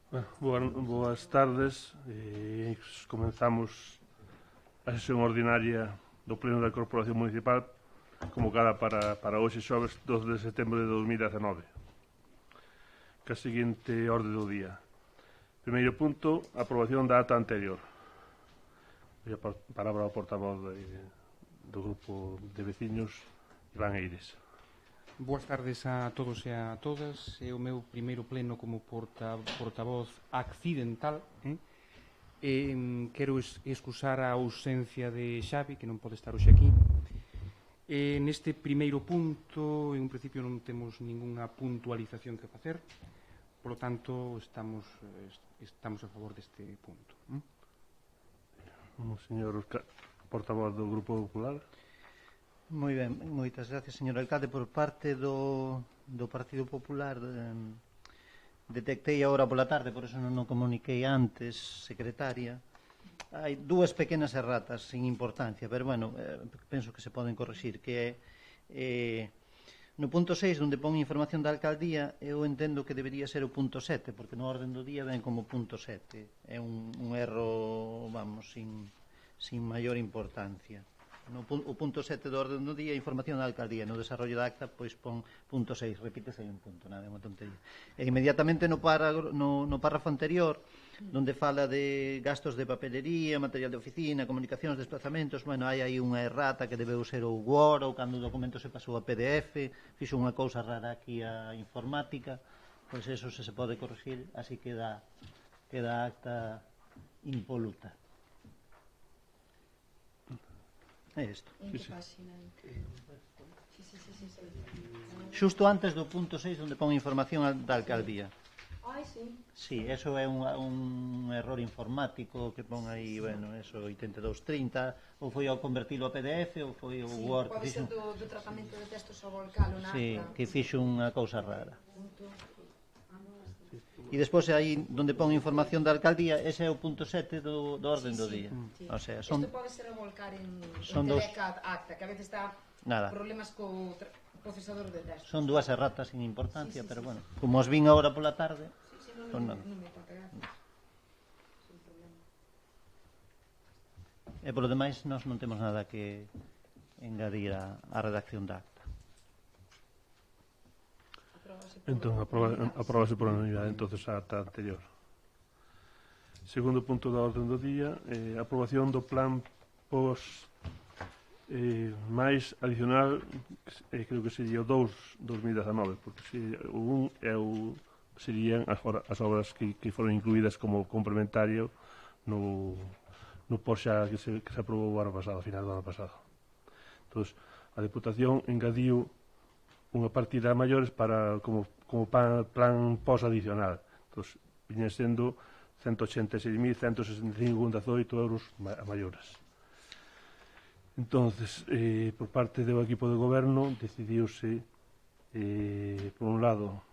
Boas tardes. Comenzamos a sesión ordinaria do Pleno da Corporación Municipal convocada para hoxe xoves 12 de setembro de 2019. Que a seguinte orde do día. Primeiro punto, aprobación da ata anterior. E a palabra ao portavoz do grupo de veciños, Iván Eires. Boas tardes a todos e a todas. É o meu primeiro pleno como portavoz accidental. Quero excusar a ausencia de Xavi, que non pode estar hoxe aquí. Neste primeiro punto, en un principio non temos ningunha puntualización que facer, polo tanto, estamos a favor deste punto. O señor portavoz do Grupo Popular. Moi ben, moitas gracias, señor alcalde. Por parte do Partido Popular detectei agora pola tarde, por eso non o comuniquei antes, secretaria. Hai dúas pequenas erratas sin importancia, pero bueno, penso que se poden corrixir, que é no punto 6, onde pon información da alcaldía, eu entendo que debería ser o punto 7, porque no orden do día ven como punto 7. É un erro, vamos, sin maior importancia. O punto 7 do orden do día, información da alcaldía. No desarrollo da acta, pois pon punto 6, repítese aí un punto, nada, é unha tontería. E inmediatamente no párrafo anterior, onde fala de gastos de papelería, material de oficina, comunicacións, desplazamentos, bueno, hai aí unha errata que debeu ser o Word, ou cando o documento se pasou a PDF, fixo unha cousa rara aquí a informática, pois eso se pode corregir, así queda a acta impoluta. É isto. En que página? Xusto antes do punto 6, onde pon información da alcaldía. Ai, sí. Sí, eso é un error informático que pon aí, bueno, eso, 8230, ou foi ao convertilo a PDF, ou foi o Word. Pode ser do tratamento de textos ao volcalo na acta. Sí, que fixo unha cousa rara. E despois aí onde pon información da alcaldía, ese é o punto 7 do orden do día. O sea, Isto pode ser a volcar en Telecat acta, que a veces está problemas co procesador de textos. Son dúas erratas sin importancia, pero bueno, como os vin agora pola tarde, non me importa, gracias. E polo demais, nós non temos nada que engadir á redacción da acta. Entón, aprobase por unanimidade entonces a ata anterior. Segundo punto da orden do día, aprobación do plan POS máis adicional, creo que sería o 2019, porque o 1 serían as obras que foron incluídas como complementario no POS xa que se aprobou o ano pasado, a final do ano pasado. Entón, a Deputación engadiu unha partida a maiores como plan POS adicional. Entón, viñen sendo 186.165,18 euros a maiores. Entón, por parte do equipo de goberno, decidiuse, por un lado,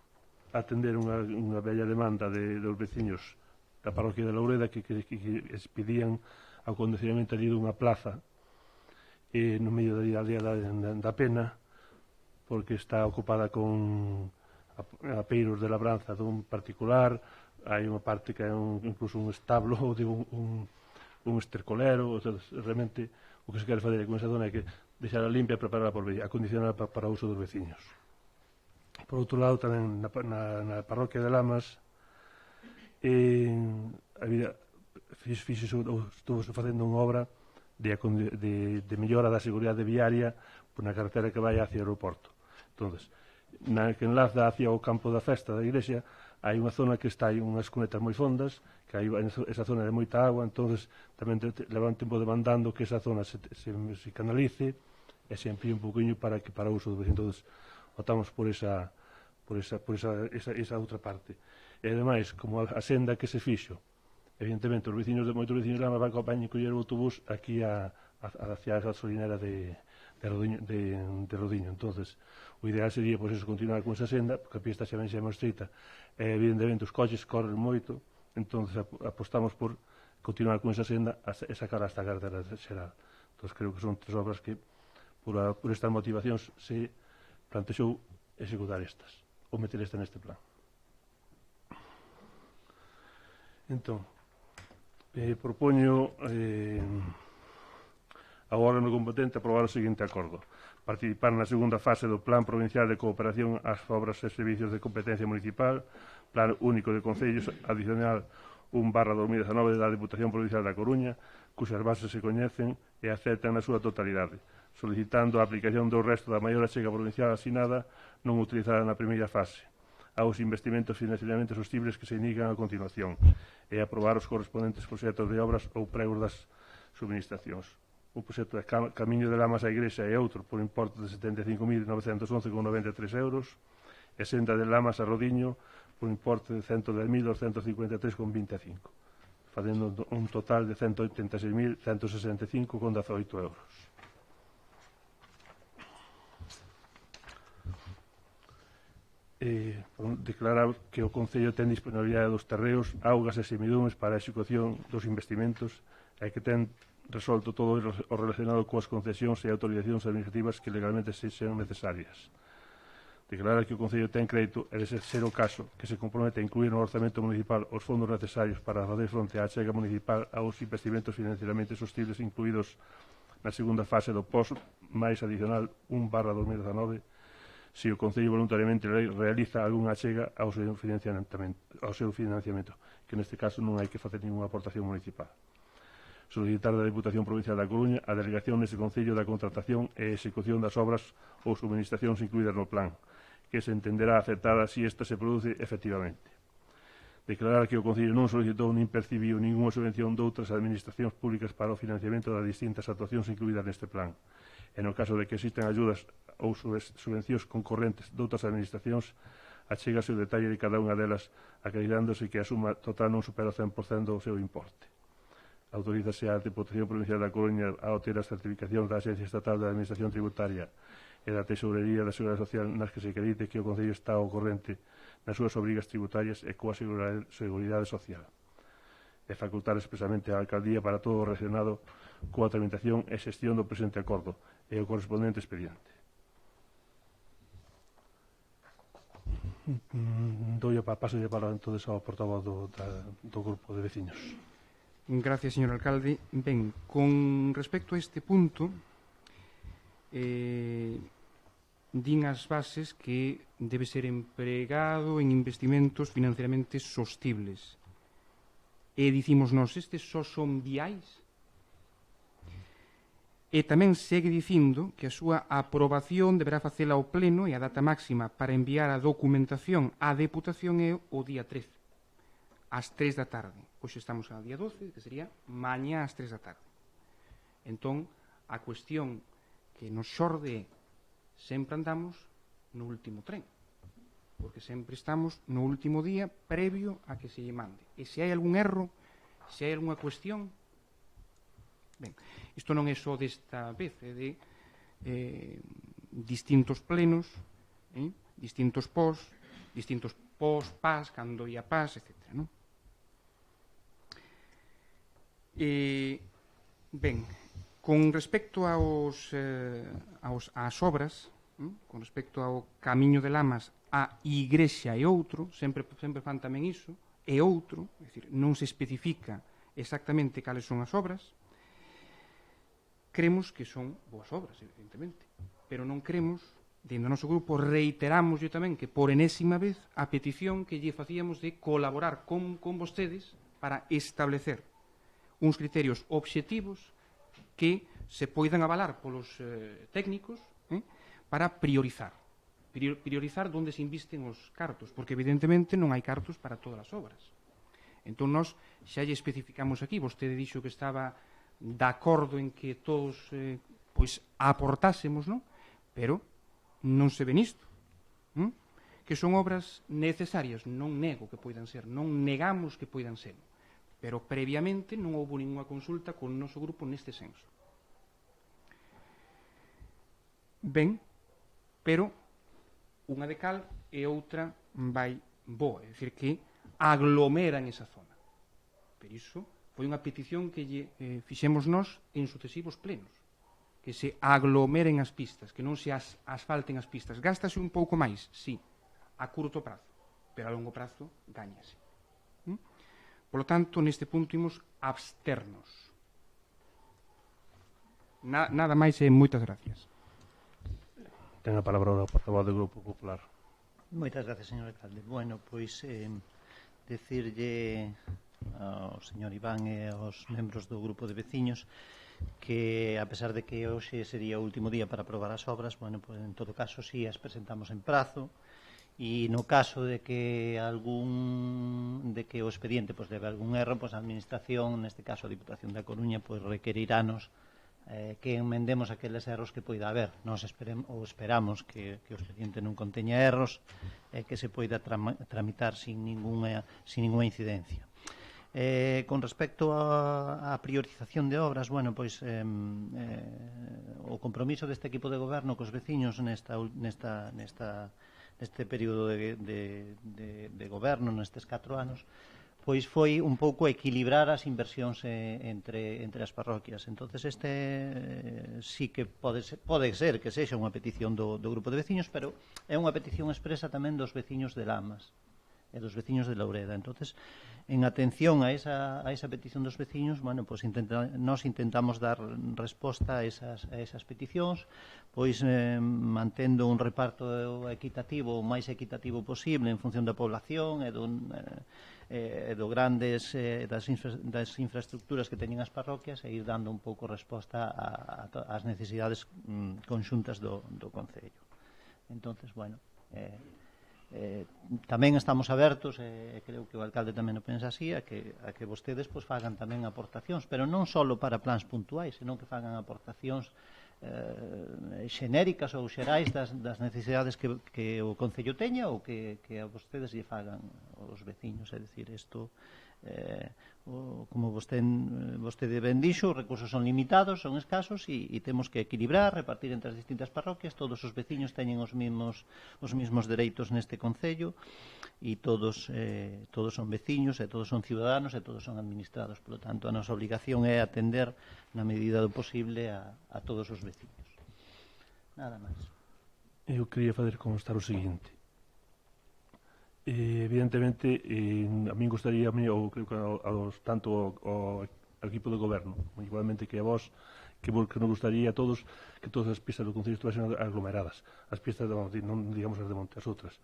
atender unha bella demanda dos veciños da parroquia de Loureda que pedían o acondicionamento ali dunha plaza no medio da aldea da Pena, porque está ocupada con apeiros de labranza dun particular, hai unha parte que é incluso un establo ou un estercolero, realmente o que se quere fazer con esa zona é que deixarla limpia e prepararla por acondicionar para o uso dos veciños. Por outro lado, tamén na parroquia de Lamas estuvo facendo unha obra de mellora da seguridade viaria na carretera que vai hacia o aeroporto. Entón, na que enlaza hacia o campo da festa da iglesia, hai unha zona que está aí unhas cunetas moi fondas, que hai esa zona de moita agua, entón tamén leva un tempo demandando que esa zona se canalice e se amplíe un poquinho para o uso do veciño. Entón, optamos por esa outra parte. E ademais, como a senda que se fixo, evidentemente, moitos veciños lá van coller o autobús aquí hacia a gasolinera de Rodiño. Entonces, o ideal sería continuar con esa senda, porque a pista xa ben xa é máis estreita, e evidentemente os coches corren moito, entonces apostamos por continuar con esa senda e sacar hasta a carretera xeral. Entón, creo que son tres obras que por estas motivacións se plantexou executar estas, ou meter esta neste plan. Entón, propoño ao órgano competente aprobar o seguinte acordo: participar na segunda fase do Plan Provincial de Cooperación ás Obras e Servicios de Competencia Municipal, Plan Único de Concellos adicional 1/2019 da Deputación Provincial da Coruña, cuxas bases se coñecen e aceptan na súa totalidade, solicitando a aplicación do resto da maior achega provincial asinada non utilizada na primeira fase aos investimentos financieramente sostibles que se indican a continuación e aprobar os correspondentes proxectos de obras ou pregos das subministracións. Un proxecto de Camiño de Lamas á Igrexa e outro por importe de 75.911,93 euros e Senda de Lamas a Rodiño por importe de 110.253,25, facendo un total de 186.165,18 euros. Declarar que o Concello ten disponibilidade dos terreos, augas e semidumes para a execución dos investimentos e que ten resolto todo o relacionado coas concesións e autorizacións administrativas que legalmente sexan necesarias. Declarar que o Concello ten crédito e, de ser o caso, que se compromete a incluir no orzamento municipal os fondos necesarios para fazer fronte á achega municipal aos investimentos financieramente sostibles incluídos na segunda fase do POS máis adicional 1/2019 se o Concello voluntariamente realiza algunha achega ao seu financiamento, que neste caso non hai que facer ninguna aportación municipal. Solicitar da Deputación Provincial da Coruña a delegación nese Concello da contratación e execución das obras ou subministracións incluídas no plan, que se entenderá aceptada se esta se produce efectivamente. Declarar que o Concello non solicitou nin percibiu ninguna subvención doutras administracións públicas para o financiamento das distintas actuacións incluídas neste plan. E no caso de que existan ayudas ou subvencións concorrentes doutras administracións, achégase o detalle de cada unha delas, acreditándose que a suma total non supera o 100% do seu importe. Autorízase a Deputación Provincial da Coruña a obter as certificacións da Axencia Estatal da Administración Tributaria e da Tesourería da Seguridade Social nas que se acredite que o Concello está ao corrente nas súas obrigas tributarias e coa Seguridade Social. E facultar expresamente a Alcaldía para todo o relacionado coa tramitación e xestión do presente acordo e o correspondente expediente. Paso de palabra entonces ao portavoz do grupo de veciños. Gracias, señor alcalde. Ben, con respecto a este punto, din as bases que debe ser empregado en investimentos financieramente sostibles. E dicimos nós, estes só son viais? E tamén segue dicindo que a súa aprobación deberá facela ao Pleno e a data máxima para enviar a documentación á Deputación é o día 13, ás 3 da tarde. Hoxe estamos ao día 12, que sería mañá ás 3 da tarde. Entón, a cuestión que nos xorde é sempre andamos no último tren, porque sempre estamos no último día previo a que se lle mande. E se hai algún erro, se hai algunha cuestión, ben, isto non é só desta vez, é de distintos plenos, distintos pós, cando ia pás, etc. Non? Ben, con respecto ás obras, con respecto ao Camiño de Lamas, a Igrexa e outro, sempre fan tamén iso, e outro, é dicir, non se especifica exactamente cales son as obras. Cremos que son boas obras, evidentemente, pero non cremos, dentro do noso grupo, reiteramos tamén que por enésima vez a petición que lle facíamos de colaborar con vostedes para establecer uns criterios obxectivos que se poidan avalar polos técnicos para priorizar onde se invisten os cartos, porque evidentemente non hai cartos para todas as obras. Entón, nós xa lle especificamos aquí, vostede dixo que estaba de acordo en que todos aportásemos, non? Pero non se ve nisto. Que son obras necesarias, non nego que poidan ser, non negamos que poidan ser, pero previamente non houve ninguna consulta con o noso grupo neste senso. Ben, pero unha de cal e outra vai boa, é dicir, que aglomeran esa zona. Pero iso foi unha petición que fixemos nós en sucesivos plenos, que se aglomeren as pistas, que non se asfalten as pistas. Gástase un pouco máis, sí, a curto prazo, pero a longo prazo gáñase. Por lo tanto, neste punto imos absternos. Nada máis e moitas gracias. Ten a palabra o portavoz do Grupo Popular. Moitas gracias, señor alcalde. Bueno, pois decirlle ao señor Iván e aos membros do grupo de veciños que, a pesar de que hoxe sería o último día para aprobar as obras, bueno, pues, en todo caso, si as presentamos en prazo, e no caso de que o expediente pues, debe algún erro, pues, a administración, neste caso a Diputación da Coruña, pues, requerirános que enmendemos aqueles erros que poida haber. Nós esperamos que o expediente non conteña erros e que se poida tramitar sin ninguna incidencia. Con respecto á priorización de obras, bueno, pois o compromiso deste equipo de goberno cos veciños neste período de goberno, nestes 4 anos, pois foi un pouco equilibrar as inversións entre as parroquias. Entonces sí que pode ser que sexa unha petición do grupo de veciños, pero é unha petición expresa tamén dos veciños de Lamas e dos veciños de Loureda. Entonces, en atención a esa petición dos veciños, bueno, pues nós intentamos dar resposta a esas peticións, pois mantendo un reparto equitativo, o máis equitativo posible en función da población e do grandes das infraestructuras que teñen as parroquias e ir dando un pouco resposta ás necesidades conxuntas do Concello. Entonces, bueno, tamén estamos abertos, creo que o alcalde tamén o pensa así, a que vostedes pues, fagan tamén aportacións, pero non só para plans puntuais, senón que fagan aportacións xenéricas ou xerais das necesidades que o Concello teña ou que a vostedes lle fagan aos veciños. É dicir, isto como vostede ben dixo, os recursos son limitados, son escasos e temos que equilibrar, repartir entre as distintas parroquias. Todos os veciños teñen os mesmos dereitos neste Concello e todos son veciños e todos son ciudadanos e todos son administrados. Por lo tanto, a nosa obligación é atender na medida do posible a todos os veciños. Nada máis. Eu quería fazer constar o seguinte. Evidentemente, a min gustaría, ou creo que tanto ao equipo de goberno, igualmente que a vos, que nos gustaría a todos que todas as pistas do Concello estuvesen aglomeradas. As pistas, non digamos as de Monte, as outras.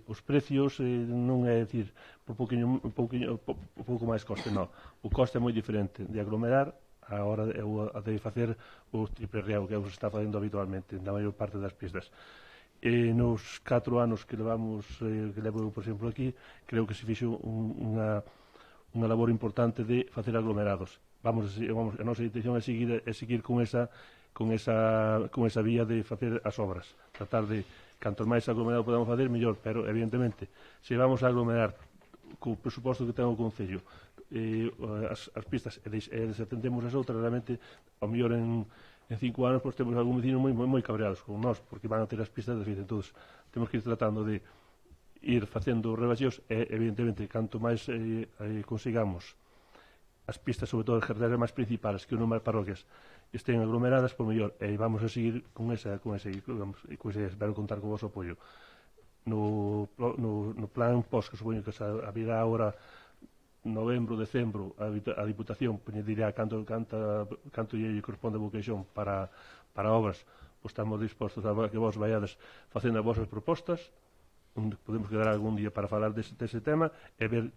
Os precios non é dicir un pouco máis coste, non. O coste é moi diferente de aglomerar a hora de facer o triple riego que se está facendo habitualmente na maior parte das pistas. Nos 4 anos que levamos, que levo, por exemplo, aquí, creo que se fixo unha labor importante de facer aglomerados. A nosa intención é seguir con esa vía de facer as obras, tratar de canto máis aglomerado podemos facer, mellor, pero evidentemente se vamos a aglomerar co presuposto que ten o Concello as pistas e desatendemos as outras, realmente ao mellor en 5 anos pues, temos algún vecino moi cabreados con nós, porque van a ter as pistas de feita. Entón, temos que ir tratando de ir facendo rebaixos e, evidentemente, canto máis consigamos as pistas, sobre todo as carreteras máis principales, que non máis parroquias, estén aglomeradas, por mellor, e vamos a seguir con ese espero contar con o vosso apoio. No plan POS, que supoño que haberá agora novembro, decembro, a Diputación dirá canto lle corresponde a vocación para obras, pois estamos dispostos a que vos vayades facendo as vosas propostas, onde podemos quedar algún día para falar dese tema e ver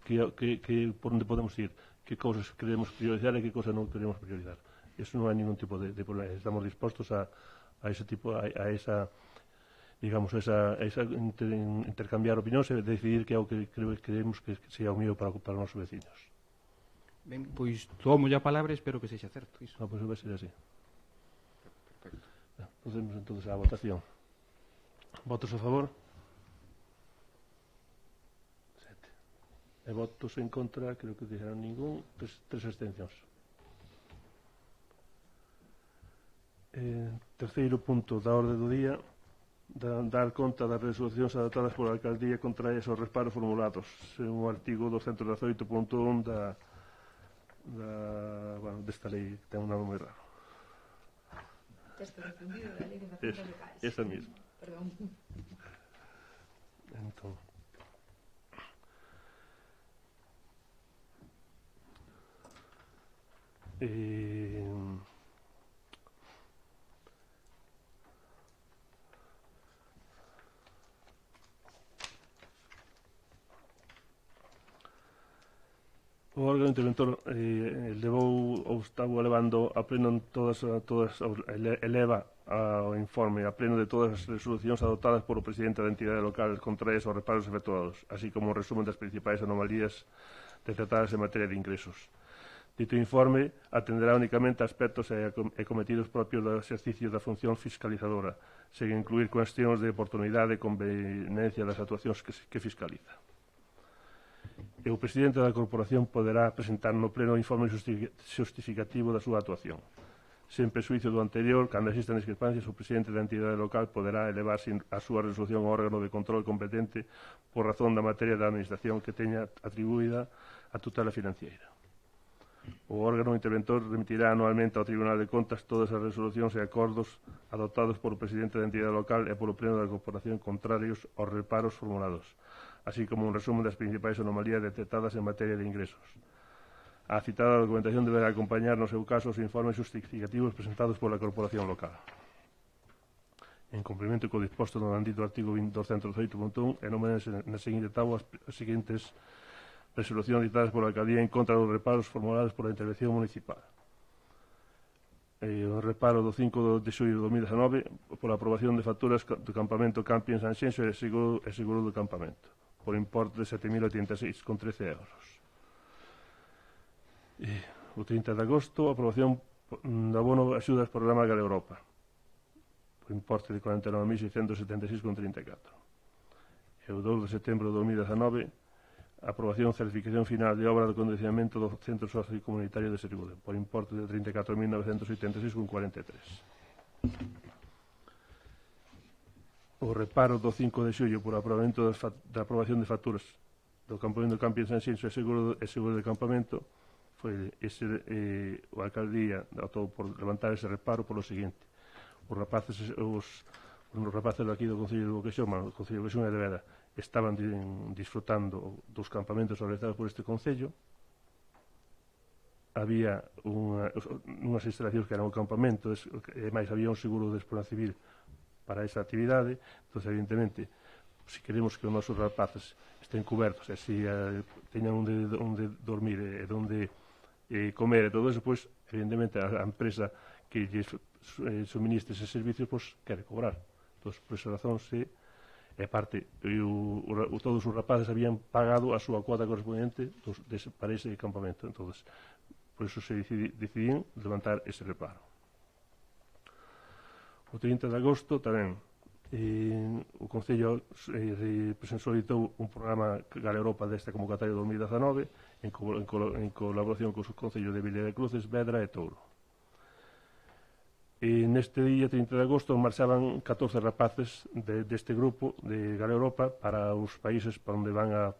por onde podemos ir, que cousas queremos priorizar e que cousas non queremos priorizar. Iso non hai ningún tipo de problema. Estamos dispostos a ese tipo, a esa digamos, intercambiar opinións e decidir que é o que creemos que sea o mío para os nosos vecinos. Ben, pois tomo a palabra e espero que sexa certo iso. Pois vai ser así. Perfecto. Podemos entonces a votación. Votos a favor? 7. E votos en contra, creo que dixeron ningún, 3 abstencións. Terceiro punto da orde do día, dar conta das resolucións adoptadas pola Alcaldía contra esos reparos formulados según o artigo 218.1 desta lei, que ten un nome moi raro. Texto refundido da lei de facendas locais. Esa mesma. Perdón. Entón, O órgano interventor levou ou estaba levando a pleno eleva ao informe a pleno de todas as resolucións adoptadas polo presidente da entidade local contrarias aos reparos efectuados, así como un resumen das principais anomalías detectadas en materia de ingresos. Dito informe atenderá únicamente a aspectos e cometidos propios do exercicio da función fiscalizadora, sen incluir cuestións de oportunidade e conveniencia das actuacións que fiscaliza. E o presidente da corporación poderá presentar no pleno o informe justificativo da súa actuación. Sen presuizo do anterior, cando existan discrepancias, o presidente da entidade local poderá elevar a súa resolución ao órgano de control competente por razón da materia da administración que teña atribuída a tutela financiera. O órgano interventor remitirá anualmente ao Tribunal de Contas todas as resolucións e acordos adoptados polo presidente da entidade local e polo pleno da corporación contrarios aos reparos formulados, así como un resumen das principais anomalías detectadas en materia de ingresos. A citada documentación deberá acompañar, no seu caso, os informes justificativos presentados pola corporación local. En cumprimento co disposto no dito artigo 218.1, enumérase na seguinte táboa as seguintes resolucións ditadas pola alcaldía en contra dos reparos formulados pola intervención municipal. O reparo do 5 de xullo de 2019 pola aprobación de facturas do campamento Camping Sanxenxo e seguro do campamento, por importe de 7.086,13 euros. O 30 de agosto, a aprobación do abono de axudas do programa Galeuropa, por importe de 49.676,34. E o 2 de setembro de 2019, a aprobación e certificación final de obra de condicionamento do Centro Sociocomunitario de Seribude, por importe de 34.986,43. O reparo do 5 de xullo por aprobación da aprobación de facturas do campamento Camping Sanxenxo e seguro de campamento foi o alcaldía optou por levantar ese reparo polo seguinte: os rapaces aquí do Concello de Boqueixón, do Concello de Boqueixón e de Veda, estaban disfrutando dos campamentos organizados por este Concello. Había unhas instalacións que eran o campamento e máis había un seguro de explotación civil para esa actividade. Entón, evidentemente, se queremos que os nosos rapaces estén cobertos e se teñan onde dormir e onde comer e todo eso, pois, evidentemente, a empresa que lles suministre ese servicio, pois, quere cobrar. Entón, por esa razón, e aparte, todos os rapaces habían pagado a súa cuota correspondente para ese campamento. Entón, por iso se decidían levantar ese reparo. O 30 de agosto tamén o Concello solicitou un programa Galeuropa desta convocatoria de 2019 en colaboración co Concello de Vila de Cruces, Vedra e Touro. E neste día 30 de agosto marchaban 14 rapaces deste grupo de Galeuropa para os países para onde van a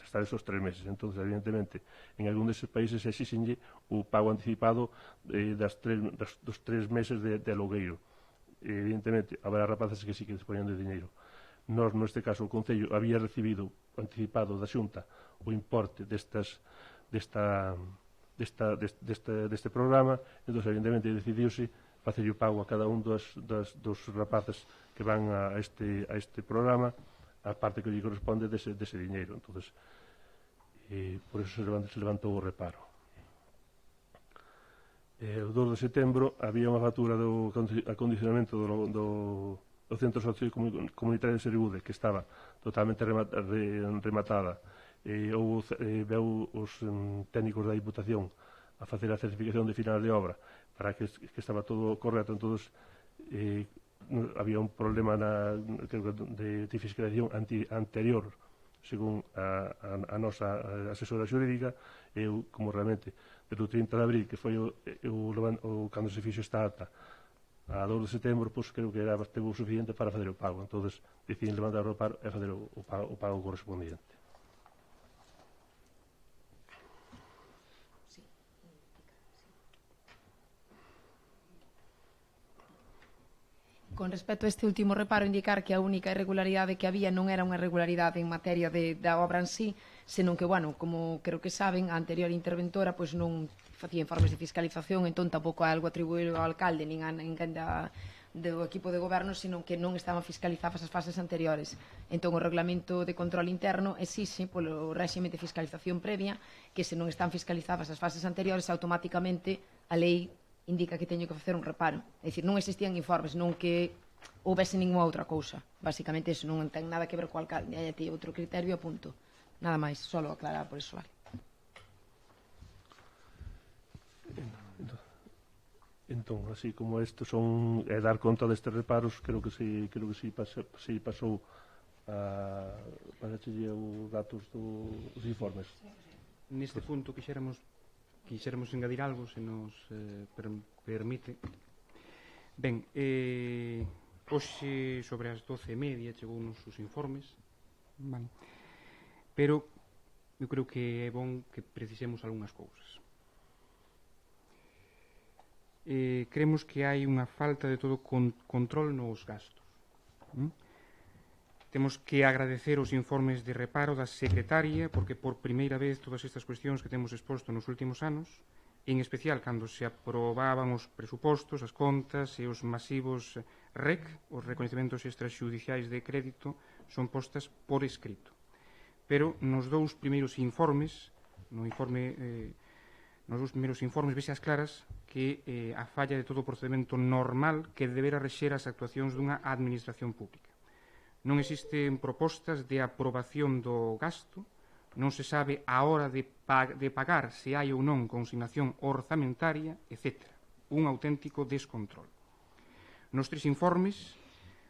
estar esos 3 meses. Entón, evidentemente, en algún deses países exixenlle o pago anticipado dos 3 meses de alugueiro. Evidentemente, haberá rapaces que sí que dispoñan de diñeiro. Nós, neste caso, o Concello había recibido anticipado da Xunta o importe deste programa. Entón, evidentemente, decidiuse facer o pago a cada un dos rapaces que van a este programa a parte que lle corresponde dese diñeiro. Entón, por eso se levantou o reparo. O 2 de setembro había unha factura do acondicionamento do Centro Sociocomunitario de Seribude, que estaba totalmente rematada. Veu os técnicos da Diputación a facer a certificación de final de obra para que estaba todo correcto. Entón, había un problema de fiscalización anterior, según a nosa asesora xurídica. Eu, como realmente desde o 30 de abril, que foi cando se fixo esta acta, a 2 de setembro, pois creo que era bastante suficiente para fazer o pago. Entón, deciden levantar o reparo e fazer o pago correspondiente. Con respecto a este último reparo, indicar que a única irregularidade que había non era unha irregularidade en materia da obra en sí, senón que, bueno, como creo que saben, a anterior interventora pois non facía informes de fiscalización, entón tampouco é algo atribuído ao alcalde nin a ninguén do equipo de goberno, senón que non estaban fiscalizadas as fases anteriores. Entón o reglamento de control interno exixe polo réxime de fiscalización previa que se non están fiscalizadas as fases anteriores, automáticamente a lei indica que teño que facer un reparo. É dicir, non existían informes, non que houvese ninguna outra cousa. Basicamente, iso non ten nada que ver co alcalde. Hai aquí outro criterio, punto. Nada máis, só aclarar por iso, vale. Entón, así como isto son dar conta destes reparos, creo que si pasou para chelle os datos dos informes. Neste punto quixéramos engadir algo, se nos permite. Ben, hoxe sobre as 12:30 chegounos os informes, vale. Pero eu creo que é bon que precisemos algunhas cousas. Creemos que hai unha falta de todo control nos gastos. Temos que agradecer os informes de reparo da secretaria, porque por primeira vez todas estas cuestións que temos exposto nos últimos anos, en especial cando se aprobaban os presupostos, as contas e os masivos REC, os recoñecementos extraxudiciais de crédito, son postas por escrito. Pero nos dous primeiros informes, nos dous primeiros informes vese as claras que a falla de todo o procedimento normal que debera rexer as actuacións dunha administración pública. Non existen propostas de aprobación do gasto, non se sabe a hora de pagar se hai ou non consignación orzamentaria, etc. Un auténtico descontrol. Nos 3 informes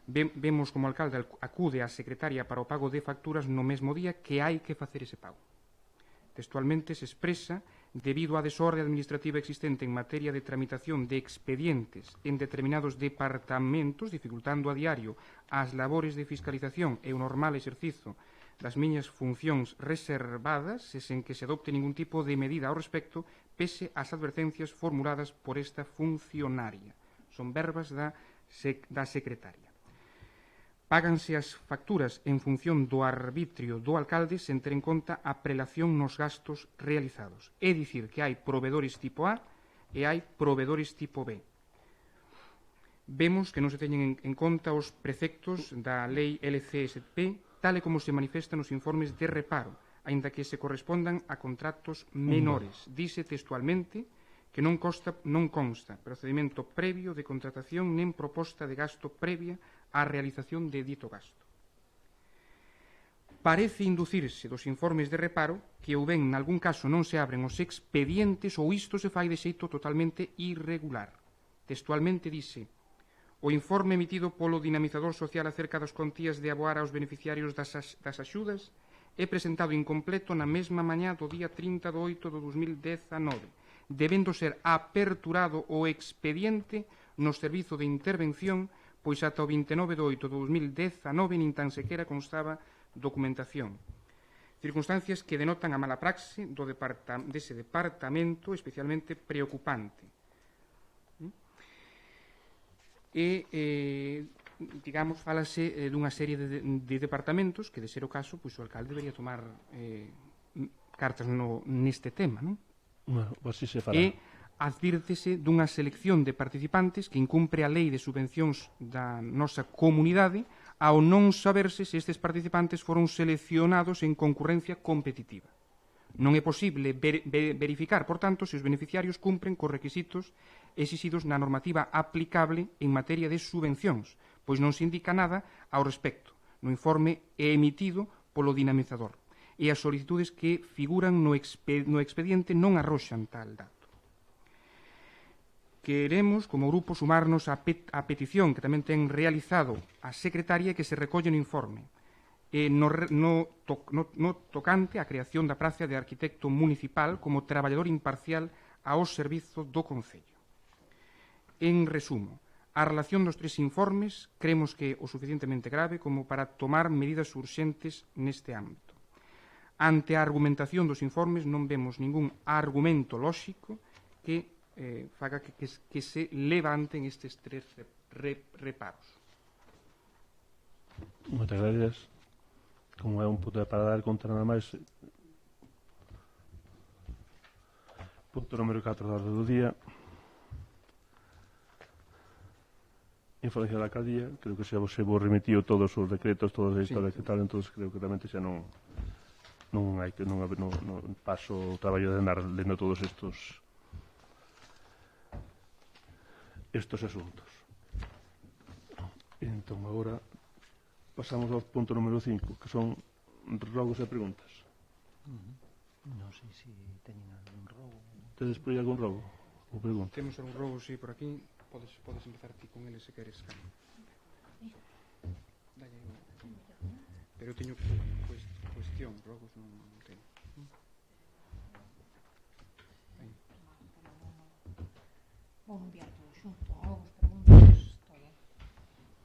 vemos como o alcalde acude á secretaria para o pago de facturas no mesmo día que hai que facer ese pago. Textualmente se expresa: debido á desorde administrativa existente en materia de tramitación de expedientes en determinados departamentos, dificultando a diario as labores de fiscalización e o normal exercizo das miñas funcións reservadas e sen que se adopte ningún tipo de medida ao respecto, pese ás advertencias formuladas por esta funcionaria. Son verbas da secretaria. Páganse as facturas en función do arbitrio do alcalde sen ter en conta a prelación nos gastos realizados. É dicir, que hai provedores tipo A e hai provedores tipo B. Vemos que non se teñen en conta os preceptos da lei LCSP, tal e como se manifesta nos informes de reparo, aínda que se correspondan a contratos menores. Dice textualmente que non consta procedimento previo de contratación nen proposta de gasto previa á realización de dito gasto. Parece inducirse dos informes de reparo que ou ben nalgún caso non se abren os expedientes ou isto se fai de xeito totalmente irregular. Textualmente dice: o informe emitido polo dinamizador social acerca das contías de aboar aos beneficiarios das axudas é presentado incompleto na mesma mañá do día 30 de 8 de 2019, debendo ser aperturado o expediente no servizo de intervención, pois ata o 29 de 8 de 2019 nin tan sequera constaba documentación. Circunstancias que denotan a mala praxe dese departamento especialmente preocupante. E, digamos, fálase dunha serie de departamentos que, de ser o caso, pois o alcalde debería tomar cartas neste tema, non? Bueno, así se fará. E advírtese dunha selección de participantes que incumpre a lei de subvencións da nosa comunidade ao non saberse se estes participantes foron seleccionados en concurrencia competitiva. Non é posible verificar, por tanto, se os beneficiarios cumpren cos requisitos exixidos na normativa aplicable en materia de subvencións, pois non se indica nada ao respecto no informe emitido polo dinamizador, e as solicitudes que figuran no expediente non arroxan tal dato. Queremos, como grupo, sumarnos á petición que tamén ten realizado a secretaria que se recolle no informe no tocante á creación da praza de arquitecto municipal como traballador imparcial ao servizo do Concello. En resumo, a relación dos 3 informes creemos que é o suficientemente grave como para tomar medidas urxentes neste ámbito. Ante a argumentación dos informes non vemos ningún argumento lóxico que faga que se levanten estes 3 reparos. Moitas gracias. Como é un punto para dar conta nada máis, Punto número 4 da orde do día. Información da alcaldía. Creo que xa vos remitido todos os decretos, todas as historias que tal, entón creo que realmente xa non hai que non paso o traballo de andar lendo todos estos asuntos. Entón, agora pasamos ao punto número 5, que son rogos e preguntas. Non sei se teñen algún rogo. Tedes por aí algún rogo? Ou pregunta? Temos algún rogo, sí, por aquí. Podes empezar ti con ele se queres, Carmen. Dalle un... Pero teño cuestión, rogos non teño. Vou enviar todo xunto, rogos, preguntas, todo.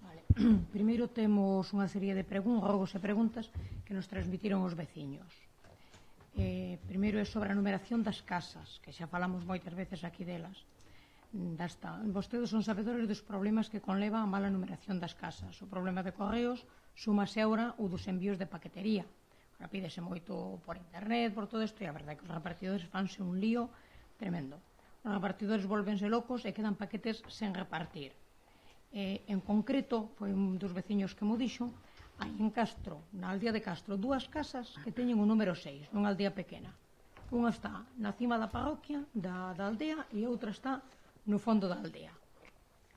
Vale. Primeiro temos unha serie de rogos e preguntas que nos transmitiron os veciños. Primeiro é sobre a numeración das casas, que xa falamos moitas veces aquí delas. Vostedes son sabedores dos problemas que conleva a mala numeración das casas. O problema de correos súmase ahora o dos envíos de paquetería. Ahora pídese moito por internet, por todo isto, e a verdade é que os repartidores fanse un lío tremendo. Os repartidores volvense locos e quedan paquetes sen repartir. En concreto, foi un dos veciños que mo dixo, hai en Castro, na aldea de Castro, 2 casas que teñen o número 6, nunha aldea pequena. Unha está na cima da parroquia da aldea e outra está no fondo da aldea.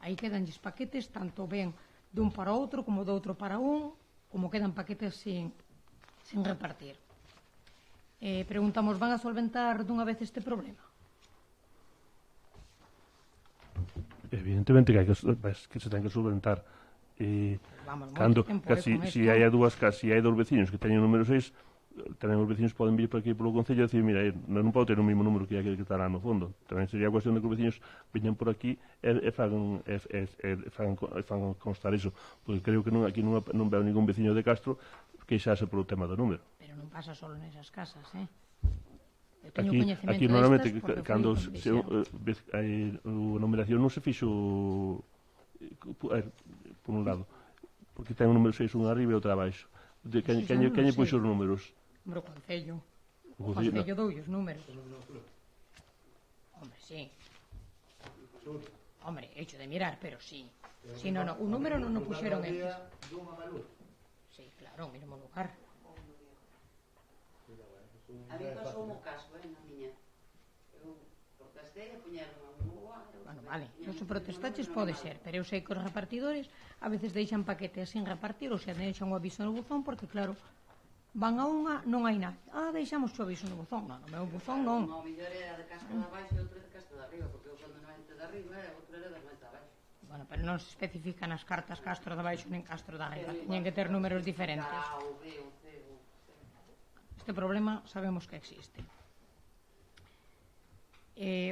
Aí quedan os paquetes, tanto ben dun para outro, como do outro para un, como quedan paquetes sin repartir. Preguntamos, van a solventar dunha vez este problema? Evidentemente que se ten que solventar. Cando, se hai dúas casas, se hai 2 veciños que teñen o número 6, tamén os veciños poden vir por aquí polo Concello e dicir, mira, non pode ter o mesmo número que aquele que estará no fondo. Tamén sería cuestión de que os veciños viñan por aquí e fagan constar iso, porque creo que aquí non veo ningún veciño de Castro queixase polo tema do número. Pero non pasa solo nesas casas, Aquí normalmente cando a numeración non se fixo por un lado, porque ten o número 6 un arriba e outro abaixo. Quen lle puxo os números? O Concello. O Concello doulle os números. Hombre, sí. Hombre, hecho de mirar, pero sí. Si, non, o número non o puxeron eles. Sí, claro, o mesmo lugar. A mí pasou un caso, na miña. Eu protestei e puñeron a un lugar. Bueno, vale, se protestaches pode ser, pero eu sei que os repartidores a veces deixan paquetes sin repartir, ou se deixan o aviso no buzón, porque claro, van a unha, non hai nada. Deixamos o aviso no buzón. Non, no meu buzón non. O mellor era de Castro de abaixo e outro de Castro de arriba, porque eu cando non ente de arriba, outro era de noite de abaixo. Bueno, pero non se especifican as cartas Castro de abaixo nin Castro de arriba, teñen que ter números diferentes. Este problema sabemos que existe.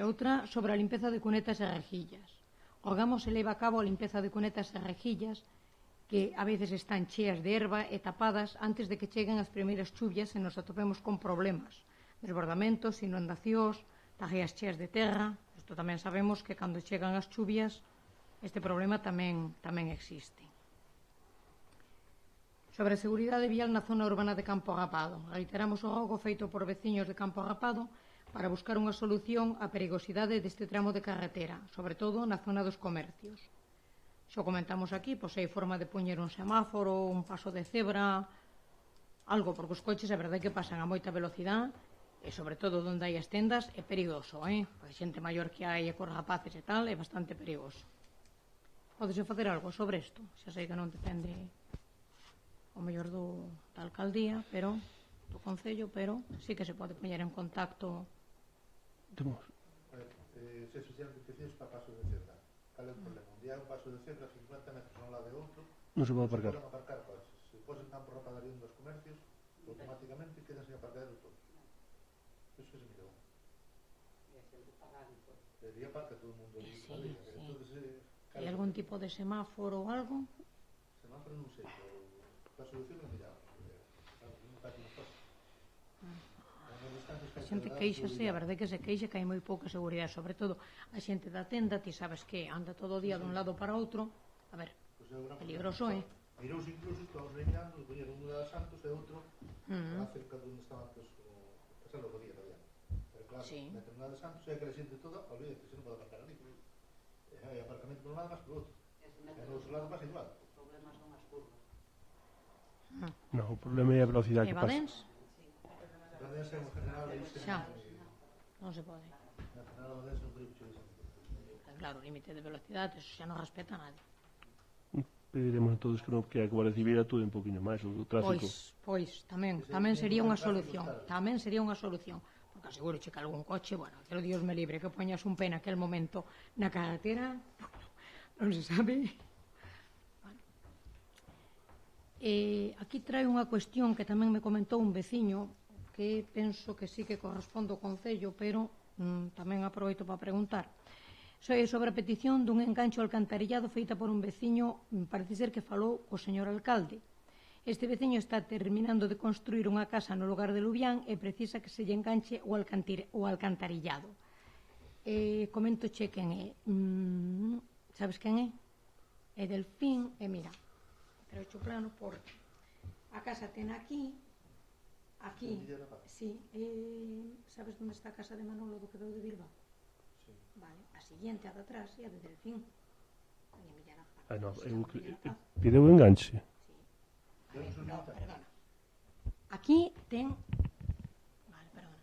Outra sobre a limpeza de cunetas e rejillas. O Gamo se leva a cabo a limpeza de cunetas e rejillas que a veces están cheas de erva e tapadas antes de que cheguen as primeiras chuvias e nos atopemos con problemas, desbordamentos, inundacións, tajeas cheas de terra. Isto tamén sabemos que cando chegan as chuvias este problema tamén existe. Sobre a seguridade vial na zona urbana de Campo Rapado. Reiteramos o rogo feito por veciños de Campo Rapado para buscar unha solución á perigosidade deste tramo de carretera, sobre todo na zona dos comercios. Xo comentamos aquí, pois hai forma de poñer un semáforo, un paso de cebra, algo, porque os coches a verdade que pasan a moita velocidade e sobre todo onde hai as tendas é perigoso, porque xente maior que hai e cos rapaces e tal é bastante perigoso. Podese facer algo sobre isto? Xa sei que non depende o mellor da alcaldía, pero do Concello, pero sí que se pode poñer en contacto. Se fixeron peticións para paso de cebra. Cal é o problema? Un día un paso de cebra 50 metros a un lado de outro, non se pode aparcar. Coches. Se posen Campo Rapado un dos comercios, automáticamente quedan sin aparcar de todo. Eso que se mirou. Debería aparcar todo o mundo. Sí. Hai algún tipo de semáforo ou algo? Semáforo non sei, pero a solución non miraba. Non está aquí nas cosas. A xente queixase, a verdade que se queixa que hai moi pouca seguridade, sobre todo a xente da tenda, ti sabes que anda todo o día dun lado para outro, a ver, peligroso, Mirouse incluso, estamos mirando, poñeron un de Santos e outro cerca de onde estaban pasando o día todavía. claro, Sí. na terminal de Santos é que la xente toda, olvídate, se non pode aparcar ali. Hai aparcamento por un lado máis por outro. E no outro lado pasa igual. O problema son as curvas. No, o problema é a velocidade E que pasa. Badens? A Badense é un general aí se Xa. Non se pode. na general da Badense non creo que che Claro, o límite de velocidade, eso xa non respeta a nadie. Pediremos a todos que non que a Guardia Civil actúe un poquinho máis o tráfico. Pois, tamén sería unha solución. Tamén sería unha solución. Porque aseguro que algún coche, bueno, aquel Dios me libre, que poñas un pé naquel momento na carretera, non se sabe. Bueno. Aquí trae unha cuestión que tamén me comentou un veciño, que penso que sí que corresponde ao Concello, pero tamén aproveito para preguntar. Sobre a petición dun engancho alcantarillado feita por un veciño, parece ser que falou o señor alcalde. Este veciño está terminando de construir unha casa no lugar de Lubián e precisa que se lle enganche o alcantarillado. Comento che quen é. Sabes quen é? É Delfín, e mira, traecho o plano porque a casa ten aquí, sí, sabes onde está a casa de Manolo do que veu de Bilbao? Vale, a siguiente, a de atrás, e a de Delfín. Pideu enganche. No, perdona. Aquí ten... Vale, perdona.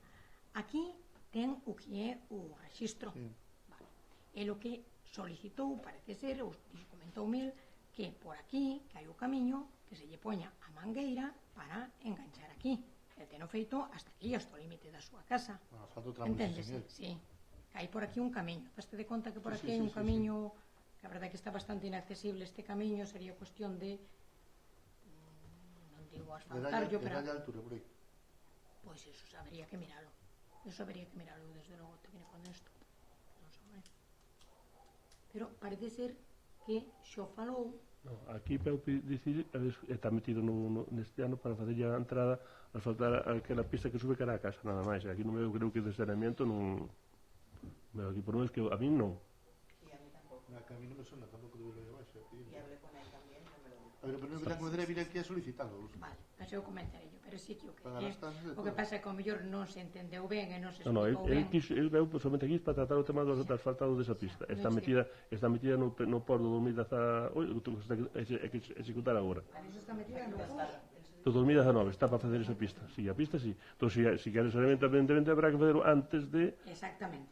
Aquí ten o que é o rexistro. Vale. E lo que solicitou, parece ser, ou comentou Mil, que por aquí, que hai o camiño, que se lle poña a mangueira para enganchar aquí. E teno feito hasta aquí, hasta o límite da súa casa. Enténdese? Sí. Hai por aquí un camiño. Daste de conta que por aquí hai un camiño que a verdade que está bastante inaccesible. Este camiño sería cuestión de non digo asfaltarlo, pero de altura por aí. Pois eso habría que miralo. Eso habría que miralo, desde logo te viene con esto. Non sei. Pero parece ser que xo falou. No, aquí para dicir está metido neste ano para facer a entrada asfaltar aquela pista que sube cara a casa, nada máis. Aquí non veo, creo que de saneamiento non. Pero aquí por non es que a mí non. Sí, a mí tampouco. A mí non me sona tampouco de Bilbao abaixo. E hablé con él tamén, non me lo dijo. A ver, pero non me cometeré vir aquí a solicitalo. Vale, pois eu comentarei, pero sí que o que Para é. O que pasa é que ao mellor non se entendeu ben e non se No, explicou ben. el veu somente aquí para tratar o tema do asfaltado desa pista. Está metida no porto do 2018, é que executar agora. Eso está metida no Do 2019 está para facer esa pista. Si, a pista si. Entón, si queres saneamento, evidentemente habrá que facerlo antes de... Exactamente.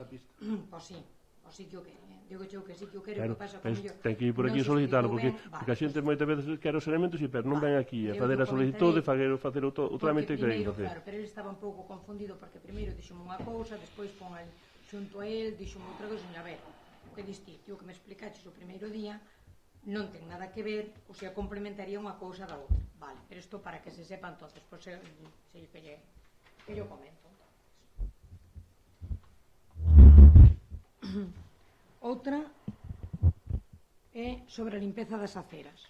Pois sí. O sí que o quere. Digo que sí que o quere, Claro, o que pasa con mellor. ten que ir por aquí a solicitarlo, porque a xente moitas veces quere o saneamento, si, pero non ven aquí a facer a solicitud, facer o trámite que queren facer. Claro, pero ele estaba un pouco confundido, porque primeiro dixome unha cousa, despois pon xunto a él, dixome outra cousa, a ver, o que diste, o que me explicaches o primeiro día, non ten nada que ver, ou sea, complementaría unha cousa da outra. Vale, pero isto para que se sepa entonces, pois se que yo comento. Outra é sobre a limpeza das aceras.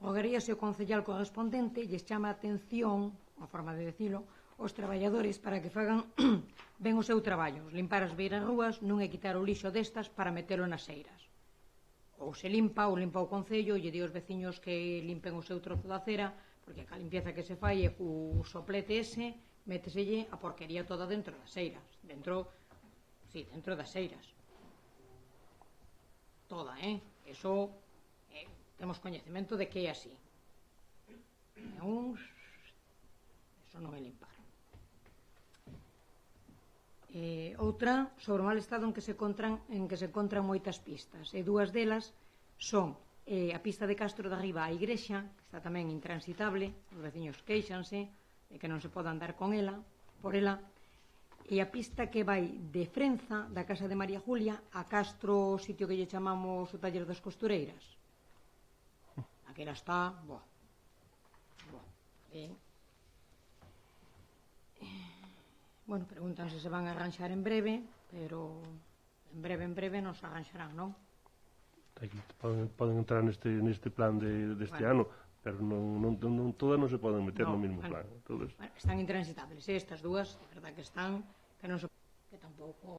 Rogaríase o concellal correspondente lles chama a atención, unha forma de decilo, os traballadores para que fagan ben o seu traballo, limpar as beiras rúas, non é quitar o lixo destas para metelo nas eiras. Ou se limpa, ou limpa o concello, e lle di aos veciños que limpen o seu trozo de acera, porque a limpieza que se fai é co soplete ese, méteselle a porquería toda dentro das eiras. Dentro das eiras. Toda, Eso, temos coñecemento de que é así. Eso non é limpar. Outra, sobre o mal estado en que se encontran moitas pistas. E dúas delas son a pista de Castro de Arriba á Igrexa, que está tamén intransitable, os veciños queixanse de que non se pode andar con ela, por ela, e a pista que vai de Frenza, da casa de María Julia, a Castro, o sitio que lle chamamos o taller das costureiras. Aquela está, bueno, preguntan se van a arranxar en breve, pero en breve non se arranxarán, non? Poden entrar neste plan deste ano, pero todas non se poden meter no mesmo plan. Están intransitables, estas dúas, de verdad que están, que non se... que tampouco...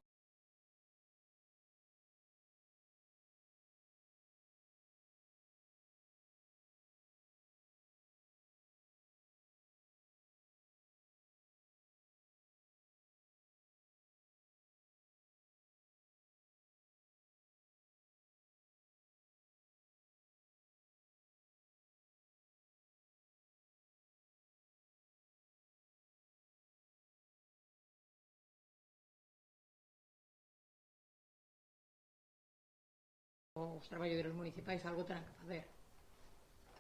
os traballadores municipais algo terán que facer.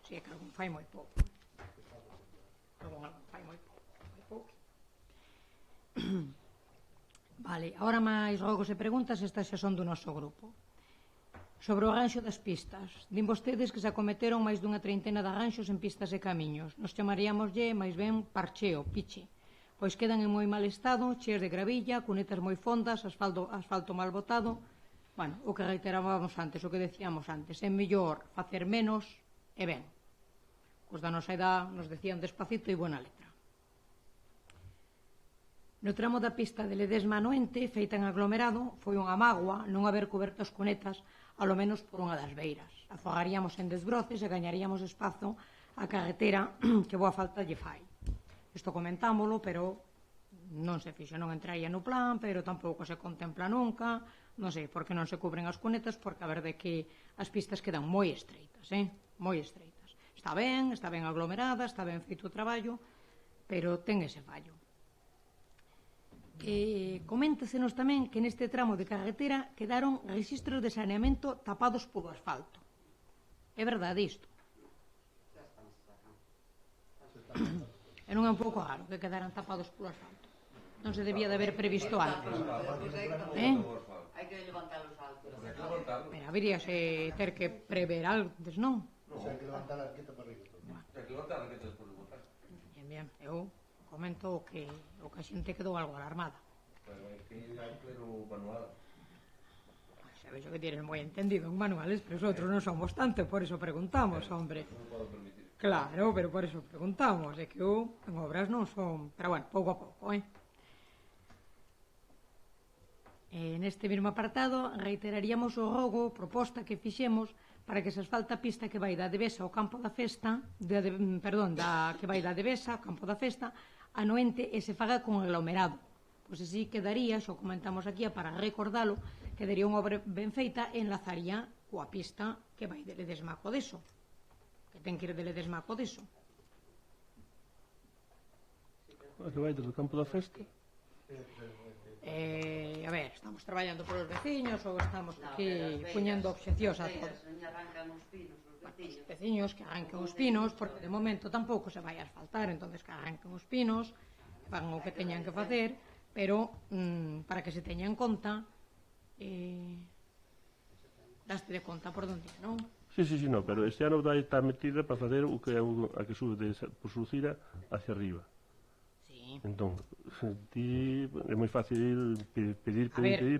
Si é que algún fai moi pouco. Algún fai moi pouco. Vale, agora máis rogos e preguntas, estas xa son do noso grupo. Sobre o arranxo das pistas, din vostedes que se acometeron máis dunha treintena de arranxos en pistas e camiños. Nos chamaríamoslle máis ben parcheo, piche, pois quedan en moi mal estado, cheas de gravilla, cunetas moi fondas, asfalto mal botado. Bueno, o que reiterábamos antes, o que decíamos antes, é mellor facer menos e ben. Os da nosa edad nos decían despacito e buena letra. No tramo da pista de Ledesma a Noente, feita en aglomerado, foi unha mágoa non haber coberto as cunetas ao menos por unha das beiras. Afogaríamos en desbroces e gañaríamos espazo a carretera que boa falta lle fai. Isto comentámolo, pero non se fixo, non entraía no plan, pero tampouco se contempla nunca, non sei por que non se cubren as cunetas, porque a verdade é que as pistas quedan moi estreitas, moi estreitas. Está ben aglomerada, está ben feito o traballo, pero ten ese fallo. Coméntasenos tamén que neste tramo de carretera quedaron rexistros de saneamento tapados polo asfalto. É verdade isto? E non é un pouco raro que quedaran tapados polo asfalto? Non se debía de haber previsto antes. Hai que levantar os altos. Pero haberíase ter que prever antes, non? Hai que levantar a arqueta para arriba. Hai que levantar a arqueta despois de botar. Bien, eu comento que a xente quedou algo alarmada. Pero hai que ler o manual. Sabes o que tienes moi entendido en manuales, pero nosotros non somos tanto, por eso preguntamos, hombre. Non podo permitir. Claro, pero por eso preguntamos, é que eu en obras non son... Pero bueno, pouco a pouco, Neste mesmo apartado reiteraríamos o rogo, proposta que fixemos para que se asfalta a pista que vai da Devesa ao campo da festa, que vai da Devesa ao campo da festa, a Noente e se faga con aglomerado. Pois así quedaría, xo comentamos aquí, para recordalo, quedaría unha obra ben feita e enlazaría coa pista que vai de Ledesma a Codeso, que ten que ir de Ledesma a Codeso. A que vai do campo da festa? A ver, estamos traballando polos veciños ou estamos aquí puñendo obxeccións a todo. Arrancan os pinos, os veciños. Veciños que arranquen os pinos, porque de momento tampouco se vai a asfaltar, entonces que arranquen os pinos, que fagan o que teñan que facer, pero para que se teña en conta, daste de conta por donde, non? Sí, no, pero este ano vai estar metida para facer o que é a que sube por Sucira hacia arriba. Entón, é moi fácil pedir,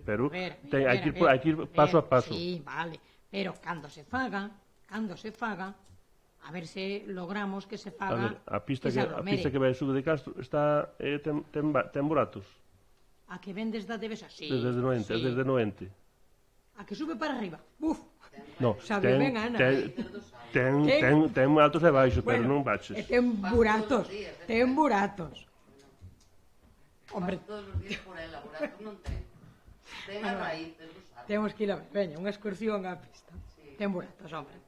pero hai que ir paso a paso. Sí, vale, pero cando se faga, a ver se logramos que se faga. A ver, a pista que vai sur de Castro está ten buratos. A que ven desde a Devesa, sí. Desde Noente. A que sube para arriba. Uf. No, sabe ben, Ana. Ten altos e baixos, pero non baixes. Ten buratos. Hombre, todos os días por ela, buratos non ten. Ten a raíz dos árboles. Temos que ir a ver, veña, unha excursión á pista. Ten buratos, hombre.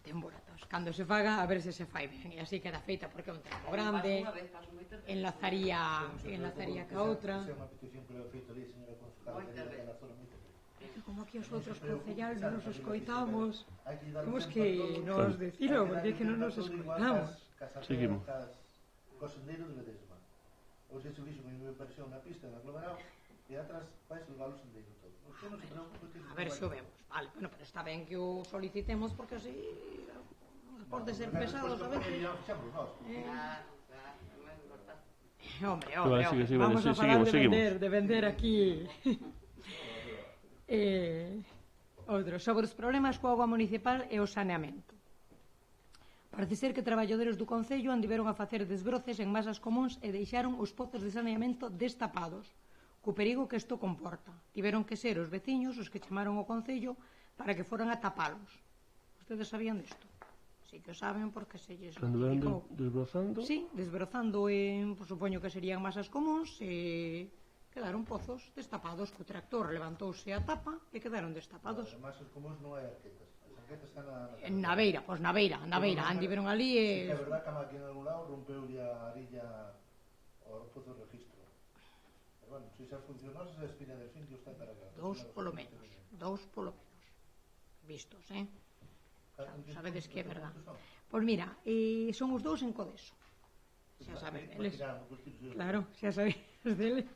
Ten buratos. Cando se faga, a ver se fai ben. E así queda feita, porque é un tempo grande. Enlazaría ca outra. É unha petición que le he feito ali, señora concejala, que na zona moito. Como aquí os outros concelláis non nos escoitamos. Temos que nos decilo, porque é que non nos escoitamos. Seguimos. Cos sendeiros de Ledesma. Ou se fixo unha inversión na pista, en aglomerado, e atrás vai levar o sendeiro todo. A ver se o vemos. Vale, bueno, pero está ben que o solicitemos, porque así pode ser pesados a veces. Hombre, vamos a falar de vender aquí. Outro, sobre os problemas coa auga municipal e o saneamento. Parece ser que traballadores do Concello andiveron a facer desbroces en masas comuns e deixaron os pozos de saneamento destapados, co perigo que isto comporta. Tiveron que ser os veciños os que chamaron ao Concello para que foran a tapalos. Ustedes sabían disto? Sí que o saben porque se lles notificou. Desbrozando? Sí, desbrozando supoño que serían masas comuns e quedaron pozos destapados, co tractor levantouse a tapa e quedaron destapados. As masas comuns non hai arquetas. Na beira, andiveron ali e... É verdad que aquí en algún lado rompeu a arilla ao pozo de registro. Pero bueno, se xa funcionou, se Espiña del Fin que está cargado. 2 polo menos. Vistos, sabedes que é verdad. Pois mira, son os dous en Codeso. Xa sabes deles. Claro, xa sabes deles.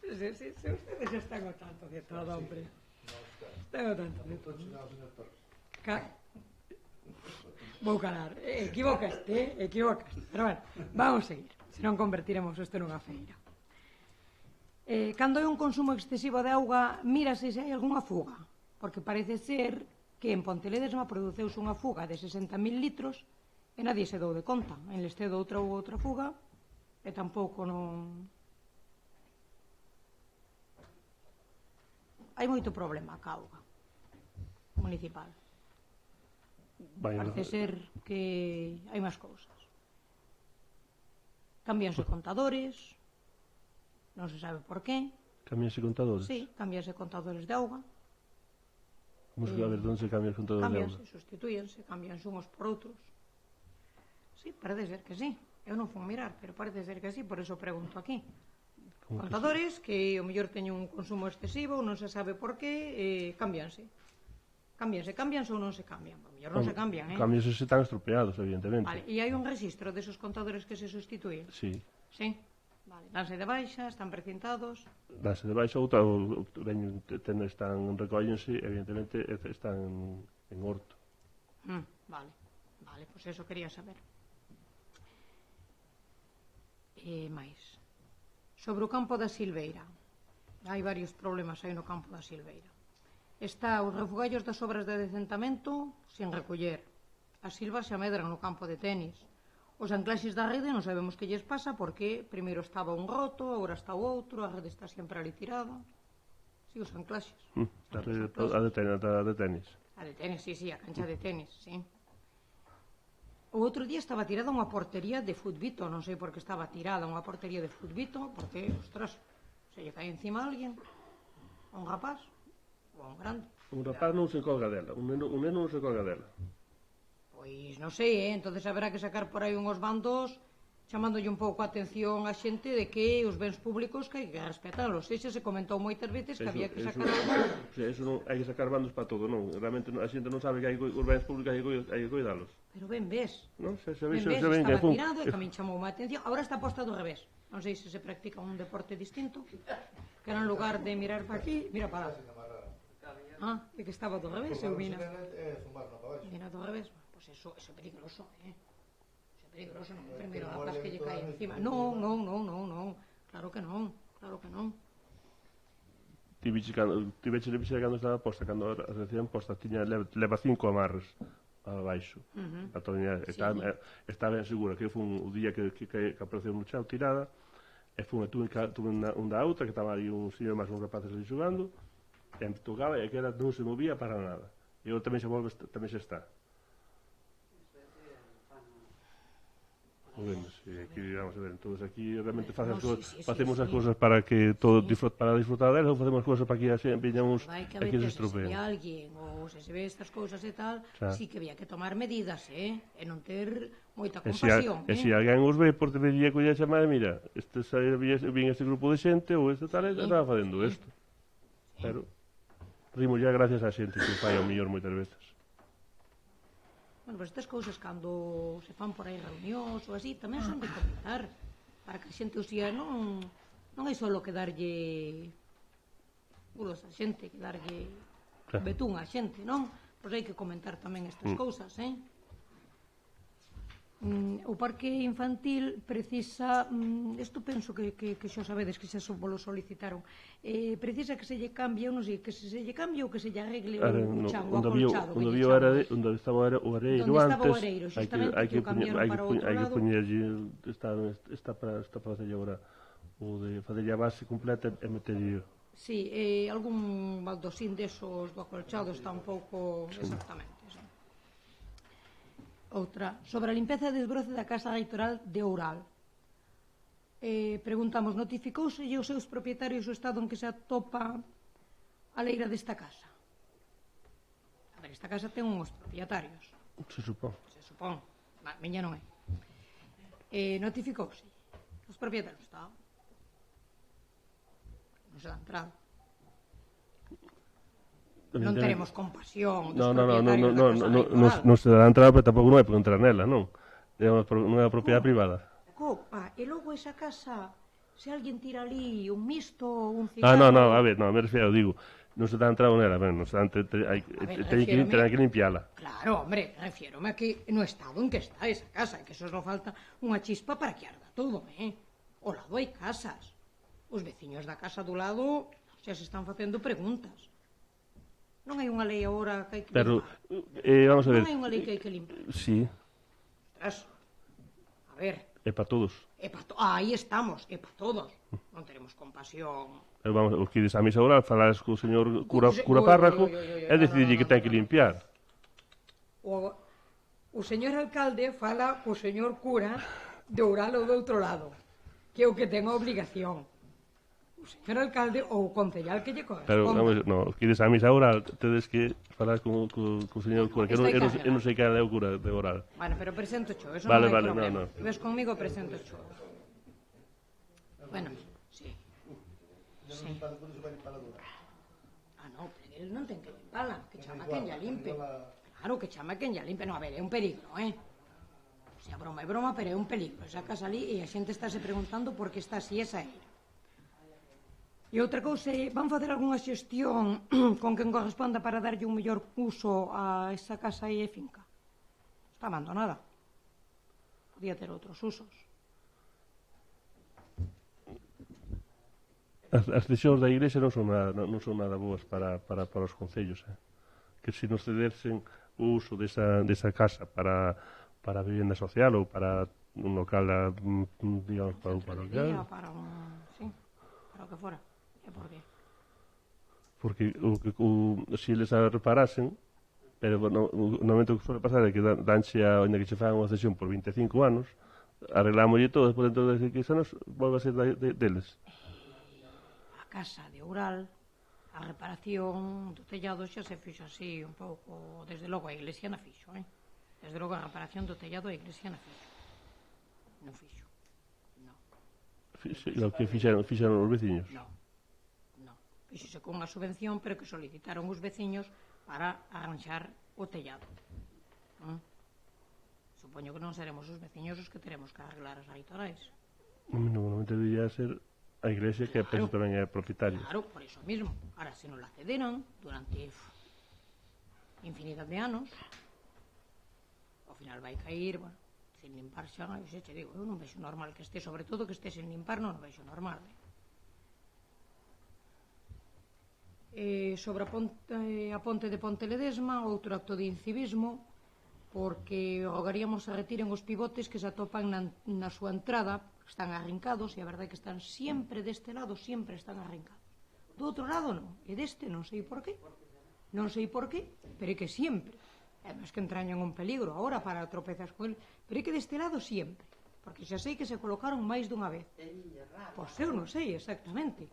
Se ustedes están ao tanto de todo, hombre. Están ao tanto de todo. Vou calar, equivocaste. Pero bueno, vamos a seguir, senón convertiremos isto nunha feira. Cando hai un consumo excesivo de auga, mírase se hai algunha fuga, porque parece ser que en Ponteledesma produceuse unha fuga de 60.000 litros e nadie se dou de conta. En Lestedo outra fuga e tampouco non... Hai moito problema ca auga municipal. Parece ser que hai máis cousas. Cámbianse contadores, non se sabe por qué. Cámbianse contadores? Sí, cámbianse contadores de auga. Como se a ver, onde se cambian os contadores de auga? Cámbianse, sustituíanse, cámbianse uns por outros. Sí, parece ser que sí. Eu non fui mirar, pero parece ser que sí, por eso pregunto aquí. Contadores que o mellor teñen un consumo excesivo, non se sabe por qué, cámbianse. Cámbianse ou non se cambian? O mellor non se cambian, Cámbianse se están estropeados, evidentemente. Vale, e hai un registro desos contadores que se sustituyen? Sí. Sí? Vale, danse de baixa, están precintados? Danse de baixa, están recóllense, evidentemente, están en orto. Vale, pois eso quería saber. Mais. Sobre o campo da Silveira. Hai varios problemas aí no campo da Silveira. Está os refugallos das obras de decentamento sen recoller. As silvas se amedran no campo de tenis. Os anclaxes da rede non sabemos que lles pasa porque primeiro estaba un roto, agora está o outro, a rede está sempre ali tirada. Sí, os anclaxes. A de tenis. A de tenis, sí, a cancha de tenis, sí. O outro día estaba tirada unha portería de futbito, non sei por que estaba tirada unha portería de futbito, porque, ostras, se lle cae encima a alguén, a un rapaz, ou a un grande. Un rapaz non se colga dela, un neno non se colga dela. Pois non sei, entonces haberá que sacar por aí unhos bandos chamándolle un pouco a atención a xente de que os bens públicos que hai que respetalos. Xa se comentou moitas veces que había que sacar algo. Eso non, hai que sacar bandos para todo, non. Realmente a xente non sabe que hai os bens públicos hai que cuidalos. Pero ben ves. Non, estaba tirado e que a min chamou a atención. Agora está posta do revés. Non sei se se practica un deporte distinto, que era en lugar de mirar para aquí, mira para lá. É que estaba do revés, eu vina. Mira do revés. Pois eso é peligroso, Eso é peligroso, non. Primeiro rapaz que lle cae encima. Non. Claro que non. Tiveche cando estaba posta, cando a recién posta, leva 5 amarres abaixo. Está ben segura que foi o día que apareceu no chão tirada, e tuve un da outra, que estaba aí un señor máis un rapaces ali xogando, e me tocaba e que non se movía para nada. E eu tamén se está. Aquí, vamos a ver, entonces aquí realmente facemos as cousas para que para disfrutar delas, ou facemos cousas para que viñamos aquí se estropeen. Se alguén ou se ve estas cousas e tal, sí que había que tomar medidas, e non ter moita compasión. E se alguén os ve por debería coller a chamada, mira, vin este grupo de xente ou este tal, estaba facendo isto. Pero rimos ya gracias a xente que fai ao mellor moitas veces. Bueno, pois estas cousas cando se fan por aí reunións ou así tamén son de comentar para que a xente o sea, non hai só que darlle bulos a xente, que darlle betún a xente, non? Pois hai que comentar tamén estas cousas, O parque infantil precisa, isto penso que xa sabedes que xa vos solicitaron, precisa que se lle cambie, non sei, que se lle cambie ou que se lle arregle o chan, o acolchado. Onde estaba o areiro antes, hai que poñerlle, está para facerlle agora, o de facerlle a base completa e meterlle. Si, algún baldosín desos do acolchado está un pouco exactamente. Outra, sobre a limpeza e desbroce da casa reitoral de Oural. Preguntamos, notificouse os seus propietarios o estado en que se atopa a leira desta casa? A ver, esta casa ten uns propietarios. Se supón. Miña non é. Notificouse os propietarios, está. non se dá entrada. Non teremos compasión dos No, propietarios da casa litoral. non se dá entrada, pero tampouco non hai por entrar nela, non? Non é a propiedade privada. E logo esa casa, se alguén tira ali un misto, un Ah, cigarro... no, a ver, me refiero, digo, non se dá entrada nela, ben, non se dá, teñen que limpiala. Claro, hombre, refiérome a que no estado en que está esa casa, que eso só falta unha chispa para que arda todo, Ao lado hai casas. Os veciños da casa do lado xa se están facendo preguntas. Non hai unha lei agora que hai que Pero, limpar. vamos a ver. Non hai unha lei que hai que limpar. Sí, Ostras, a ver, é para todos. aí estamos, é para todos. Non teremos compasión. Pero vamos, os que ides a misa oral, falades co señor cura párroco e decidille que ten que limpiar. O señor alcalde fala co señor cura de oral ou do outro lado, que é o que ten a obligación. O señor alcalde ou o concellal que lle Pero, corresponda. vamos, no, os que ides a misa oral, tedes que falar co señor cura, que eu non sei que é o cura de oral. Bueno, pero presento cho, eso Vale, non hai vale, problema. no. Ves conmigo, presento cho. Bueno, sí. Sí. No, pero el non ten que limpala, que chama quen lla limpe. Claro, que chama quen lla limpe. No, a ver, é un peligro, O sea, broma é broma, pero é un peligro. Esa casa ali e a xente estáse preguntando por que está así esa era. E outra cousa é, van facer algunha xestión con quen corresponda para darlle un mellor uso a esa casa e finca? Está abandonada. Podía ter outros usos. As decisións da Igrexa non son nada boas para os concellos, que se nos cedersen o uso desa casa para vivenda social ou para un local, digamos, para un parroquial. Sí, para o que fora. E por qué? Porque se eles a reparasen, pero no momento que suele pasar é que danche ainda que che fagan unha cesión por 25 anos, arreglámoslle todo, despois dentro de 15 anos volve a ser deles. A casa de Oural, a reparación do tellado xa se fixo así un pouco, desde logo a iglesia na fixo, Desde logo a reparación do tellado a iglesia na fixo. Non fixo. Non. O que fixeron os veciños? Non. Fíxose con unha subvención, pero que solicitaron os veciños para arranxar o tellado. Supoño que non seremos os veciños os que teremos que arreglar as gaitorais. Normalmente debería ser a Iglesia, que penso tamén é propietaria. Claro, por iso mismo. Ahora, se non la cederan durante infinidad de anos, ao final vai cair, sin limpar xa, che digo, eu non vexo normal que este, sobre todo que este sin limpar, non vexo normal, sobre a ponte de Ponte Ledesma, outro acto de incivismo, porque rogaríamos a retiren os pivotes que se atopan na súa entrada, están arrincados, e a verdade é que están sempre deste lado, sempre están arrincados. Do outro lado non, e deste non sei por qué, pero é que sempre, non é que entrañan un peligro agora para tropezas con el, pero é que deste lado sempre, porque xa sei que se colocaron máis dunha vez. Pois eu non sei exactamente,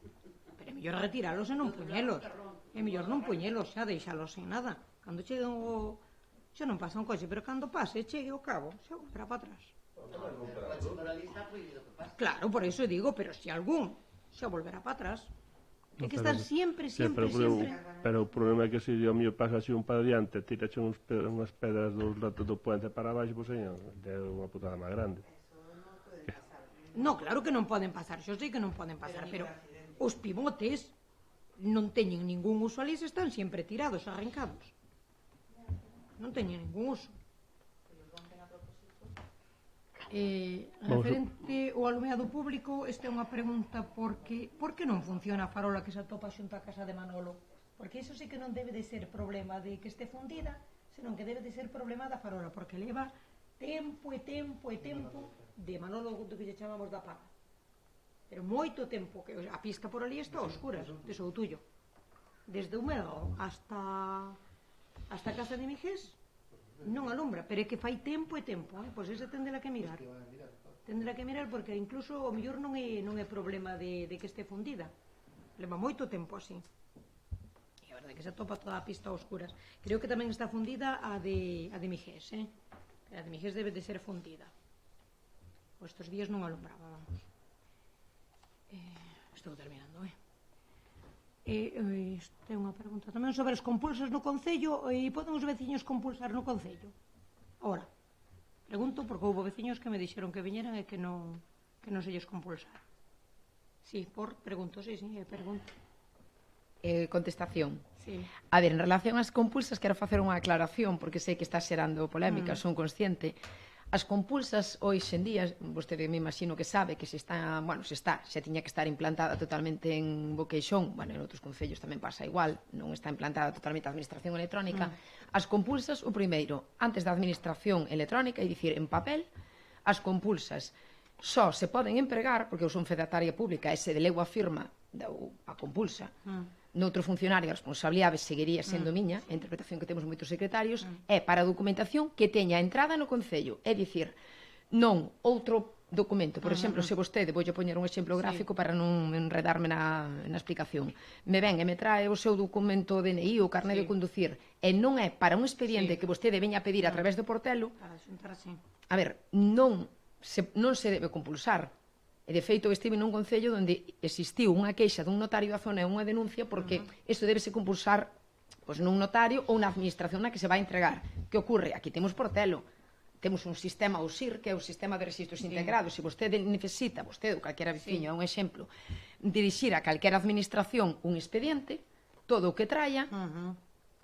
pero é mellor retiralos e non puñelos. É mellor non puñelos xa, deixalos sin nada. Cando cheguen xa non pasa un coche, pero cando pase, chegue ao cabo, xa volverá para atrás. Claro, por iso digo, pero se algún xa volverá para atrás. É que están sempre. Pero o problema é que se o mío pasa así un para diante, tirache unhas pedras do puente para abaixo, pois é unha putada máis grande. No, claro que non poden pasar, xo sei que non poden pasar, pero os pivotes non teñen ningún uso ali, están sempre tirados, arrancados. Non teñen ningún uso. Referente ao alumeado público, esta é unha pregunta por que non funciona a farola que se atopa xunto á casa de Manolo? Porque iso sí que non debe de ser problema de que este fundida, senón que debe de ser problema da farola, porque leva tempo de Manolo do que lle chamamos da paga. Pero moito tempo, que a pisca por ali está a oscuras, de Soutullo. Desde o Merro hasta a casa de Migés, non alumbra, pero é que fai tempo, pois ese tendela que mirar. Tendela que mirar porque incluso o mellor non é problema de que este fundida. Leva moito tempo así. E a verdade que se atopa toda a pista a oscuras. Creo que tamén está fundida a de Migés, A de Migés debe de ser fundida. Estes días non alumbraba, vamos. Estou terminando, Este é unha pregunta tamén sobre as compulsas no Concello. Poden os veciños compulsar no Concello? Ora, pregunto porque houve veciños que me dixeron que viñeran e que non se lles compulsara. Sí, pregunto, sí, pregunto. Contestación. Sí. A ver, en relación ás compulsas, quero facer unha aclaración, porque sei que está xerando polémica, son consciente. As compulsas, hoxe en día, vostede me imagino que sabe que xa tiña que estar implantada totalmente en Boqueixón, en outros concellos tamén pasa igual, non está implantada totalmente a administración electrónica. As compulsas, o primeiro, antes da administración electrónica, é dicir, en papel, as compulsas só se poden empregar, porque eu son fedataria pública e se delego a firma a compulsa, noutro funcionario a responsabilidade seguiría sendo miña, a interpretación que temos moitos secretarios, é para a documentación que teña entrada no Concello, é dicir, non outro documento. Por exemplo, se vostede, voulle poñer un exemplo gráfico para non enredarme na explicación, me ven e me trae o seu documento DNI ou carné de conducir e non é para un expediente que vostede veña a pedir a través do portelo, a ver, non se debe compulsar. E, de feito, estive nun concello onde existiu unha queixa dun notario da zona e unha denuncia porque isto debese compulsar nun notario ou na administración na que se vai entregar. Que ocorre? Aquí temos portelo. Temos un sistema OSIR, que é o Sistema de Registros Integrados. Se vostede necesita, vostede ou calquera veciño, é un exemplo, dirixir a calquera administración un expediente, todo o que traia,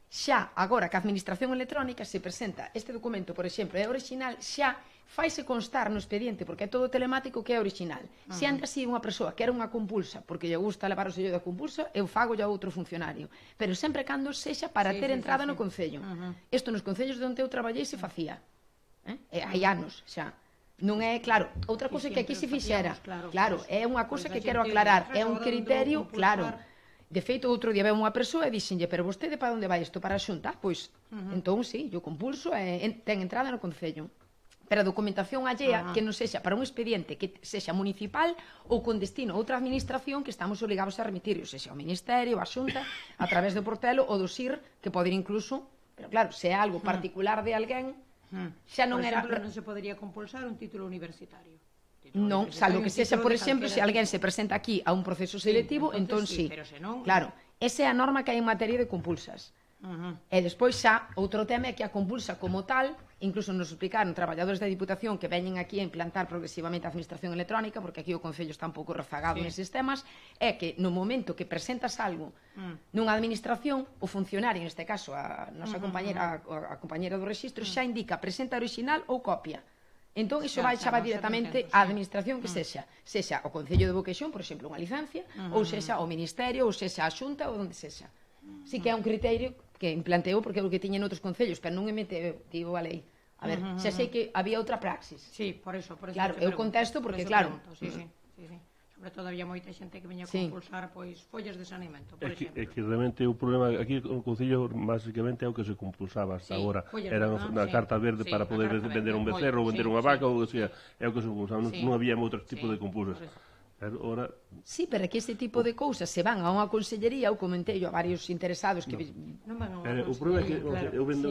xa, agora que a administración electrónica se presenta este documento, por exemplo, é original, xa faise constar no expediente, porque é todo telemático que é original. Se anda así unha persoa que era unha compulsa, porque lle gusta levar o sello da compulsa, eu fago a outro funcionario. Pero sempre cando sexa para ter entrada no Concello. Isto nos concellos onde eu traballei se facía. Hai anos xa. Non é, claro, outra cousa que aquí se fixera. Claro, é unha cousa que quero aclarar. É un criterio, claro. De feito, outro día veu unha persoa e dixenlle, pero vostede para onde vai isto? Para a Xunta? Pois, entón, sí, eu compulso e ten entrada no Concello. Pero a documentación allea que non sexa para un expediente que sexa municipal ou con destino a outra administración que estamos obligados a remitir, ou sexa ao Ministerio, a Xunta, a través do portelo ou do SIR, que pode ir incluso, pero claro, se é algo particular de alguén, xa non era... Por exemplo, non se podería compulsar un título universitario. Non, salvo que sexa, por exemplo, se alguén se presenta aquí a un proceso selectivo, entón sí. Claro, esa é a norma que hai en materia de compulsas. E despois xa, outro tema é que a compulsa como tal, incluso nos explicaron traballadores da Diputación que veñen aquí a implantar progresivamente a administración electrónica, porque aquí o Concello está un pouco rezagado neses temas, é que no momento que presentas algo nunha administración, o funcionario, neste caso a nosa compañera, a compañera do rexistro, xa indica presenta original ou copia. Entón, iso vai directamente á administración que sexa o Concello de Boqueixón, por exemplo, unha licencia, ou sexa o Ministerio, ou sexa a Xunta, ou onde sexa. Sí que é un criterio que implanteo porque é o que tiñen outros concellos, pero non me digo a lei. A ver, xa sei que había outra praxis. Sí, por eso. Claro, eu contesto porque, claro... Sí. Sobre todo había moita xente que veña a compulsar follas de saneamento, por exemplo. É que realmente o problema aquí no Concello basicamente é o que se compulsaba hasta agora. Era na carta verde para poder vender un becerro ou vender unha vaca, ou sea, é o que se compulsaba. Non había outro tipo de compulsas. Ahora... Sí, pero que este tipo de cousas se van a unha consellería, eu comentei a varios interesados que... O problema é que eu vendo...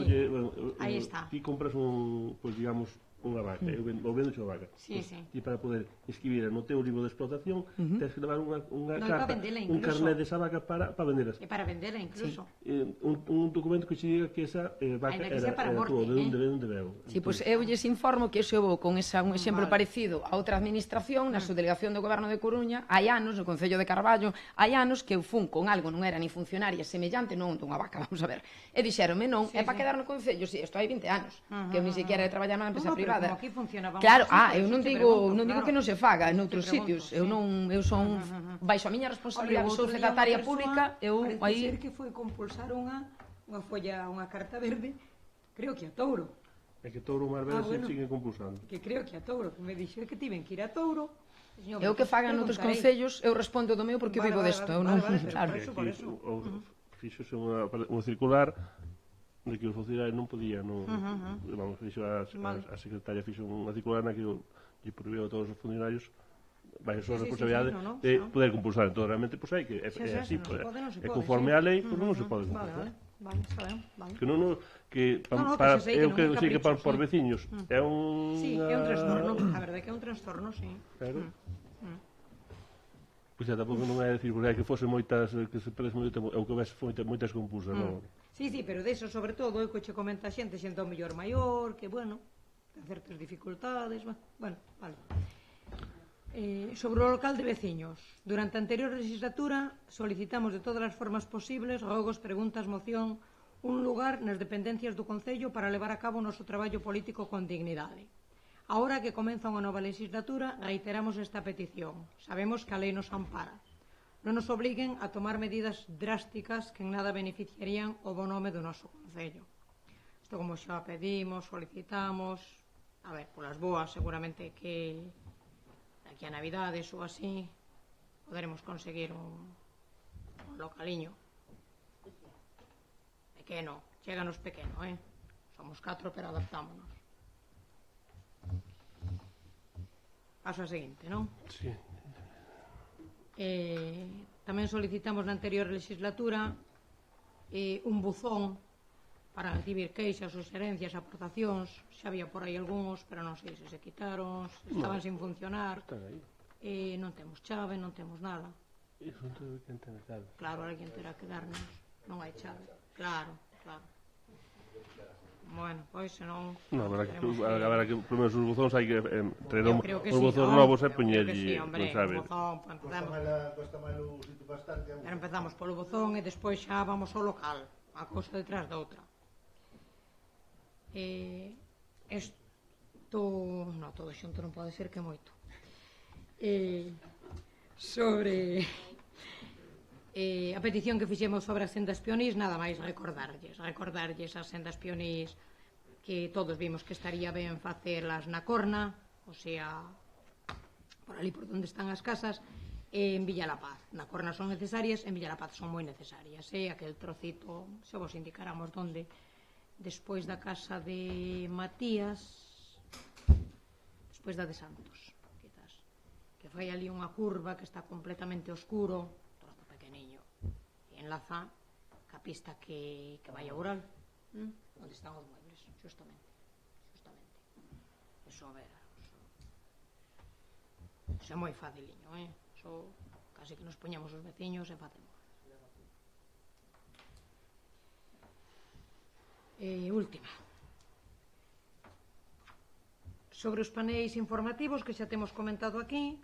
Aí está. Ti compras un, pois digamos, unha vaca, eu vendo unha vaca. E para poder inscribir no teu libro de explotación, tens que levar unha carta, un carnet desa vaca para vendela. E para vendela incluso. Un documento que se diga que esa vaca era tua, de onde veo. Si, pois eu lles informo que iso vou con un exemplo parecido a outra administración, na subdelegación do Goberno de Coruña, hai anos, no Concello de Carballo, hai anos que eu fun con algo, non era ni funcionaria semellante, non dunha vaca, vamos a ver. E dixeronme, non, é para quedar no Concello, si, isto hai 20 anos, que eu ni sequera he traballado na empresa privada. Claro, eu non digo que non se faga en outros sitios. Eu son baixo a miña responsabilidade, sou secretaria pública, eu aí ser que foi compulsar unha folla, unha carta verde, creo que a Touro. É que Touro máis veces sigue compulsando. Que creo que a Touro, que me dixo que tiven que ir a Touro. Eu que fagan noutros concellos, eu respondo do meu porque vivo desto, eu non, claro. Fixose unha circular de que os funcionarios non podían, vamos, a secretaria fixo unha circular na que lle prohibiu a todos os funcionarios baixo a súa responsabilidade de poder compulsar. Entón, realmente, pois hai que é así, é conforme a lei, pois non se pode compulsar. Que non, que eu que sei que por veciños é un... Sí, é un trastorno, a verdade que é un trastorno, sí. Pois é, tampouco non é dicir, porque hai que fose moitas, que se parece moito, é o que ves moitas compusas, non? Sí, pero deso, sobre todo, é que che comenta xente ao mellor maior, que, bueno, ten certas dificultades, bueno, vale. Sobre o local de veciños. Durante a anterior legislatura solicitamos de todas as formas posibles, rogos, preguntas, moción, un lugar nas dependencias do Concello para levar a cabo o noso traballo político con dignidade. Ahora que comeza unha nova legislatura, reiteramos esta petición. Sabemos que a lei nos ampara. Non nos obliguen a tomar medidas drásticas que en nada beneficiarían o bo nome do noso Concello. Isto como xa pedimos, solicitamos, a ver, polas boas, seguramente que aquí a Navidades ou así poderemos conseguir un localiño. Pequeno, cheganos pequeno, Somos 4, pero adaptámonos. Paso a seguinte, non? Sí. Tamén solicitamos na anterior legislatura un buzón para recibir queixas, suxerencias, aportacións. Xa había por aí algúns, pero non sei se se quitaron, estaban sin funcionar. Non temos chave, non temos nada. Iso non ten que ter chave. Claro, alguén terá que darnos. Non hai chave. Claro. Bueno, pois senón... Non, a verdad que por menos os buzóns hai que traer os sí, buzóns novos e poñerlle, hombre, sabe. o buzón, Costa máis o sitio bastante. Pero empezamos polo buzón e despois xa vamos ao local, a cousa detrás da outra. No, todo xunto non pode ser que moito. Sobre a petición que fixemos sobre as sendas pionís, nada máis recordarlles as sendas pionís que todos vimos que estaría ben facelas na Corna, o sea, por ali por onde están as casas, e en Villa La Paz. Na Corna son necesarias, en Villa La Paz son moi necesarias, aquel trocito, se vos indicáramos onde, despois da casa de Matías, despois da de Santos, quizás, que fai ali unha curva que está completamente oscuro, trozo pequeniño, e enlaza ca pista que vai a Ural, onde están os muebles, justamente. Eso, a ver, eso é moi faciliño, eso casi que nos poñamos os veciños e facemos. Última. Sobre os paneis informativos que xa temos comentado aquí,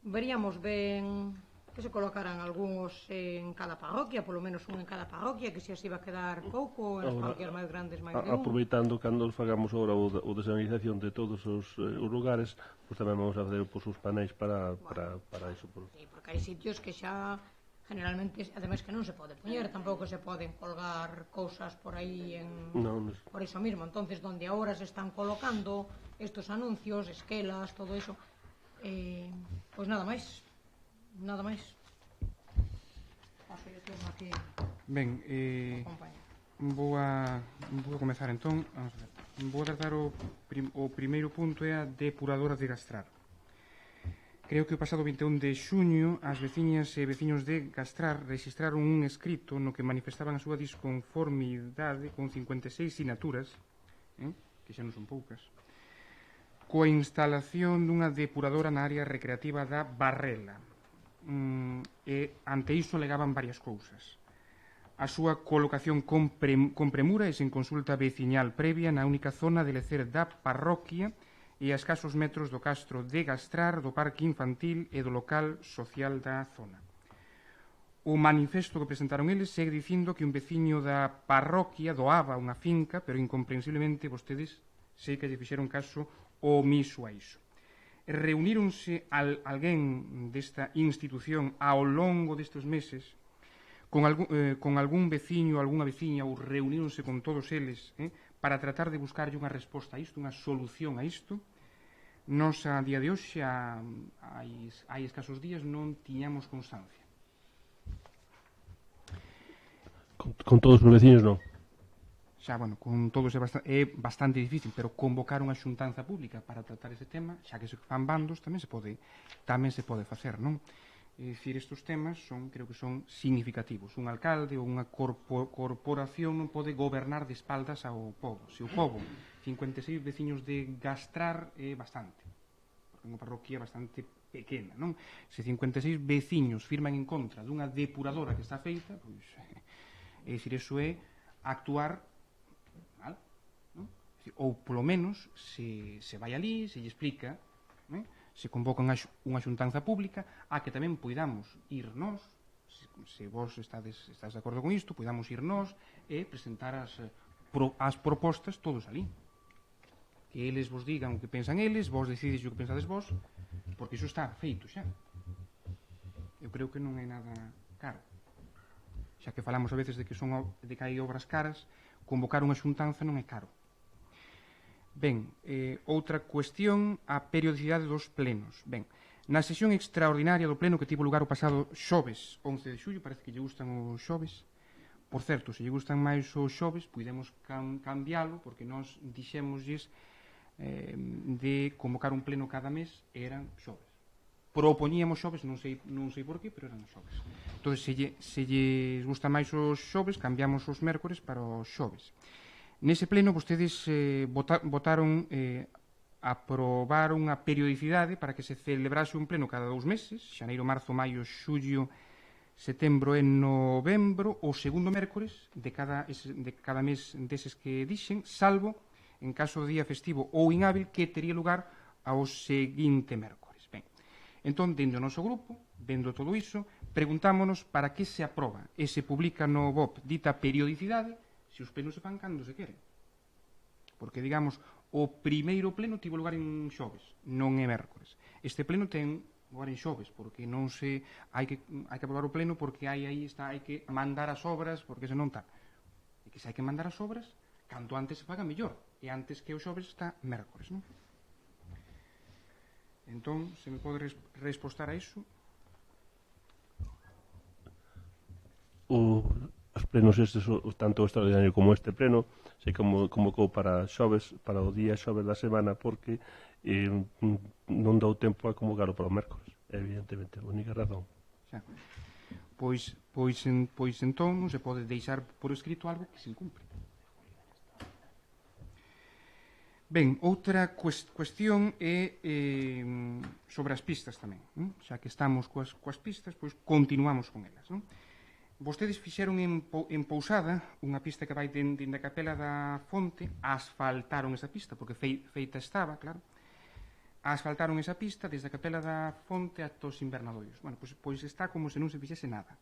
veríamos ben que se colocaran algúns en cada parroquia, polo menos un en cada parroquia, que xa se iba a quedar pouco, en as parroquias máis grandes máis de un. Aproveitando cando fagamos agora o de sanitización de todos os lugares, pois tamén vamos a fazer os panéis para iso. Sí, porque hai sitios que xa generalmente, ademais que non se pode poñer, tampouco se poden colgar cousas por aí por iso mismo. Entonces, donde agora se están colocando estos anuncios, esquelas, todo iso, pois nada máis. Paso yo turno aquí. Ben, vou a comezar entón. Vamos a ver. Vou a tratar o primeiro punto é a depuradora de Gastrar. Creo que o pasado 21 de xuño as veciñas e veciños de Gastrar registraron un escrito no que manifestaban a súa disconformidade con 56 sinaturas, que xa non son poucas, coa instalación dunha depuradora na área recreativa da Barrela. E ante iso alegaban varias cousas: a súa colocación con premura e sen consulta veciñal previa na única zona de lecer da parroquia e a escasos metros do castro de Gastrar, do parque infantil e do local social da zona. O manifesto que presentaron eles segue dicindo que un veciño da parroquia doaba unha finca, pero incomprensiblemente vostedes sei que lle fixeron caso omiso a iso. Reuníronse alguén desta institución ao longo destes meses con algún veciño ou algunha veciña, ou reuníronse con todos eles para tratar de buscarlle unha resposta a isto, unha solución a isto. Nos, a día de hoxe, hai escasos días, non tiñamos constancia. Con todos os veciños non? Xa, bueno, con todos é bastante difícil, pero convocar unha xuntanza pública para tratar ese tema, xa que se fan bandos, tamén se pode facer, non? É dicir, estes temas creo que son significativos. Un alcalde ou unha corporación non pode gobernar de espaldas ao pobo. Se o pobo, 56 veciños de Gastrar, é bastante. porque é unha parroquia bastante pequena, non? Se 56 veciños firman en contra dunha depuradora que está feita, pois, é dicir, iso é actuar mal, non? Ou, polo menos, se vai ali, se lle explica, se convoca unha xuntanza pública, a que tamén poidamos ir nós, se vos estás de acordo con isto, poidamos ir nós e presentar as propostas todos ali. Que eles vos digan o que pensan eles, vos decides o que pensades vos, porque iso está feito xa. Eu creo que non é nada caro. Xa que falamos a veces de que hai obras caras, convocar unha xuntanza non é caro. Ben, outra cuestión, a periodicidade dos plenos. Ben, na sesión extraordinaria do pleno que tivo lugar o pasado xoves 11 de xullo, parece que lle gustan os xoves. Por certo, se lle gustan máis os xoves, podemos cambiálo, porque nós dixémoslles de convocar un pleno cada mes, eran xoves. Propoñíamos xoves, non sei por qué, pero eran xoves. Entón, se lles gusta máis os xoves, cambiamos os mércores para os xoves. Nese pleno, vostedes votaron aprobar unha periodicidade para que se celebrase un pleno cada 2 meses, xaneiro, marzo, maio, xullo, setembro e novembro, o segundo mércores de cada mes deses que dixen, salvo en caso de día festivo ou inhábil, que tería lugar ao seguinte mércores. Ben, entón, dentro do noso grupo, vendo todo iso, preguntámonos para que se aproba e se publica no BOP dita periodicidade se os plenos se fan cando se queren. Porque, digamos, o primeiro pleno tivo lugar en xoves, non é mércores. Este pleno ten lugar en xoves, porque non se hai que aprobar o pleno porque hai que mandar as obras, porque senón tal. E que se hai que mandar as obras, canto antes se faga mellor, e antes que o xoves está mércores, non? Entón, se me pode respostar a iso? Os plenos estes, tanto o extraordinario como este pleno, se convocou para xoves, para o día xoves da semana, porque non dou tempo a convocar para o mércores, evidentemente, a única razón. Xa. Pois entón non se pode deixar por escrito algo que se incumpre. Ben, outra cuestión é sobre as pistas tamén. Xa que estamos coas pistas, pois continuamos con elas. Vostedes fixeron en Pousada unha pista que vai dende a capela da Fonte, asfaltaron esa pista, porque feita estaba, claro. Asfaltaron esa pista desde a capela da Fonte ata os invernadoiros. Bueno, pois está como se non se fixese nada.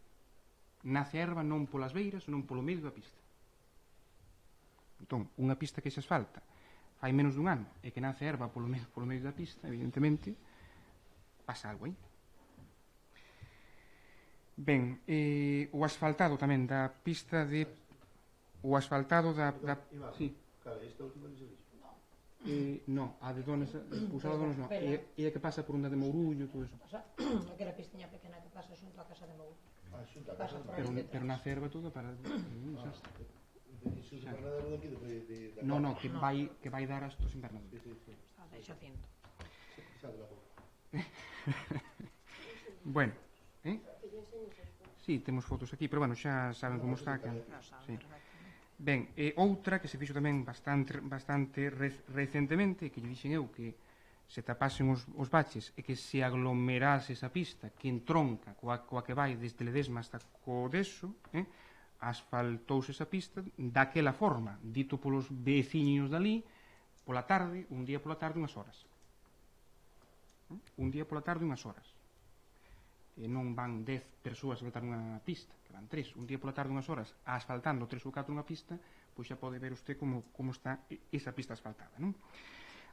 Nace a erva non polas beiras, non polo medio da pista. Entón, unha pista que se asfalta fai menos dun ano e que nace erva polo medio da pista, evidentemente, pasa algo aí. Ben, o asfaltado tamén da pista de... O asfaltado da... Sí. Claro, esta última que se dixo. No, a de Dones, Pousada Dones non. E a que pasa por onda de Mourullo, todo eso. Aquela pistiña pequena que pasa xunto a casa de Mourullo. Xunto a casa de Mourullo. Pero nace erva toda para... Iso é o invernadero daqui de... No, que vai dar a estos invernaderos. Deixa cinto. Xa de la boca. Bueno, Sí, temos fotos aquí, pero bueno, xa saben como está. Sí. Ben, outra que se fixo tamén bastante recentemente, que lle dixen eu que se tapasen os baches e que se aglomerase esa pista que entronca coa que vai desde Ledesma hasta Codeso, asfaltouse esa pista daquela forma, dito polos veciños dali, pola tarde, un día pola tarde, unhas horas. Un día pola tarde, unhas horas. E non van 10 persoas a asfaltar unha pista, que van 3, un día pola tarde, unhas horas, asfaltando 3 ou 4 unha pista, pois xa pode ver usted como está esa pista asfaltada, non?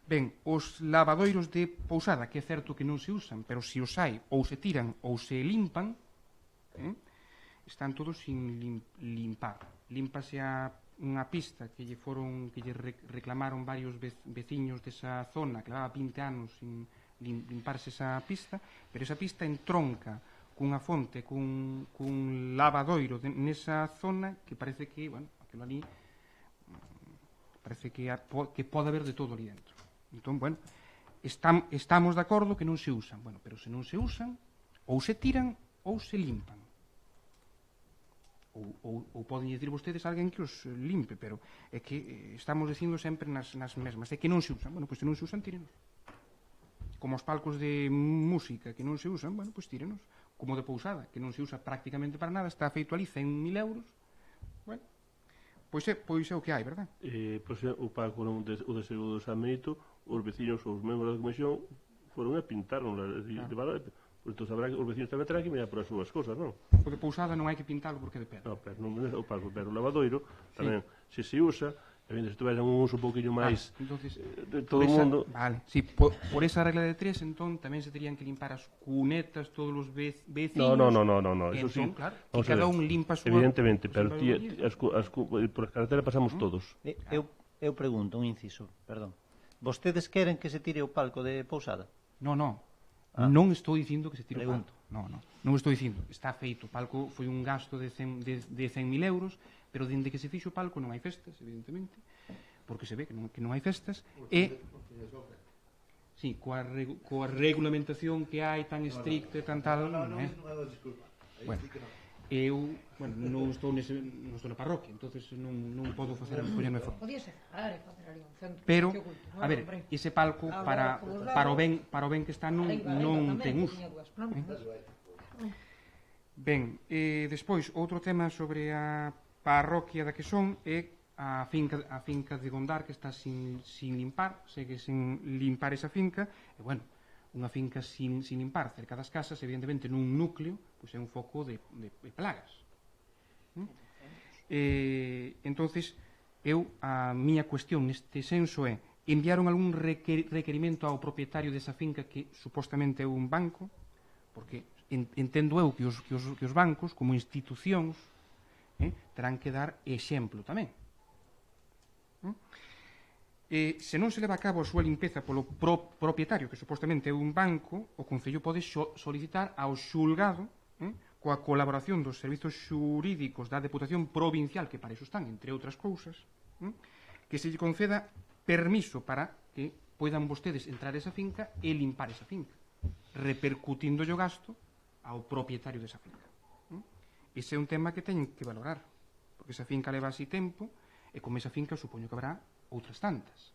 Ben, os lavadoiros de Pousada, que é certo que non se usan, pero se os hai, ou se tiran, ou se limpan, están todos sin limpar. Límpase unha pista que lle reclamaron varios veciños desa zona, que levaba 20 anos sin limparse esa pista, pero esa pista entronca cunha fonte, cun lavadoiro nesa zona que parece que, bueno, aquilo ali parece que pode haber de todo ali dentro. Entón, bueno, estamos de acordo que non se usan, bueno, pero se non se usan, ou se tiran ou se limpan. Ou poden dicir vostedes a alguén que os limpe, pero é que estamos dicindo sempre nas mesmas, é que non se usan. Bueno, pois se non se usan, tírenos. como os palcos de música que non se usan, bueno, pois tírenos. Como de Pousada, que non se usa prácticamente para nada, está feito ali 100.000 euros. Bueno, pois é o que hai, verdad? Pois o Paco, o de Seguro do San Benito, os veciños ou os membros da comisión foron e pintaron Entón, sabrá que os veciños tamén terán que mirar por as súas cosas, non? O de Pousada non hai que pintalo porque é de pedra. No, pero non o Paco, pero o lavadoiro tamén, se se usa, se tuvera un uso un poquinho máis entonces, de todo o mundo. Vale, si por esa regla de 3, entón tamén se terían que limpar as cunetas todos os veciños. No, eso sí. Claro, que cada un limpa a súa. Evidentemente, pero por as carreteras pasamos todos. Eu pregunto, un inciso, perdón. Vostedes queren que se tire o palco de Pousada? No. Non estou dicindo que se tire o Pregunto. palco. Non estou dicindo. Está feito. O palco foi un gasto de 100.000 euros, pero dende que se fixo o palco non hai festas, evidentemente, porque se ve que non hai festas, e sí, coa regulamentación que hai tan estricta e tan tal, non é? Bueno, eu non estou na parroquia, entonces non podo poñerme fora. Podía ser e facer ali un centro. Pero, oculto, a ver, ese palco para o ben que está non ten uso. Ben, despois, outro tema sobre a parroquia da que son é a finca de Gondar, que está sin limpar, segue sin limpar esa finca, e, bueno, unha finca sin limpar cerca das casas, evidentemente nun núcleo, pois é un foco de plagas. Entonces, a miña cuestión neste senso é: enviaron algún requerimento ao propietario desa finca que supostamente é un banco? Porque entendo eu que os bancos, como institucións, terán que dar exemplo tamén. Se non se leva a cabo a súa limpeza polo propietario, que supostamente é un banco, o Concello pode solicitar ao xulgado, coa colaboración dos servizos xurídicos da Deputación Provincial, que para iso están, entre outras cousas, que se lle conceda permiso para que poidan vostedes entrar a esa finca e limpar esa finca, repercutindo o gasto ao propietario desa finca. Ese é un tema que teñen que valorar, porque esa finca leva así tempo, e como esa finca supoño que habrá outras tantas.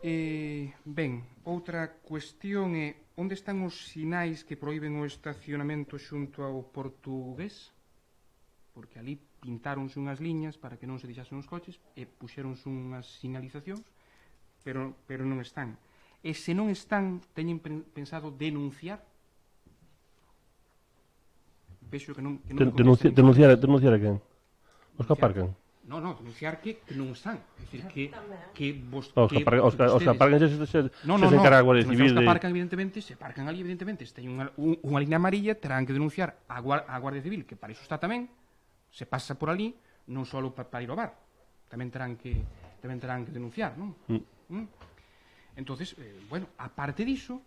Ben, outra cuestión é: onde están os sinais que proíben o estacionamento xunto ao Portugués? Porque ali pintáronse unhas liñas para que non se deixasen os coches e puxéronse unhas sinalizacións, pero non están. E se non están, teñen pensado denunciar? Vexo que non Denunciar a quen? Os que aparcan? No, denunciar que non están. É dicir, que os que aparcan se encarga a Guardia Civil. Os que aparcan, evidentemente, se aparcan ali, evidentemente, se teñen unha liña amarilla, terán que denunciar a Guardia Civil, que para iso está tamén, se pasa por ali, non só para ir ao bar. Tamén terán que denunciar, non? Entonces, bueno, aparte diso,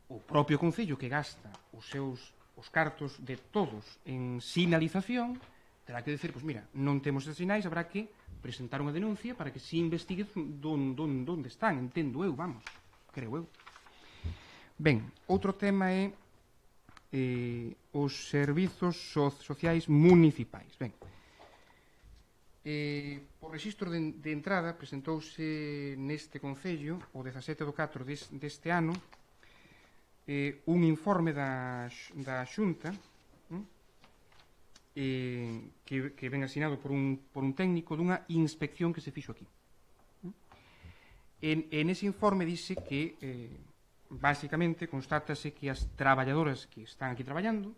o propio Concello que gasta os cartos de todos en sinalización, terá que decir, pois mira, non temos estes sinais, habrá que presentar unha denuncia para que se investigue onde están, entendo eu, vamos, creo eu. Ben, outro tema é os servizos sociais municipais. Ben, por rexistro de entrada presentouse neste Concello o 17/4 deste ano un informe da Xunta que ven asinado por un técnico dunha inspección que se fixo aquí. En ese informe dice que basicamente constátase que as traballadoras que están aquí traballando,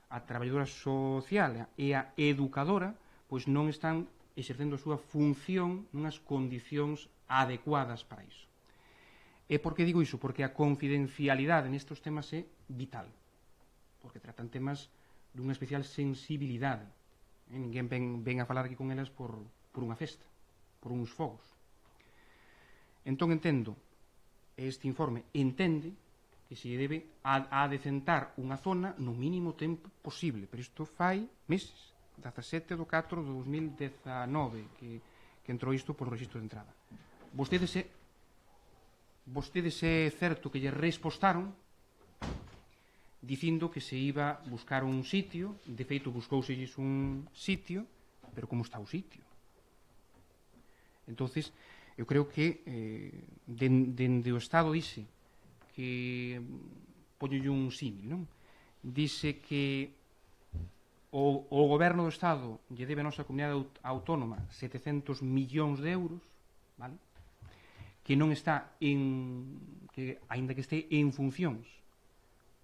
a traballadora social e a educadora, pois non están exercendo a súa función nunhas condicións adecuadas para iso. E por que digo iso? Porque a confidencialidade nestes temas é vital, porque tratan temas dunha especial sensibilidade. Ninguén ven a falar aquí con elas por unha festa, por uns fogos. Entón entendo, este informe entende que se debe adecentar unha zona no mínimo tempo posible, pero isto fai meses, 17/4/2019 que entrou isto por rexistro de entrada. Vostedes é certo que lle respostaron dicindo que se iba a buscar un sitio, de feito buscouselles un sitio, pero como está o sitio? Entonces, Eu creo que dende o Estado dice que poñolle un símil, non? Dice que o goberno do Estado lle debe a nosa comunidade autónoma 700 millóns de euros, vale? Que non está que aínda que este en funcións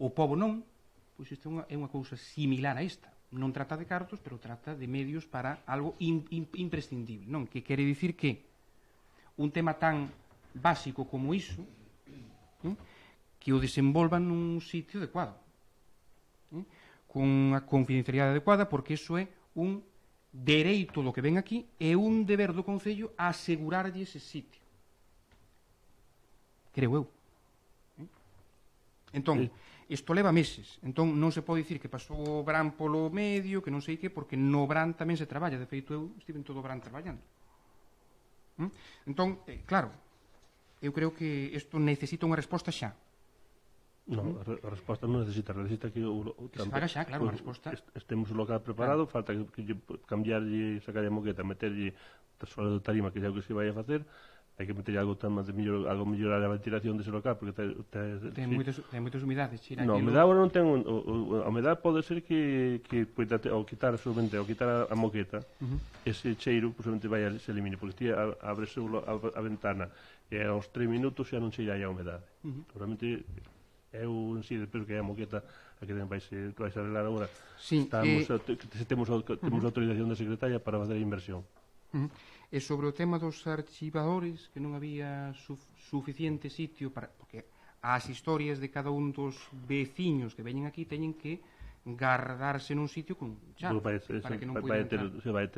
o pobo non, pois isto é unha cousa similar a esta. Non trata de cartos, pero trata de medios para algo imprescindible, non? Que quere dicir que un tema tan básico como iso, non? Que o desenvolvan nun sitio adecuado, non? Con a confidencialidade adecuada, porque iso é un dereito do que ven aquí e un deber do Concello a asegurarlle ese sitio. Creo eu. Entón, isto leva meses. Entón, non se pode dicir que pasou o verán polo medio, que non sei que, porque no verán tamén se traballa. De feito, eu estive todo o verán traballando. Entón, claro, eu creo que isto necesita unha resposta xa. Non, a resposta non necesita que se faga xa, claro, a resposta. Estemos o local preparado, falta que cambiarlle, sacarlle a moqueta, meterlle sola de tarima, que xa o que se vai a facer. Hai que meter algo mellorar a ventilación dese local, porque ten moitas humidades, Chira. Non, a humedade non ten, a humedade pode ser que ao quitar a moqueta, ese cheiro posiblemente se elimine, porque abrese a ventana e aos 3 minutos xa non cheira a humedade. Realmente eu en si, despois que a moqueta a que vai se arreglar agora, temos autorización da secretaria para fazer a inversión. E sobre o tema dos archivadores, que non había suficiente sitio para, porque as historias de cada un dos veciños que veñen aquí teñen que guardarse nun sitio con chave, para que non poidan entrar.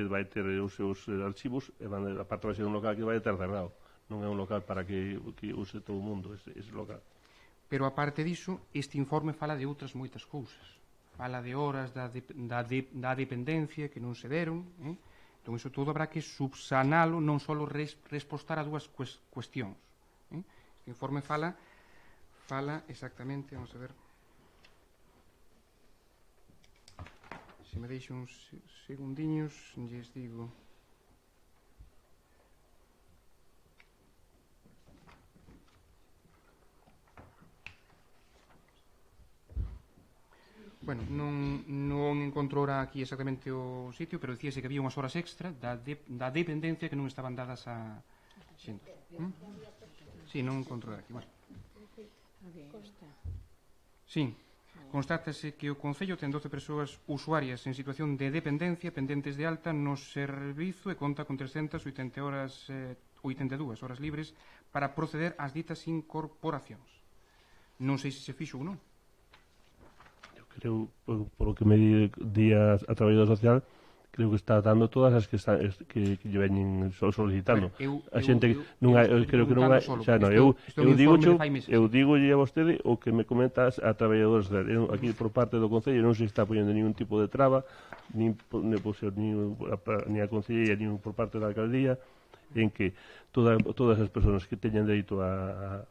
Vai ter os seus archivos, e aparte vai ser un local que vai ter cerrado, non é un local para que use todo o mundo ese local. Pero aparte diso, este informe fala de outras moitas cousas. Fala de horas da dependencia que non se deron, Entón, iso todo habrá que subsanalo, non só respostar a dúas cuestións. Este informe fala exactamente, vamos a ver, se me deixo uns segundiños, lles digo. Bueno, non encontro ahora aquí exactamente o sitio, pero dicíase que había unhas horas extra da dependencia que non estaban dadas a xente. Si, non encontro aquí. Bueno. Si, constátase que o Concello ten 12 persoas usuarias en situación de dependencia pendentes de alta no servizo e conta con 382 horas libres para proceder ás ditas incorporacións. Non sei se se fixo ou non. Creo, por lo que me di a traballador social, creo que está dando todas as que lle veñen solicitando. A xente non hai, creo que non hai, xa non, eu digolle a vostede o que me comentas a traballadores social. Aquí por parte do Concello non se está poñendo ningún tipo de traba, nin a Concellería, nin por parte da Alcaldía, en que todas as persoas que teñan dereito a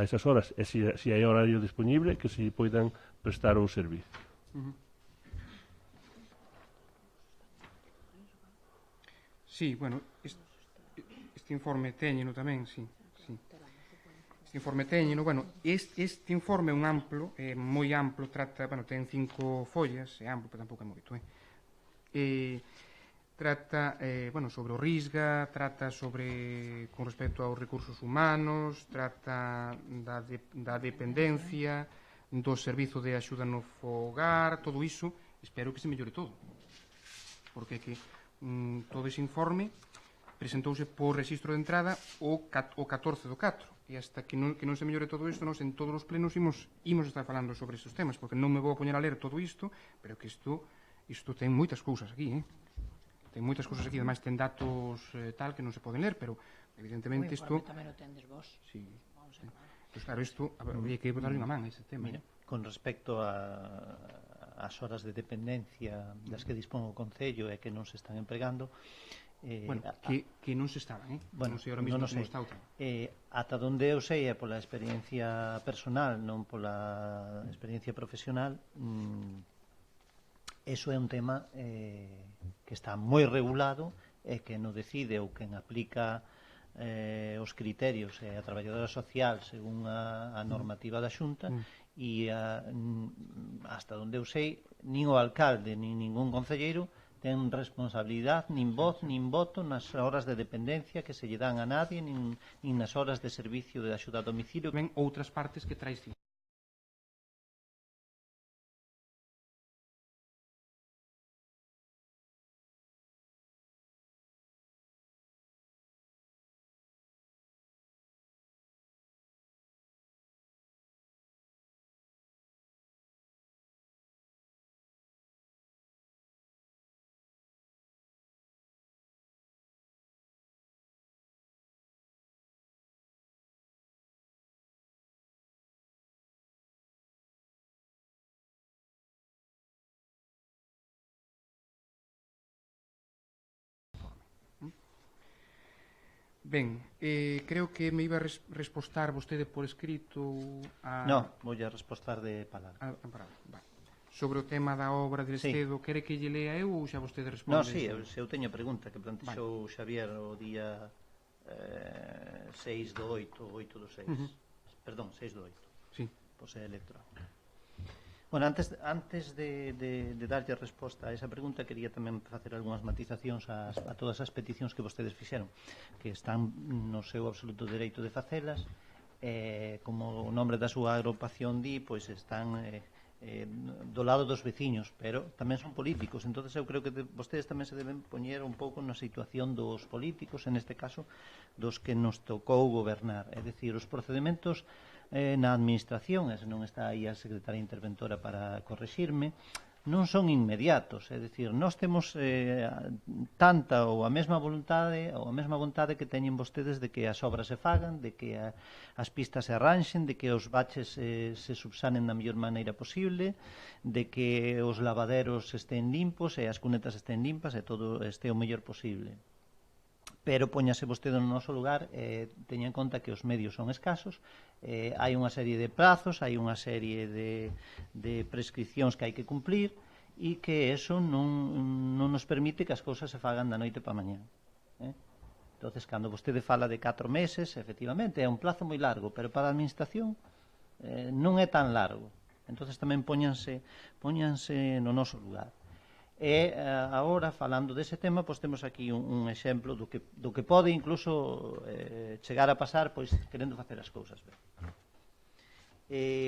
esas horas, e se hai horario disponible, que se poidan prestar o servicio. Sí, bueno, este informe téñeno tamén, sí. Este informe téñeno, bueno, este informe é un amplo, moi amplo, trata, bueno, ten 5 follas, é amplo, pero tampouco é moito, trata, bueno, sobre o RISGA, trata sobre, con respecto aos recursos humanos, trata da dependencia, do servizo de axuda no fogar, todo iso, espero que se mellore todo. Porque que todo ese informe presentouse por registro de entrada o 14 do 4, e hasta que non se mellore todo isto, nós en todos os plenos imos estar falando sobre estes temas, porque non me vou a poñer a ler todo isto, pero que isto ten moitas cousas aquí, ten moitas cousas aquí, ademais ten datos tal que non se poden ler, pero evidentemente isto... Tamén o tendes vos. Sí. Pois claro, isto habría que botarle unha man a ese tema. Mira, con respecto ás horas de dependencia das que dispón o Concello e que non se están empregando, bueno, que non se estaban, bueno, non sei ahora mesmo como está o tema. Ata donde eu sei é pola experiencia personal, non pola experiencia profesional, eso é un tema que está moi regulado e que non decide ou quen aplica os criterios e a traballadora social según a normativa da Xunta e hasta onde eu sei nin o alcalde nin ningún concelleiro ten responsabilidade, nin voz, nin voto nas horas de dependencia que se lle dan a nadie, nin nas horas de servicio de axuda a domicilio. Ven outras partes que traes ti. Ben, creo que me iba a respostar vostede por escrito a... No, vou a respostar de palabra. Vale. Sobre o tema da obra del Estedo, quere que lle lea eu ou xa vostede responde? No, sí, eu teño a pregunta que plantexou Xavier o día 6 do 8, 8 do 6. Perdón, 6 do 8. Sí. Pois é electrónico. Bueno, antes de darlle a resposta a esa pregunta, quería tamén facer algunhas matizacións a todas as peticións que vostedes fixeron, que están no seu absoluto dereito de facelas, como o nombre da súa agrupación di, pois están do lado dos veciños, pero tamén son políticos, entonces eu creo que vostedes tamén se deben poñer un pouco na situación dos políticos, en este caso dos que nos tocou gobernar, é dicir, os procedementos na administración, e se non está aí a secretaria interventora para correxirme, non son inmediatos, é dicir, nós temos tanta ou a mesma vontade que teñen vostedes de que as obras se fagan, de que as pistas se arranxen, de que os baches se subsanen da mellor maneira posible, de que os lavaderos estén limpos e as cunetas estén limpas e todo este o mellor posible. Pero póñase vostede no noso lugar, teña en conta que os medios son escasos, hai unha serie de prazos, hai unha serie de prescripcións que hai que cumplir e que eso non nos permite que as cousas se fagan da noite para mañá. Entonces, cando vostede fala de 4 meses, efectivamente, é un plazo moi largo, pero para a administración non é tan largo. Entonces tamén póñanse no noso lugar. E agora, falando dese tema, pois temos aquí un exemplo do que pode incluso chegar a pasar pois querendo facer as cousas ben.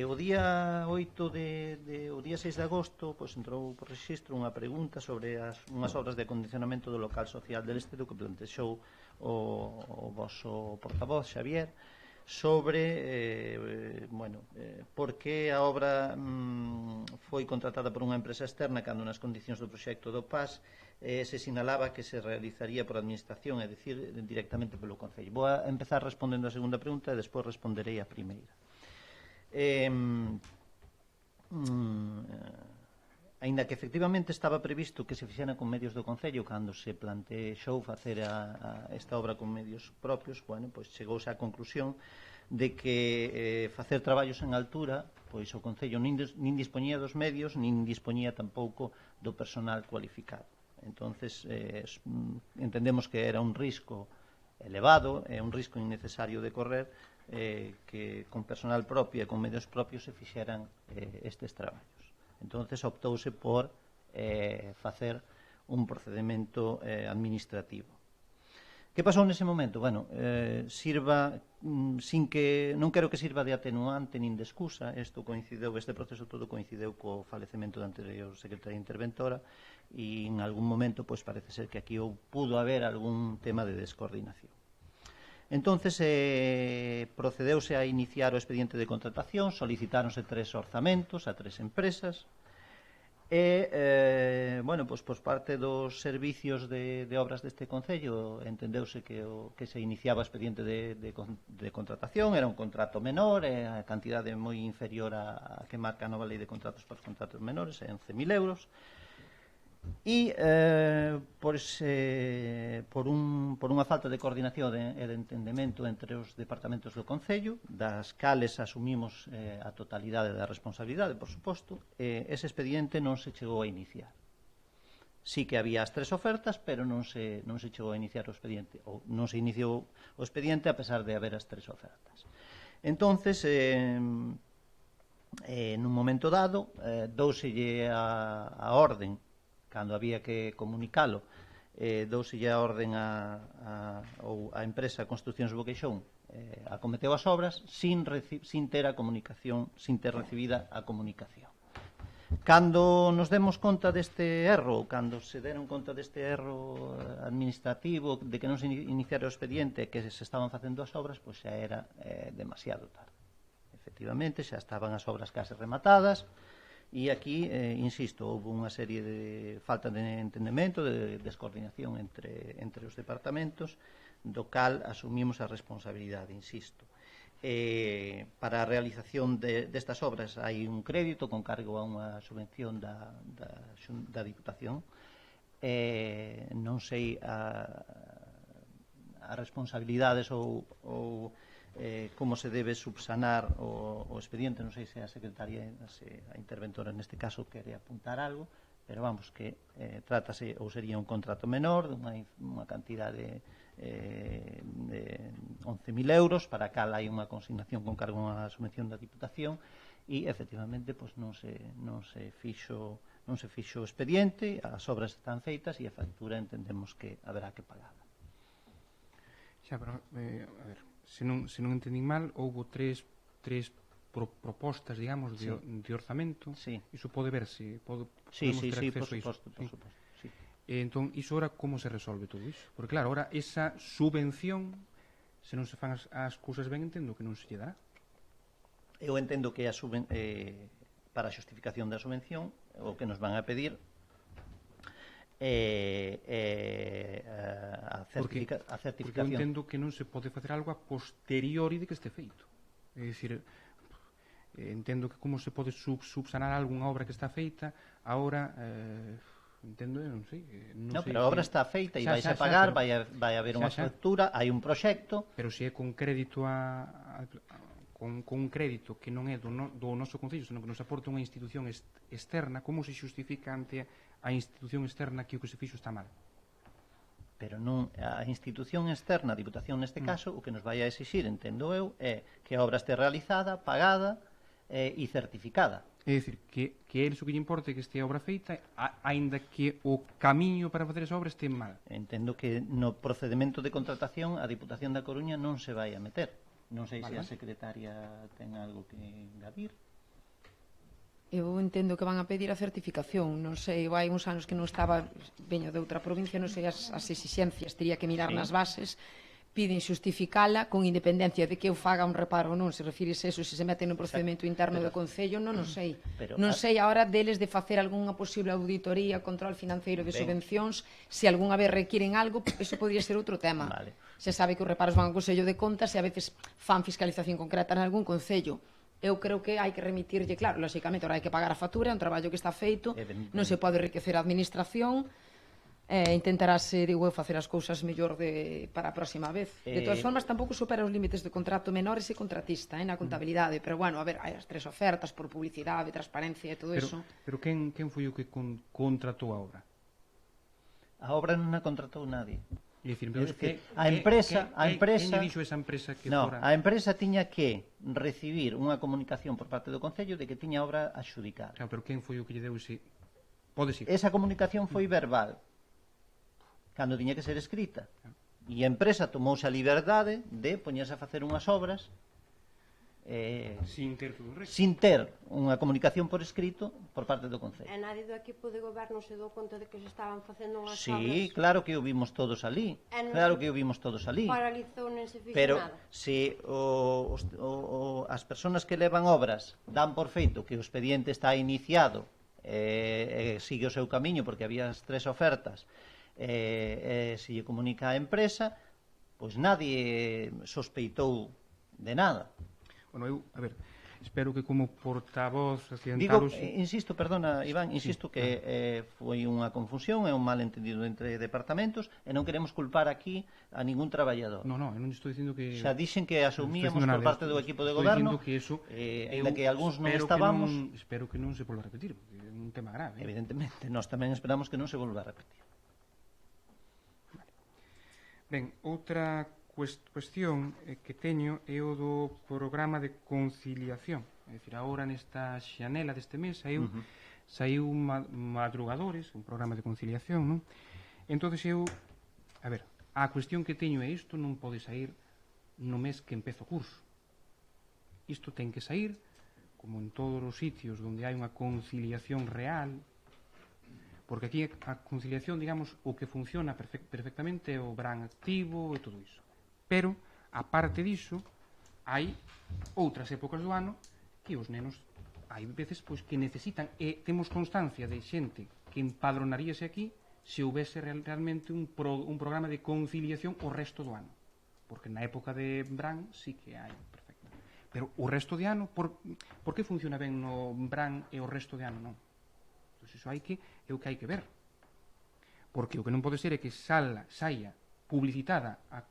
O día 8 o día 6 de agosto pois entrou por rexistro unha pregunta sobre unhas obras de acondicionamento do local social del Estedo que plantexou o voso portavoz Xavier sobre por que a obra foi contratada por unha empresa externa cando nas condicións do proxecto do PAS se sinalaba que se realizaría por administración, é dicir, directamente pelo Concello. Vou a empezar respondendo a segunda pregunta e despois responderei a primeira. Aínda que efectivamente estaba previsto que se fixera con medios do Concello cando se plantexou facer esta obra con medios propios, pois chegouse á conclusión de que facer traballos en altura, pois o Concello nin dispoñía dos medios, nin dispoñía tampouco do personal cualificado. Entonces, entendemos que era un risco elevado, é un risco innecesario de correr, que con personal propio e con medios propios se fixeran estes traballos. Entonces optouse por facer un procedimento administrativo. Que pasou nese momento? Bueno, sirva sin que non quero que sirva de atenuante nin de excusa. Este proceso todo coincideu co falecemento da anterior secretaria interventora e en algún momento pois parece ser que aquí pudo haber algún tema de descoordinación. Entonces procedeuse a iniciar o expediente de contratación, solicitáronse 3 orzamentos a 3 empresas e, pois por parte dos servicios de obras deste Concello entendeuse que se iniciaba o expediente de contratación, era un contrato menor, a cantidade moi inferior a que marca a nova lei de contratos para os contratos menores, é 11.000 euros, e por unha falta de coordinación e de entendemento entre os departamentos do Concello, das cales asumimos a totalidade da responsabilidade, por suposto, ese expediente non se chegou a iniciar. Sí que había as 3 ofertas, pero non se chegou a iniciar o expediente, ou non se iniciou o expediente a pesar de haber as 3 ofertas. Entonces, nun momento dado, douselle a orden, cando había que comunicalo, douselle a orden a empresa Construccións Boqueixón, acometeu as obras sin ter a comunicación, sin ter recibida a comunicación. Cando nos demos conta deste erro, ou cando se deron conta deste erro administrativo de que non se iniciara o expediente, que se estaban facendo as obras, pois xa era demasiado tarde. Efectivamente, xa estaban as obras case rematadas, e aquí, insisto, houve unha serie de falta de entendemento, de descoordinación entre os departamentos, do cal asumimos a responsabilidade, insisto. Para a realización destas obras hai un crédito con cargo a unha subvención da Diputación. Non sei as responsabilidades ou como se debe subsanar o expediente. Non sei se a secretaria, a interventora neste caso, quere apuntar algo, pero vamos, que trátase, ou sería un contrato menor, dunha cantidade de 11.000 euros, para a cal hai unha consignación con cargo a subvención da Diputación, e efectivamente non se fixo o expediente, as obras están feitas e a factura entendemos que haberá que pagala. Xa, pero, a ver, se non entendín mal, houve tres propostas, digamos, de orzamento. Iso pode verse, podemos ter acceso a iso. Por suposto. Entón, iso ahora como se resolve todo iso? Porque claro, ahora esa subvención, se non se fan as cousas ben, entendo que non se lle dará. Eu entendo que para a xustificación da subvención o que nos van a pedir a certificación. Porque eu entendo que non se pode facer algo a posteriori de que este feito. É dicir, entendo que como se pode subsanar algunha obra que está feita agora, entendo, non sei. Non, pero a obra está feita e vais a pagar, vai haber unha factura, hai un proxecto. Pero se é con crédito con un crédito que non é do noso concello, senón que nos aporta unha institución externa, como se xustifica ante a institución externa que o que se fixo está mal? Pero non, a institución externa, a Diputación neste caso, o que nos vai a exixir, entendo eu, é que a obra este realizada, pagada e certificada. É dicir, que é iso que lle importa, que este obra feita, aínda que o camiño para facer esa obra este mal. Entendo que no procedimento de contratación a Diputación da Coruña non se vai a meter. Non sei se a secretaria ten algo que engadir. Eu entendo que van a pedir a certificación. Non sei, hai uns anos que non estaba, veño de outra provincia, non sei as exixencias, teria que mirar nas bases. Piden xustificala con independencia de que eu faga un reparo ou non. Se refires a eso, se se mete no procedimento interno do Concello, non o sei. Non sei a hora deles de facer algunha posible auditoría, control financeiro de subvencións, se algunha vez requiren algo, eso podría ser outro tema. Se sabe que os reparos van ao Consello de Contas e a veces fan fiscalización concreta en algún Concello. Eu creo que hai que remitirlle, claro, lóxicamente, ahora hai que pagar a factura, é un traballo que está feito, non se pode enriquecer a administración, intentarase, digo eu, facer as cousas mellor para a próxima vez. De todas formas, tampouco supera os límites de contrato menor ese contratista na contabilidade, pero bueno, a ver, hai as 3 ofertas por publicidade, transparencia e todo eso. Pero quen foi o que contratou a obra? A obra non a contratou nadie. A empresa quen dixo esa empresa que fora? A empresa tiña que recibir unha comunicación por parte do Concello de que tiña obra adxudicada. Pero quen foi o que lle deu ese... Pode ser. Esa comunicación foi verbal, cando tiña que ser escrita. E a empresa tomouse a liberdade de poñerse a facer unhas obras sin ter todo o resto. Sin ter unha comunicación por escrito por parte do Concello. E nadie do equipo de goberno se dou conta de que se estaban facendo unhas obras? Sí, claro que o vimos todos ali. Claro que o vimos todos ali. Paralizou, non se fixo pero nada. Se as persoas que levan obras dan por feito que o expediente está iniciado, sigue o seu camiño porque había as 3 ofertas, se lle comunica á empresa, pois nadie sospeitou de nada. Bueno, a ver, espero que como portavoz Digo, accidentalos... insisto, perdona, Iván, insisto que foi unha confusión, é un malentendido entre departamentos e non queremos culpar aquí a ningún traballador. No, eu non estou dicindo que... Xa dixen que asumíamos por parte do equipo de goberno, en que algúns non estábamos... Espero que non se volva a repetir, porque é un tema grave. Evidentemente, nós tamén esperamos que non se volva a repetir. Ben, outra cuestión que teño é o do programa de conciliación. É dicir, agora nesta xanela deste mes saiu Madrugadores, un programa de conciliación, non? Entón, a ver, a cuestión que teño é isto non pode sair no mes que empezo o curso. Isto ten que sair, como en todos os sitios onde hai unha conciliación real, porque aquí a conciliación, digamos, o que funciona perfectamente é o BRAN activo e todo iso. Pero, a parte diso, hai outras épocas do ano que os nenos hai veces pois que necesitan, e temos constancia de xente que empadronaríase aquí se houvese realmente un programa de conciliación o resto do ano, porque na época de BRAN sí que hai, perfecto, pero o resto de ano, por que funciona ben no BRAN e o resto de ano non? Pois iso é o que hai que ver, porque o que non pode ser é que saia publicitada a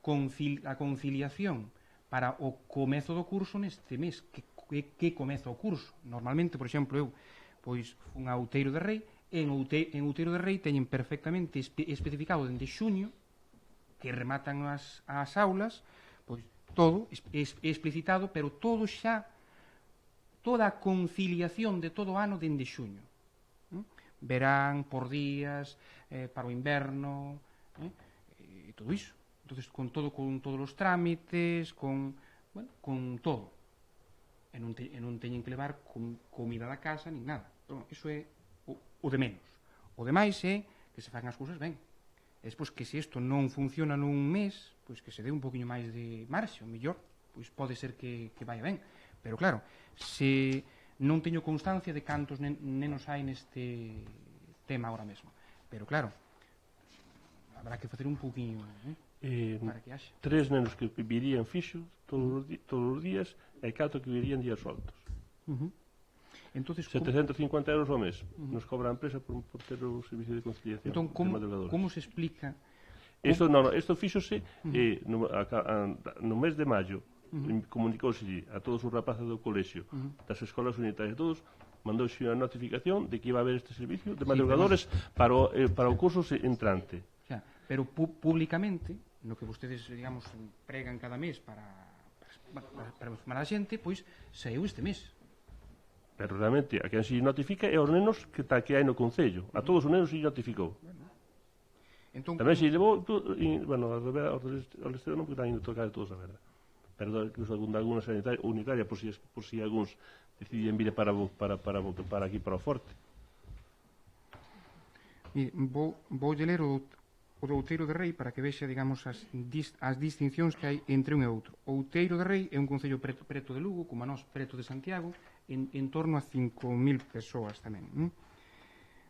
conciliación para o comezo do curso neste mes que comezo o curso. Normalmente, por exemplo, eu pois fun a Outeiro de Rei, e en Outeiro de Rei teñen perfectamente especificado dende xuño que rematan as aulas, pois todo explicitado, pero todo xa, toda a conciliación de todo o ano dende xuño. Verán por días, para o inverno, e todo iso. Entonces, con todos os trámites, con todo. E non teñen que levar comida da casa, nin nada. Pero, iso é o de menos. O demais é que se fan as cousas ben. E despois que se isto non funciona nun mes, pois que se dé un poquinho máis de marxe, o mellor, pois pode ser que vaya ben. Pero claro, se non teño constancia de cantos nenos hai neste tema ahora mesmo. Pero claro, habrá que facer un pouquinho para que haxa. 3 nenos que vivirían fixos todos os días e 4 que vivirían días soltos. Entonces, 750 euros ao mes nos cobra a empresa por ter o servicio de conciliación. Entón, como se explica? Isto fíxose no mes de maio, comunicouse a todos os rapaces do colexio, das escolas unitarias, todos, mandouse unha notificación de que iba a haber este servicio de madrugadores para o curso entrante. Pero públicamente, no que vostedes, digamos, pregan cada mes para a xente, pois saiu este mes. Pero realmente a quen se notifica é aos nenos que hai no Concello. A todos os nenos se notificou. Tamén se levou, bueno, ao Lestero non, porque están indo tocar todos a verdad. Pero incluso alguna sanitaria unitaria, por si algúns decidían vir para aquí, para o Forte. Vou ler o do Outeiro de Rei para que vexa, digamos, as distincións que hai entre un e outro. O Outeiro de Rei é un concello preto de Lugo, como a nós preto de Santiago, en torno a 5.000 persoas tamén,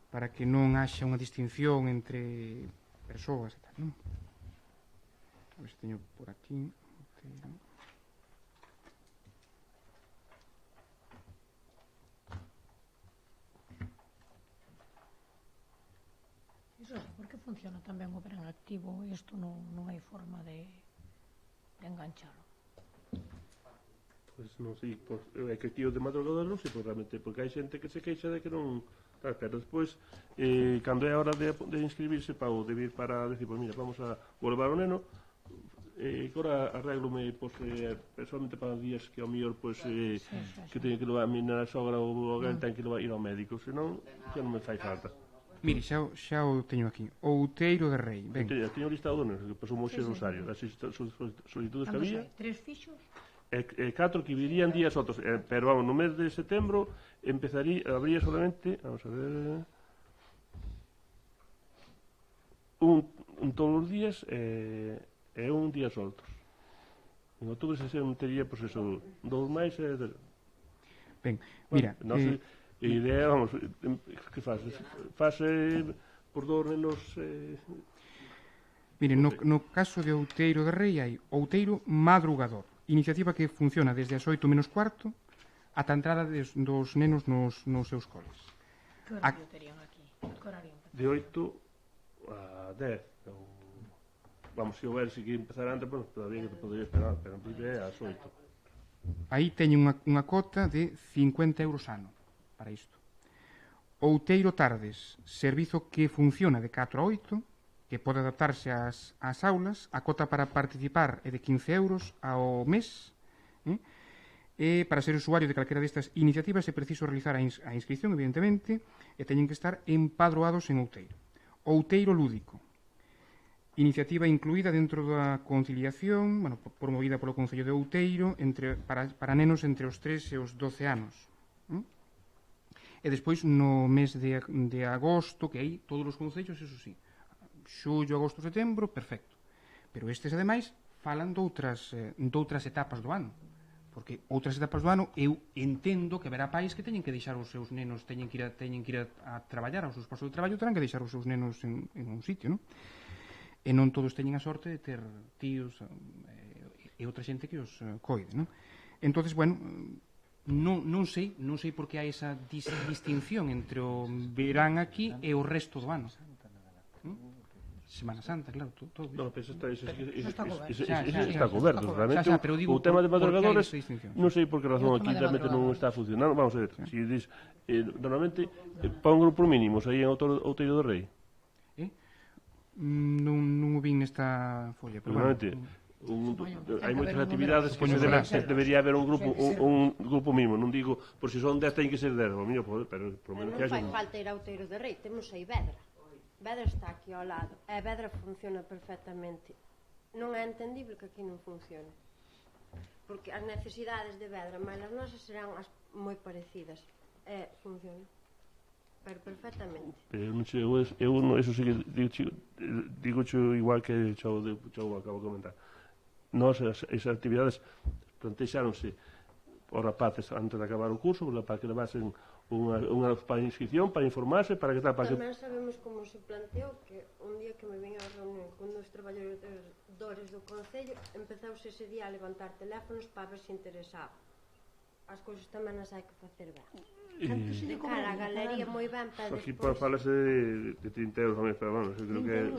para que non haxa unha distinción entre persoas e tal, non? A ver se teño por aquí. Iso, por que funciona tamén o verán activo? Isto non hai forma de enganchalo. Pois non sei, é que aquí o de madrugador non sei, porque hai xente que se queixa de que non... Pero despois, cando é a hora de inscribirse ou de vir para decir, pois mira, vamos a volver o neno, agora arreglome personalmente para días que ao mellor que teño que levar a miña sogra ou alguén ten que ir ao médico, senón xa non me fai falta. Mire, xa o teño aquí. Outeiro de Rei. Teño listado nenos, que pasou Moxe Rosario, as solicitudes que había. 3 fixos? E 4 que virían días outros, pero vamos, no mes de setembro habría solamente, vamos a ver, un todos os días e un día soltos. En outubro se non tería, pois eso, 2 máis e... Ben, mira... A idea, vamos, que fase por 2 nenos... Mire, no caso de Outeiro de Rei hai Outeiro Madrugador, iniciativa que funciona desde as 8 menos cuarto ata a entrada dos nenos nos seus coles. Que horario terían aquí? Que horario? De 8 a 10. Vamos, se houver, se que empezar antes, bueno, todavía que te podería esperar, pero en principio é ás 8. Aí teñen unha cota de 50 euros ano para isto. Outeiro Tardes, servizo que funciona de 4 a 8, que pode adaptarse ás aulas. A cota para participar é de 15 euros ao mes. E para ser usuario de calquera destas iniciativas é preciso realizar a inscripción, evidentemente, e teñen que estar empadroados en Outeiro. Outeiro Lúdico. Iniciativa incluída dentro da conciliación, promovida polo Concello de Outeiro para nenos entre os 3 e os 12 anos. E despois, no mes de agosto, que aí todos os concellos, eso sí, xullo, agosto, setembro, perfecto. Pero estes, ademais, falan doutras etapas do ano. Porque outras etapas do ano eu entendo que haberá pais que teñen que deixar os seus nenos, teñen que ir a traballar aos seus postos de traballo, terán que deixar os seus nenos en un sitio, non? E non todos teñen a sorte de ter tíos e outra xente que os coide, non? Entonces, bueno, non sei por que hai esa distinción entre o verán aquí e o resto do ano. Semana Santa, claro, todo. No, pero eso está coberto, realmente. O tema de madrugadores, non sei por que razón aquí realmente non está funcionando. Vamos a ver, si dis, normalmente pon grupos mínimos aí en Outeiro do Rei. Non o vin nesta folla, pero normalmente hai moitas actividades que debería haber un grupo mínimo, non digo por se son 10 teñen que ser 10, pero por menos que haxa. Non fai falta ir a Outeiro de Rei, temos aí Vedra. Vedra está aquí ao lado, e Vedra funciona perfectamente. Non é entendible que aquí non funcione, porque as necesidades de Vedra máis as nosas serán moi parecidas, e funciona pero perfectamente. Eu eso sí que digo igual que Chau acabo de comentar. Nós, esas actividades plantexáronse os rapaces antes de acabar o curso, para que levasen unha inscripción, para informarse, para que tal. Tamén sabemos como se planteou que un día que me vin a reunión con dos traballadores do Concello, empezouse ese día a levantar teléfonos para ver se interesaba. As cousas tamén as hai que facer ben. De cara a galería moi ben, pero aquí falase de 30 euros ao mes, pero bueno, eu creo que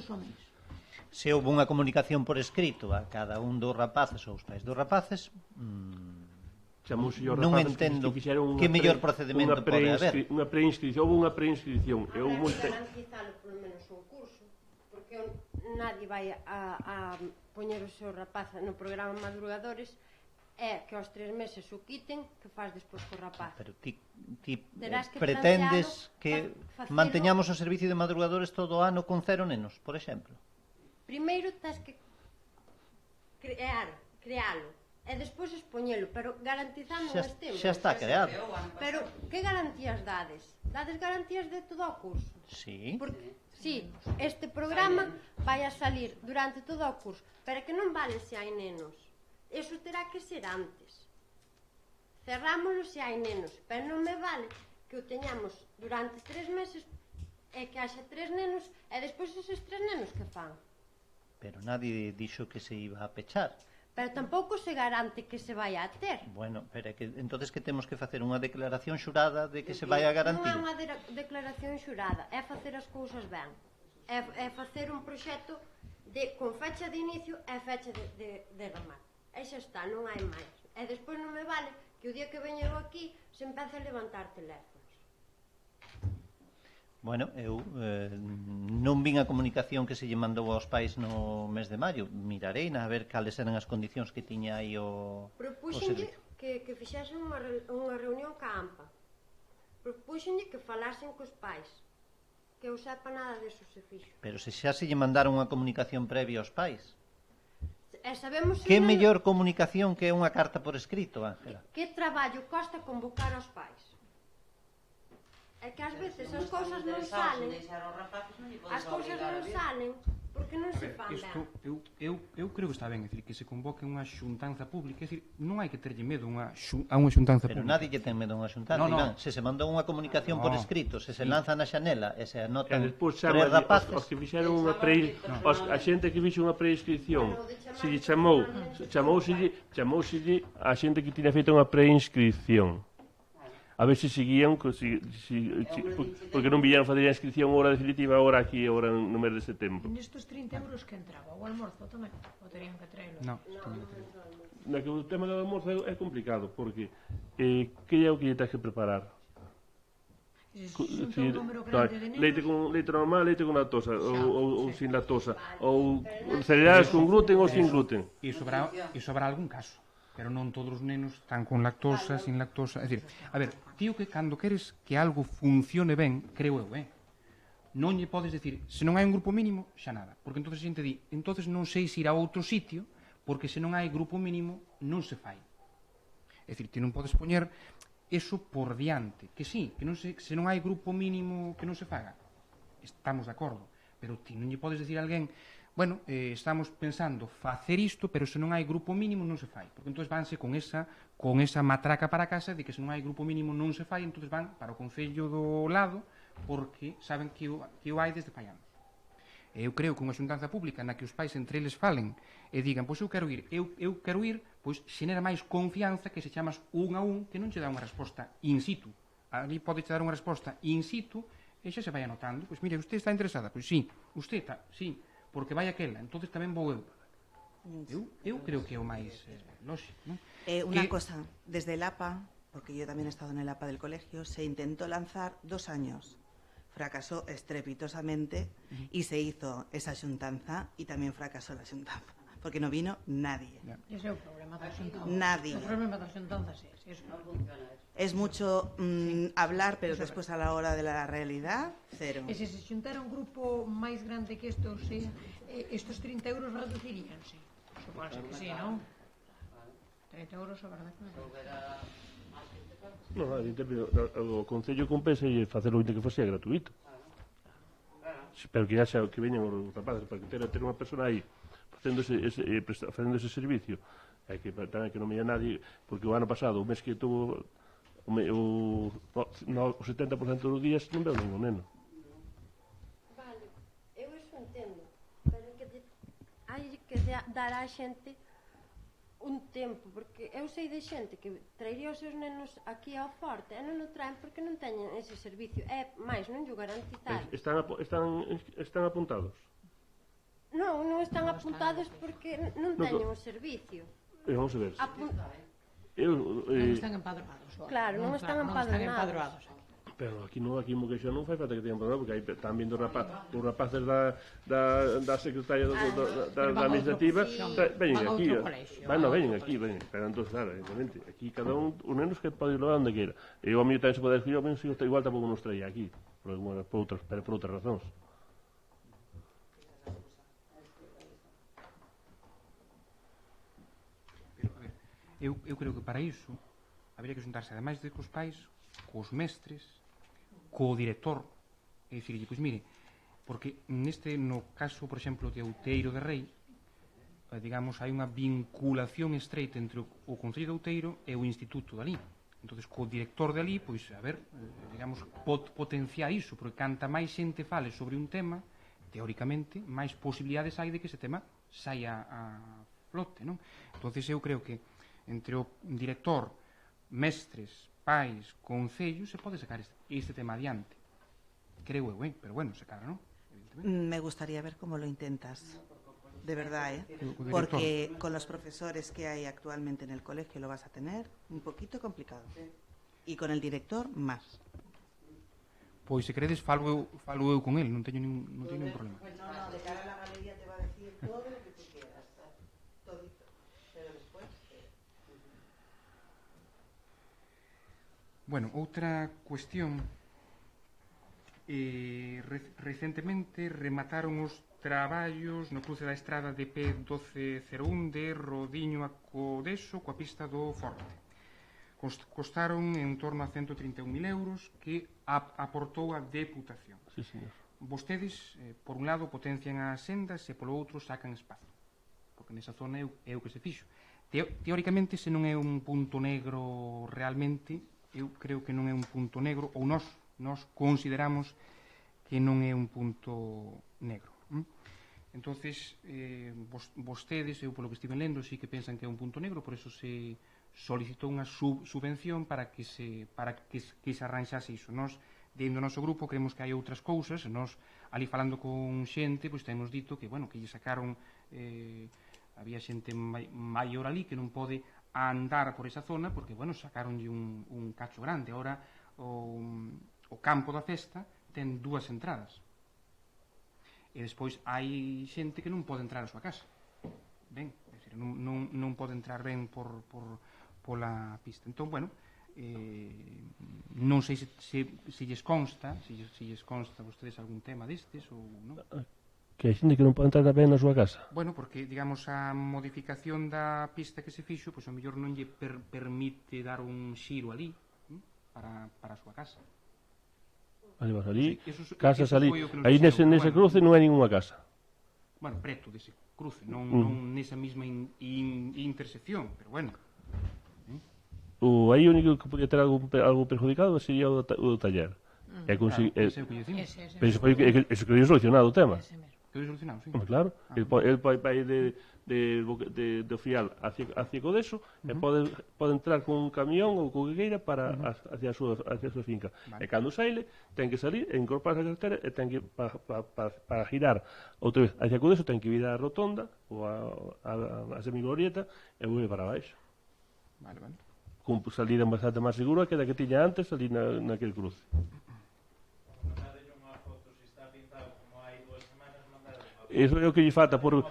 se houve unha comunicación por escrito a cada un dos rapaces ou os pais dos rapaces, non entendo que mellor procedimento pode haber. Unha preinscripción, houve unha preinscripción. Garantizalo polo menos un curso, porque nadie vai a poñer o seu rapaz no programa madrugadores é que aos 3 meses o quiten, que faz despois co rapaz. Pero ti pretendes que manteñamos o servicio de madrugadores todo o ano con 0 nenos, por exemplo? Primeiro tens que crealo, e despois expoñelo, pero garantizando os tempos. Xa está creado. Pero que garantías dades? Dades garantías de todo o curso? Sí. Porque, sí, este programa vai a salir durante todo o curso, pero que non vale se hai nenos. Eso terá que ser antes. Cerrámoslo se hai nenos, pero non me vale que o teñamos durante 3 meses e que haxa 3 nenos e despois eses 3 nenos que fan. Pero nadie dixo que se iba a pechar. Pero tampouco se garante que se vai a ter. Bueno, pero que entonces que temos que facer unha declaración xurada de que se vai a garantir. Non é unha declaración xurada, é facer as cousas ben. É facer un proxecto con fecha de inicio e fecha de remate. E xa está, non hai máis. E despois non me vale que o día que veño aquí se empece a levantar teléfonos. Bueno, eu non vin a comunicación que se lle mandou aos pais no mes de maio. Mirarei a ver cales eran as condicións que tiña aí o servicio. Propuxenlle que fixesen unha reunión ca AMPA. Propuxenlle que falasen cos pais. Que eu sepa nada deso se fixo. Pero se xa se lle mandaron unha comunicación previa aos pais. Que mellor comunicación que unha carta por escrito, Ángela? Que traballo costa convocar aos pais? É que ás veces as cousas non salen. As cousas non salen porque non se fan ben. Eu creo que está ben, é dicir, que se convoque unha xuntanza pública, é dicir, non hai que terlle medo a unha xuntanza pública. Pero nadie lle ten medo a unha xuntanza, Iván. Se se mandou unha comunicación por escrito, se se lanza na xanela e se anotan 3 rapaces. Os que fixeron unha a xente que fixo unha preinscripción, se lle chamouselle a xente que tiña feito unha preinscripción. A ver se seguían, porque non viñeron fazer a inscripción a hora definitiva, agora aquí, agora no mes de setembro. Nestos 30 euros que entraba, o almorzo tamén, o terían que traerlo? No, O tema do almorzo é complicado, porque que é o que lle tens que preparar? Un número grande de nenos. Leite normal, leite con lactosa, ou sin lactosa, ou cereais con gluten ou sin gluten. E sobra algún caso, pero non todos os nenos están con lactosa, sin lactosa. É dicir, a ver, tío, que cando queres que algo funcione ben, creo eu, non lle podes decir, se non hai un grupo mínimo, xa nada. Porque entonces a xente di, entonces non sei se ir a outro sitio, porque se non hai grupo mínimo, non se fai. É dicir, ti non podes poñer eso por diante, que sí, que non se non hai grupo mínimo que non se faga, estamos de acordo, pero ti non lle podes decir a alguén, bueno, estamos pensando facer isto, pero se non hai grupo mínimo non se fai, porque entón vanse con esa matraca para casa de que se non hai grupo mínimo non se fai, entón van para o concello do lado, porque saben que o hai desde fai anos. Eu creo que unha xuntanza pública na que os pais entre eles falen e digan, pois eu quero ir, pois xenera máis confianza que se chamas un a un que non che dá unha resposta in situ. Ali pode che dar unha resposta in situ e xa se vai anotando. Pois mire, usted está interesada? Pois sí. Usted está? Sí. Porque vai aquela. Entonces tamén vou eu. Eu creo que é o máis lógico, non? Una cosa, desde el APA, porque yo también he estado en el APA del colegio, se intentó lanzar 2 años. Fracasó estrepitosamente y se hizo esa xuntanza y también fracasó la xuntanza, porque no vino nadie. Ese é o problema da xuntanza. Nadie. O problema da xuntanza é ese. Es mucho hablar, pero después a la hora de la realidad, cero. E se se xuntara un grupo máis grande que isto, o sea, estos 30 euros reduciríanse. Supónse que sí, non? 30 euros a verdade que non. Non, o Concello compensa e facelo que fose gratuito. Pero que haxa que veñan os rapaces, para que ter unha persona aí facendo ese servicio, e que tamén que non veña nadie, porque o ano pasado, o mes que tuvo o 70% dos días non veo ningún neno. Vale, eu iso entendo, pero que hai que dar á xente un tempo, porque eu sei de xente que traería os seus nenos aquí ao Forte e non o traen porque non teñen ese servicio, é máis, non lle garantizaron. Están apuntados? Non están apuntados porque non teñen o servicio. Vamos a ver. Non están empadroados. Claro, non están empadroados. Pero aquí en Moquexón non fai falta que teñan problema, porque aí están vindo os rapaces da secretaria da administrativa, veñen aquí, veñen aquí, pero entón, claro, evidentemente, aquí cada un nenos que pode ir a onde queira, e o mío tamén se pode escribir, o mío igual tampouco nos traía aquí, por outras razóns. Eu creo que para iso habría que xuntarse, ademais de cos pais, cos mestres, co director, e dicirlle, pois mire, porque no caso, por exemplo, de Outeiro de Rei, digamos, hai unha vinculación estreita entre o Concello de Outeiro e o Instituto dali. Entonces, co director dali, pois, a ver, digamos, potenciar iso, porque canta máis xente fale sobre un tema, teóricamente, máis posibilidades hai de que ese tema saia a flote, non? Entonces, eu creo que entre o director, mestres, pais, concellos, se pode sacar este tema adiante. Creo eu, pero bueno, se cara, ¿no? Me gustaría ver cómo lo intentas, de verdad, porque con los profesores que hay actualmente en el colegio lo vas a tener un poquito complicado. Y con el director, más. Pois, se credes, falo eu con él, non teño ningún problema. No, de cara a la galería te va a decir todo lo que tú quieras, todito, pero después... Bueno, outra cuestión, recentemente remataron os traballos no cruce da estrada de P1201 de Rodiño a Codeso coa pista do Forte. Costaron en torno a 131.000 euros que aportou a Deputación. Sí, señor. Vostedes, por un lado, potencian as sendas e polo outro sacan espazo, porque nesa zona é o que se fixo. Teóricamente, se non é un punto negro realmente, eu creo que non é un punto negro, ou nós consideramos que non é un punto negro. Entonces, vostedes, eu polo que estive lendo, sí que pensan que é un punto negro, por eso se solicitou unha subvención para que se arranxase iso. Nós, dentro do noso grupo, creemos que hai outras cousas, nós, ali falando con xente, pois temos dito que, bueno, que lle sacaron, había xente maior ali que non pode andar por esa zona, porque, bueno, sacaronlle un cacho grande. Ahora, o campo da festa ten 2 entradas. E despois hai xente que non pode entrar á súa casa. Ben, é dicir, non pode entrar ben pola pista. Entón, bueno, non sei se lles consta a vostedes algún tema destes ou non. Que hai xente que non pode entrar ben na súa casa? Bueno, porque, digamos, a modificación da pista que se fixo, pois, ao mellor non lle permite dar un xiro ali para a súa casa. Vale, vas ali, casas ali, aí nese cruce non hai ninguna casa. Bueno, preto dese cruce, non nesa mesma intersección, pero bueno. Aí o único que podía ter algo perjudicado sería o taller. Eso quedou solucionado o tema. Quedou solucionado, sí. Claro, el vai do Fial hacia Codeso e pode entrar con un camión ou con que queira hacia a súa finca. E cando saile, ten que salir e incorporarse a carretera e ten que para girar outra vez hacia Codeso, ten que virar a rotonda ou a semiglorieta e volver para baixo. Vale. Con salida bastante máis segura que da que tiña antes ali naquele cruce. Iso é o que lle falta por...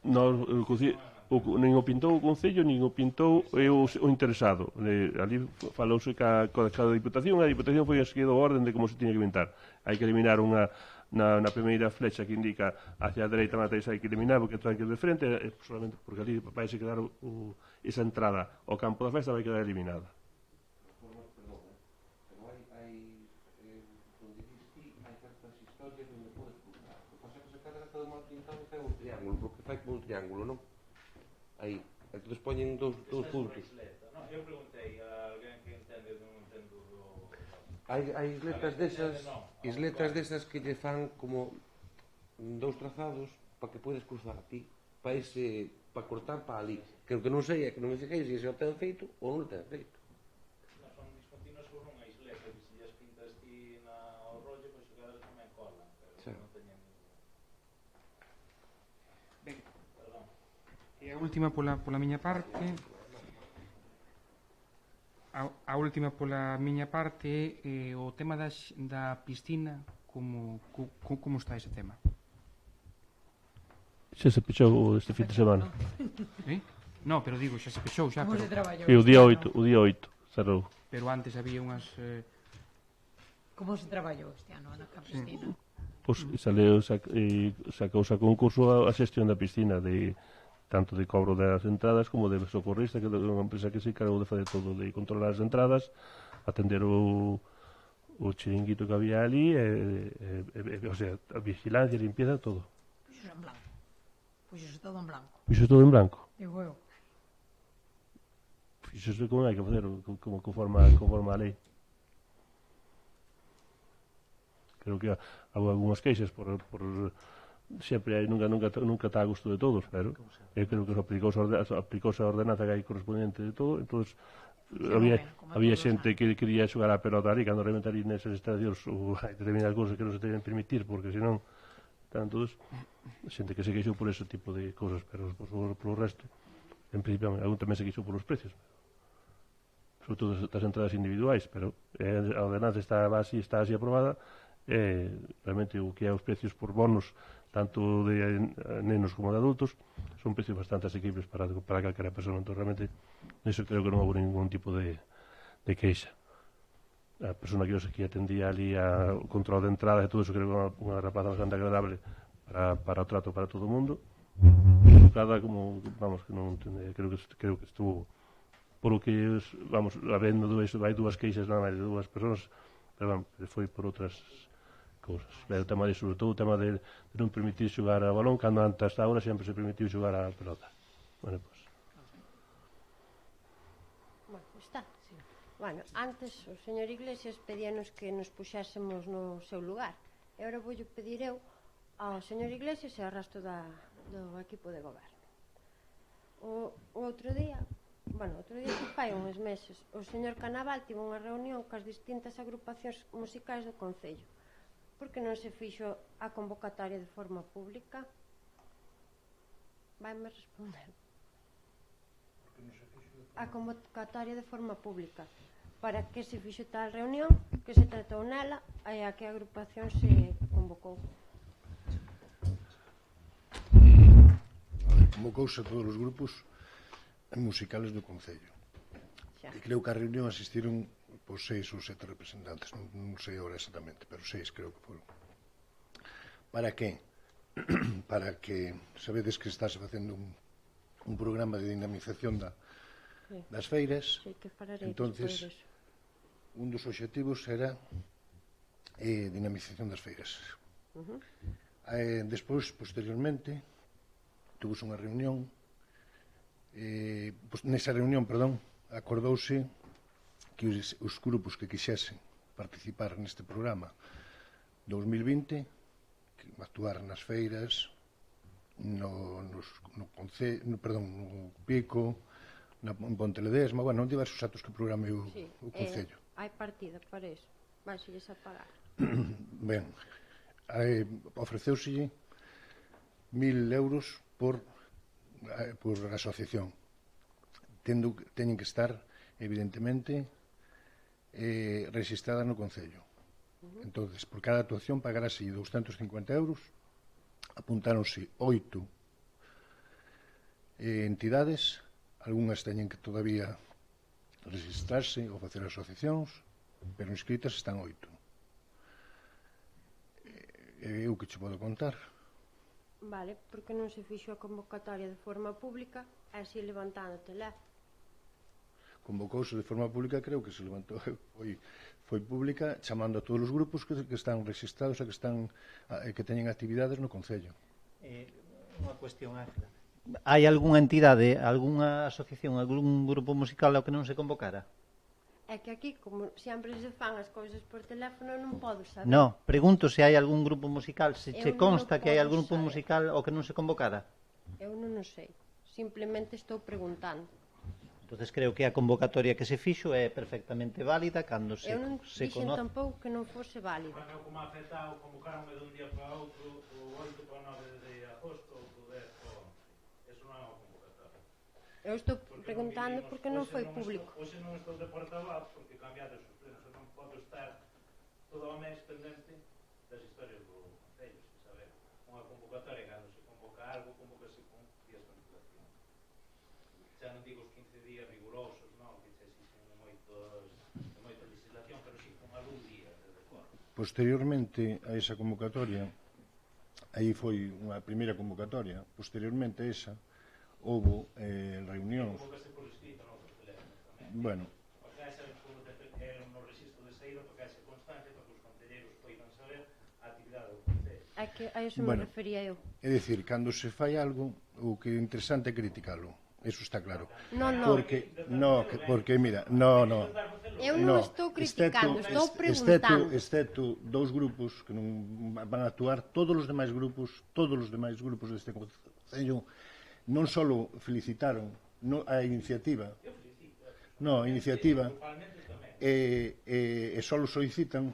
Nin o pintou o Concello, nin o pintou o interesado. Ali falouse ca Diputación, a Diputación foi a seguido a orden de como se tiña que pintar. Hai que eliminar na primeira flecha que indica hacia a dereita matéis hai que eliminar porque está aquí de frente, solamente porque ali vai se quedar esa entrada ao campo da festa vai quedar eliminada. Porque fai como un triángulo, non? Aí, entón poñen dous puntos. Eu preguntei a alguén que entende, non entendo hai isletas desas que lle fan como 2 trazados para que podes cruzar ti para cortar para ali, que o que non sei é que non me fijei se o ten feito ou non o ten feito. Son discontinuas por unha isleta que se lles pintas ti ao rollo, pois xogadas tamén colan, pero non teñen. Ben, e a última pola miña parte. A última pola miña parte é o tema da piscina. Como está ese tema? Xa se pechou este fin de semana. No, pero digo, xa se pechou xa. Como se traballou? O día 8 cerrou. Pero antes había unhas... Como se traballou este ano na piscina? Pois sacouse a concurso a xestión da piscina tanto de cobro das entradas como de socorrista, que é unha empresa que se encargou de fazer todo, de controlar as entradas, atender o chiringuito que había ali, o sea, a vigilancia, a limpieza, todo. Puxose en blanco. Puxose todo en blanco. Puxose todo en blanco. Digo eu. Puxose como hai que facer, como conforme a lei. Creo que há algunhas queixas por sempre nunca está a gusto de todos, pero eu creo que aplicouse a ordenanza que hai correspondente de todo, entón había xente que quería xogar a pelota ali, cando realmente ali nesas estacións hai determinadas cousas que non se deben permitir, porque senón están todos xente que se queixou por ese tipo de cousas, pero por o resto, en principio, algún tamén se queixou por os precios, sobre todo das entradas individuais, pero a ordenanza está así aprobada, realmente o que é os precios por bonos tanto de nenos como de adultos son precios bastante asequibles para calquera persona, entón realmente neso creo que non houve ningún tipo de queixa. A persona que atendía ali ao control de entrada e todo eso, creo que era unha rapaza bastante agradable para o trato para todo o mundo, educada como, vamos, que non creo que estuvo por o que, vamos, habendo hai dúas queixas nada máis de dúas persoas, pero foi por outras cousas. O tema sobre todo o tema de non permitir xogar a balón, cando antes hasta ahora sempre se permitiu xogar a pelota. Bueno, pois. Bueno, está. Bueno, antes o señor Iglesias pedíanos que nos puxésemos no seu lugar. E agora vou pedir eu ao señor Iglesias e ao resto do equipo de goberno. O outro día, que fai uns meses, o señor Canaval tivo unha reunión cas distintas agrupacións musicais do Concello. Por que non se fixo a convocatoria de forma pública? Vaime responder. A convocatoria de forma pública. Para que se fixo tal reunión, que se tratou nela e a que agrupación se convocou. Convocouse a todos os grupos musicales do Concello. E creo que a reunión asistiron por 6 ou 7 representantes, non sei agora exactamente, pero 6 creo que foron. Para que? Para que sabedes que estáse facendo un programa de dinamización das feiras. Entonces, un dos obxectivos era dinamización das feiras. Despois, posteriormente, tuvose unha reunión, nesa reunión, acordouse que os grupos que quixesen participar neste programa 2020, actuar nas feiras, no Pico, en Ponteledesma, en diversos actos que programe o Concello. Hai partida para iso, vaixelles a pagar. Ben, ofreceuselle 1.000 euros por asociación. Teñen que estar, evidentemente, registrada no Concello. Entón, por cada actuación pagarase 250 euros, apuntáronse 8 entidades, algunhas teñen que todavía registrarse ou facer asociacións, pero inscritas están 8. Eu que che podo contar? Vale, porque non se fixo a convocatoria de forma pública e así levantando o teléfono. Convocouse de forma pública, creo que se levantou, foi pública, chamando a todos os grupos que están registrados e que teñen actividades no Concello. Unha cuestión, Ángela. Hai algunha entidade, algunha asociación, algún grupo musical ao que non se convocara? É que aquí, como sempre se fan as cousas por teléfono, non podo saber. No, pregunto se hai algún grupo musical, se che consta que hai algún grupo musical ao que non se convocara. Eu non o sei, simplemente estou preguntando. Entonces creo que a convocatoria que se fixo é perfectamente válida cando se conoce. Eu non dixen tampouco que non fose válida. Bueno, como afectado, convocaronme dun día para outro, o 8 para 9 de agosto, ou o 10 para 11. Eso non é unha convocatoria. Eu estou preguntando porque non foi público. Hoxe non estou de portavoz porque cambiades os plenos. Eu non podo estar todo o mes pendente das historias do Concello, se saber. Unha convocatoria, cando se convoca algo, convocase con días de antelación. Xa non digo os 15 días rigurosos, non, que xa existen moita legislación, pero sí con algún día de recordo. Posteriormente a esa convocatoria, aí foi unha primeira convocatoria, posteriormente a esa, houve reunións. Convocase por escrito, non por teléfono tamén. Bueno. Porque esa no registro de saída, porque esa constancia, para que os concelleiros poidan saber a actividade do Concello. É que a iso me refería eu. É dicir, cando se fai algo, o que é interesante é criticalo. Eso está claro. Porque, mira, eu non estou criticando, estou preguntando. Excepto 2 grupos que non van a actuar, todos os demais grupos deste Concello non só felicitaron a iniciativa, e só solicitan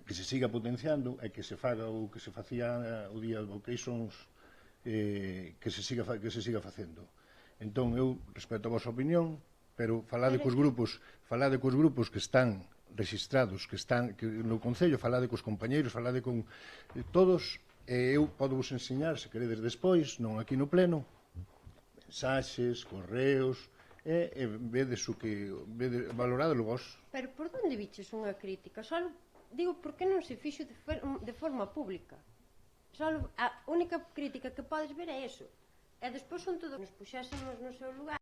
que se siga potenciando e que se faga o que se facía o día do Vocations, que se siga facendo. Entón, eu respeto a vosa opinión, pero falade cos grupos que están registrados, que están no Concello, falade cos compañeiros, falade con todos, e eu podo vos enseñar, se queredes despois, non aquí no pleno, mensaxes, correos, e vedes o que valorádelo vos. Pero por onde viches unha crítica? Só digo, por que non se fixo de forma pública? Só a única crítica que podes ver é eso. E despois son todos nos puxésemos no seu lugar.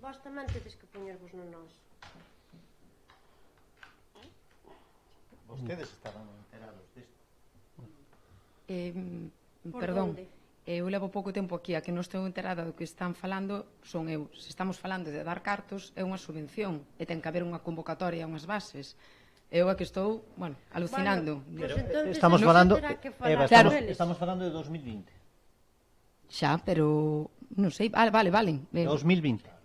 vos tamén tedes que poñervos no noso. Vostedes estaban enterados disto. Por Perdón, onde? eu levo pouco tempo aquí, a que non estou enterada do que están falando son eu. Se estamos falando de dar cartos, é unha subvención e ten que haber unha convocatoria, unhas bases. Eu é que estou, bueno, alucinando. Pues entonces Estamos eso falando, terá que falar Eva, con eles. estamos falando de 2020. Xa, pero non sei, vale. 2020.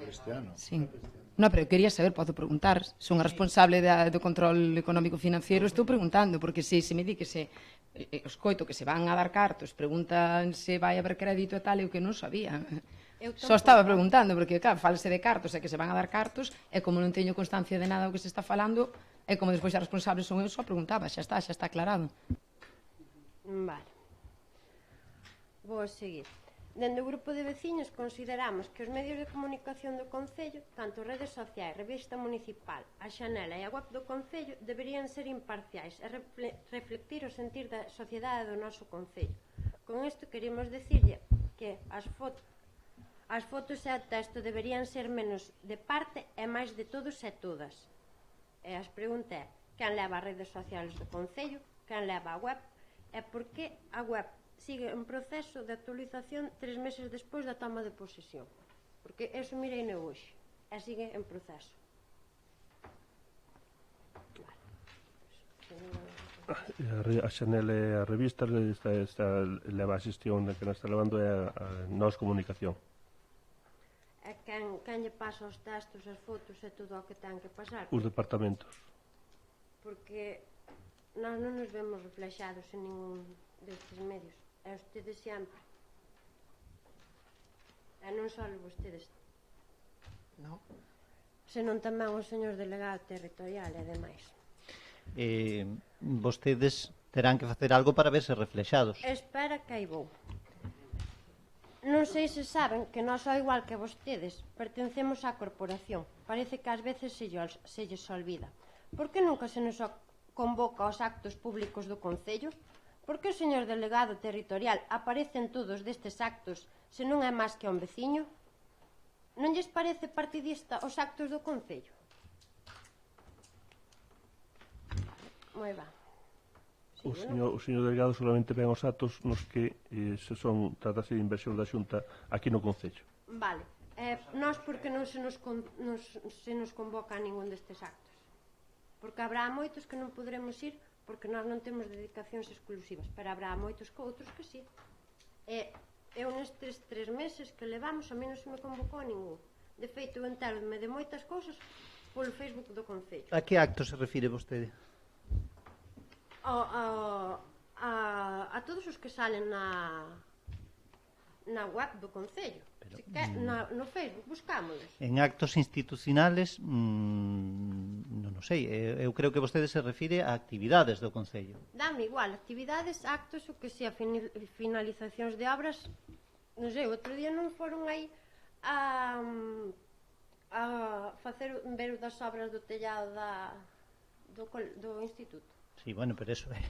Este ano. Sí. No, pero eu quería saber, podo preguntar, son a responsable do control económico financiero, estou preguntando, porque se me di que se escoito que se van a dar cartos, preguntan se vai haber crédito e tal, eu que non sabía. Só estaba preguntando, porque claro, false de cartos e que se van a dar cartos, e como non teño constancia de nada do que se está falando, e como despois a responsable son eu, só preguntaba, xa está aclarado. Vale. Vou a seguir. Dende o grupo de veciños consideramos que os medios de comunicación do Concello, tanto redes sociais, revista municipal, a xanela e a web do Concello, deberían ser imparciais e reflectir o sentir da sociedade do noso Concello. Con isto queremos dicirlle que as fotos e o texto deberían ser menos de parte e máis de todos e todas. E as preguntas é, quen leva as redes sociais do Concello, quen leva a web, e por que a web sigue en proceso de actualización 3 meses despois da toma de posesión. Porque eso mirei no hoxe, e sigue en proceso. A Xanel e a revista leva a xestión que nos está levando é a Nós Comunicación. E quen lle pasa os textos, as fotos e todo o que ten que pasar? Os departamentos. Porque nós non nos vemos reflexados en ningún destes medios. E ustedes sempre. E non só vostedes. No. Senón tamén o señor delegado territorial e demais. Vostedes terán que facer algo para verse reflexados. Espera que aí vou. Non sei se saben que nós, ao igual que vostedes, pertencemos á corporación. Parece que ás veces se lles olvida. Por que nunca se nos convoca aos actos públicos do Concello? Por que o señor delegado territorial aparece en todos destes actos se non é máis que un veciño? Non lles parece partidista os actos do Concello? Moi va. O señor delegado solamente ven os actos nos que se tratase de inversión da Xunta aquí no Concello. Vale. Nós porque non se nos convoca a ningún destes actos? Porque habrá moitos que non podremos ir porque nós non temos dedicacións exclusivas, pero habrá moitos outros que sí. E eu nestes 3 meses que levamos a mí non se me convocou a ningún. De feito, eu entero-me de moitas cousas polo Facebook do Concello. A que acto se refire vostede? A todos os que salen na web do Concello. No Facebook, buscámolos. En actos institucionales, non o sei, eu creo que vostede se refire a actividades do Concello. Dame igual, actividades, actos, o que sea, finalizacións de obras, non sei, outro día non foron aí a facer ver das obras do tellado do instituto. Sí, bueno, pero eso é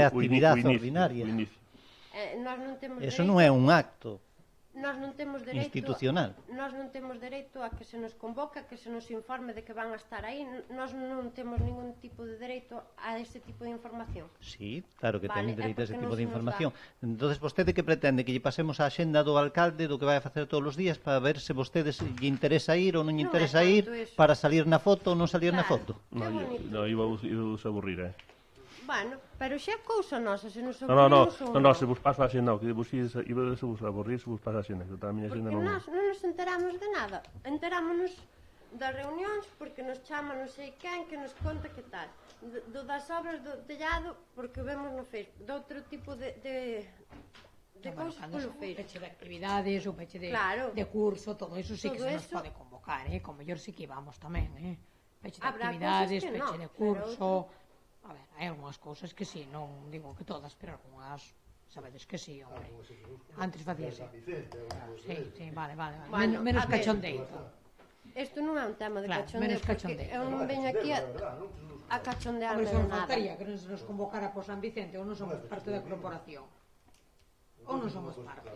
actividade ordinaria. Nós non temos eso non é un acto institucional. Nós non temos dereito a que se nos convoca, que se nos informe de que van a estar aí. Nós non temos ningún tipo de dereito a ese tipo de información. Sí, claro que teñen dereito a ese tipo de información. Entonces, vostede que pretende? Que lle pasemos a axenda do alcalde do que vai a facer todos os días para ver se vostedes lle interesa ir ou non lle interesa ir, para salir na foto ou non salir na foto? Non, iba a aburrir, Bueno, pero xa é cousa nosa, se nos aburrimos Non, se vos pasa a xena, que vos iba a vos aburrir se vos pasa a xena, que a miña xena non... Porque non nos enteramos de nada, enterámonos das reunións porque nos chama non sei quen que nos conta que tal, das obras do tellado porque vemos no Facebook, de outro tipo de cousas polo Facebook. Peche de actividades, o peche de curso, todo eso sí que se nos pode convocar, como mellor sí que íbamos tamén, peche de actividades, peche de curso... A ver, hai algunhas cousas que sí, non digo que todas, pero algunhas sabedes que sí, hombre. Antes facíase. Sí, vale. Menos cachondeito. Isto non é un tema de cachondeito, porque eu non veño aquí a cachondearme de nada. Faltaría que non se nos convocara por San Vicente, ou non somos parte da corporación. Ou non somos parte.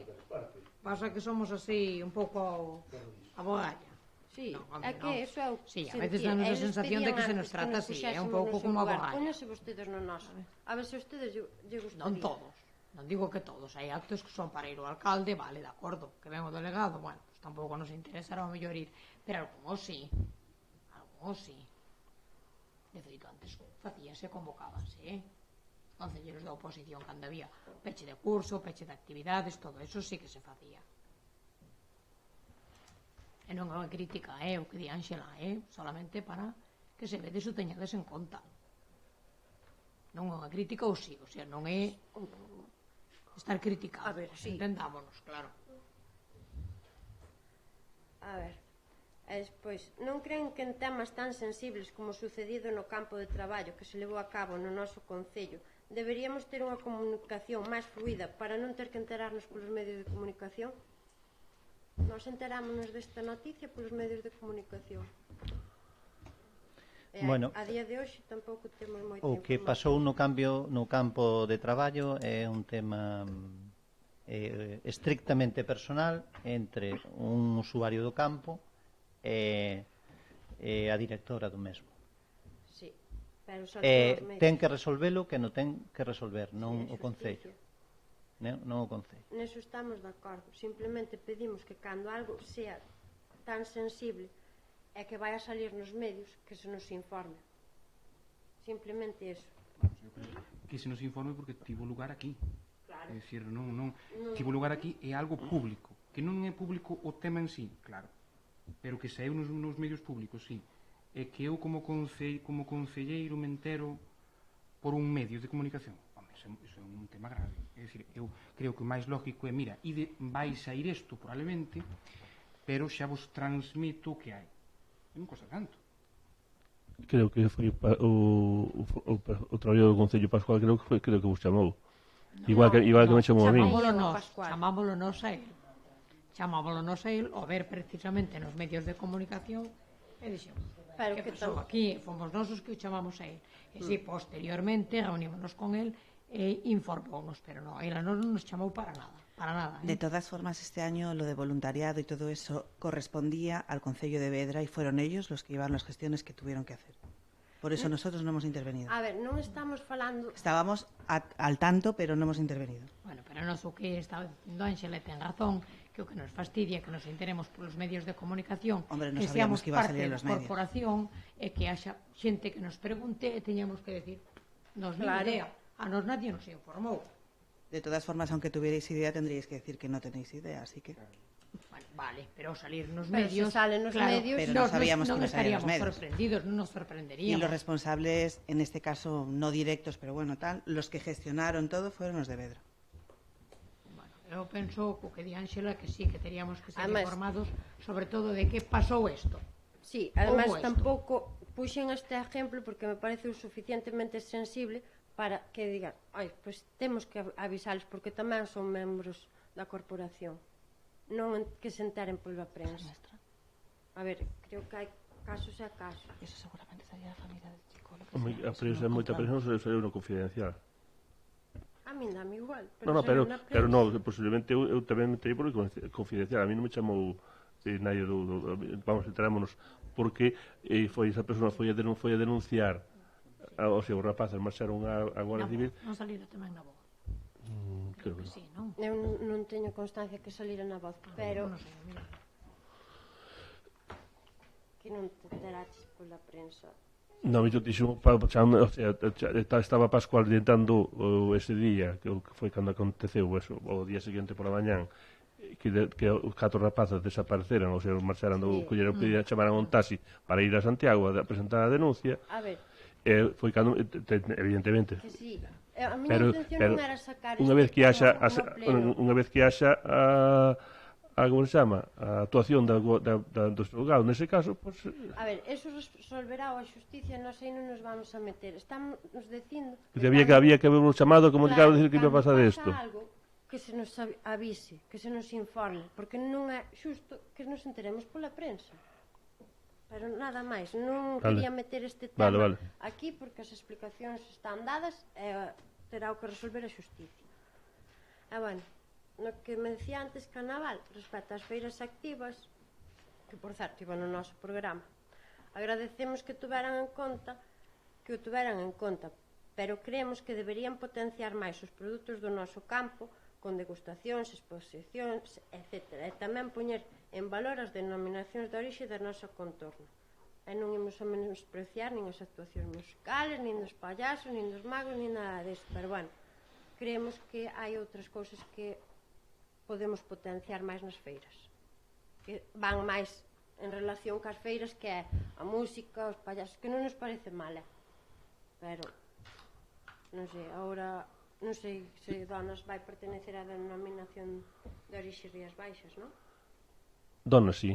Pasa que somos así un pouco a bogalla. Sí, non, home, é que non. eso é o Sí, a sentir. veces damos a Eles sensación de pedían que se nos antes trata así, é un puxésemos pouco no seu como a lugar. borralla. Póñanse vostedes no noso. A ver se a ustedes lle gustaría. Non todos, non digo que todos, hai actos que son para ir ao alcalde, vale, de acordo, que ven o delegado, bueno, pues tampouco nos interesará o mellor ir, pero algúns sí. De feito, antes facíase, convocábanse, concelleros da oposición cando había peche de curso, peche de actividades, todo eso sí que se facía. E non é unha crítica, o que di Ángela, solamente para que se vedes o teñades en conta. Non é unha crítica ou sí, o sea, non é estar criticado. A ver, sí. Entendámonos, claro. A ver, e despois, non creen que en temas tan sensibles como o sucedido no campo de traballo que se levou a cabo no noso concello, deberíamos ter unha comunicación máis fluida para non ter que enterarnos polos medios de comunicación? Nos enterámonos desta noticia polos medios de comunicación. Bueno, a día de hoxe tampouco temos moita o que pasou no campo de traballo é un tema estrictamente personal entre un usuario do campo e a directora do mesmo. Sí, pero ten que resolvelo que non ten que resolver, non o Concello. Non o Concello. Neso estamos de acordo. Simplemente pedimos que cando algo sea tan sensible e que vai a salir nos medios, que se nos informe. Simplemente eso. Que se nos informe porque tivo lugar aquí. Claro. É dicir, non tivo lugar aquí, é algo público. Que non é público o tema en sí, claro. Pero que saiu nos medios públicos, sí. É que eu como concelleiro me entero por un medio de comunicación. Home, iso é un tema grave. É dicir, eu creo que o máis lógico é, mira, vai sair isto probablemente, pero xa vos transmito o que hai. Non cosa tanto. Creo que foi o traballo do Concello Pascual, creo que vos chamou. Igual que me chamou a mí. Chamámolo nos a él. Chamámolo nos a él, o ver precisamente nos medios de comunicación, e dixemos, que pasou aquí, fomos nosos que o chamamos a él. E si, posteriormente, reunímonos con él e informounos, pero non, él non nos chamou para nada. De todas formas, este año lo de voluntariado y todo eso correspondía al Concello de Vedra y fueron ellos los que llevaron las gestiones que tuvieron que hacer. Por eso nosotros no hemos intervenido. A ver, non estamos falando... Estábamos al tanto, pero no hemos intervenido. Bueno, pero non o que estaba dicindo Ángela ten razón, que o que nos fastidia que nos enteremos polos medios de comunicación, hombre, no que sabíamos seamos que iba a parte salir en da los medios. corporación e que haxa xente que nos pregunte e teñamos que decir, nos ni idea, a nos nadie nos informou. De todas formas, aunque tuvierais idea, tendríais que decir que no tenéis idea, así que... Bueno, vale, pero salir nos pero medios... se salen nos claro, medios... Pero no sabíamos que non iba a salir en los medios. sorprendidos, non nos sorprenderíamos. Y los responsables, en este caso, no directos, pero bueno, tal, los que gestionaron todo fueron los de Vedra. Bueno, eu penso que di Ángela que sí, que teríamos que ser informados sobre todo de que pasou isto. Sí, además tampouco puxen este exemplo porque me parece o suficientemente sensible para que digan, pois temos que avisales porque tamén son membros da corporación, non que se enteren pola prensa. A ver, creo que hai casos e casos. Eso seguramente sería a familia del chico. A prensa, moita prensa non saiu no confidencial. A mí dame igual. Pero non, posiblemente eu tamén me enterei por confidencial. A mí non me chamou nadie vamos, enterámonos porque esa persona foi a denunciar. O sea, os rapaces marcharon a Guardia Civil. Non salira tamén na voz. Creo que sí, non? Eu non teño constancia que salira na voz, pero non sei, mira. Que non te enteraches pola prensa. Non, eu dixo, o sea, estaba Pascual dentando ese día, que foi cando aconteceu eso, o día seguinte pola mañán, que os 4 rapazas desapareceran, ou sea, marcharan do colleron, chamaran un taxi para ir a Santiago a presentar a denuncia. A ver, foi cando, evidentemente, que sí. A miña intención non era sacar unha vez que haxa como se chama, a actuación do xulgado nese caso, pois... A ver, eso resolverá a xusticia, nós aí non nos vamos a meter. Estamos dicindo que había que haber un chamado a comunicar a decir que iba a pasar isto. Algo que se nos avise, que se nos informe, porque non é xusto que nos enteremos pola prensa. Pero nada máis, non quería meter este tema aquí porque as explicacións están dadas e terá o que resolver a xusticia. E bueno, no que me decía antes Canaval, respecto ás feiras activas, que que por certo iba no noso programa. Agradecemos que o tuveran en conta, pero creemos que deberían potenciar máis os produtos do noso campo con degustacións, exposicións, etc. E tamén poñer en valor as denominacións de orixe do noso contorno. E non imos a menospreciar nin as actuacións musicales, nin dos payasos, nin dos magos, nin nada disso. Pero, bueno, creemos que hai outras cousas que podemos potenciar máis nas feiras, que van máis en relación cas feiras, que é a música, os payasos, que non nos parece mal, pero non sei, agora non sei se Donas vai pertenecer á denominación de orixe Rías Baixas, non? Donas, sí.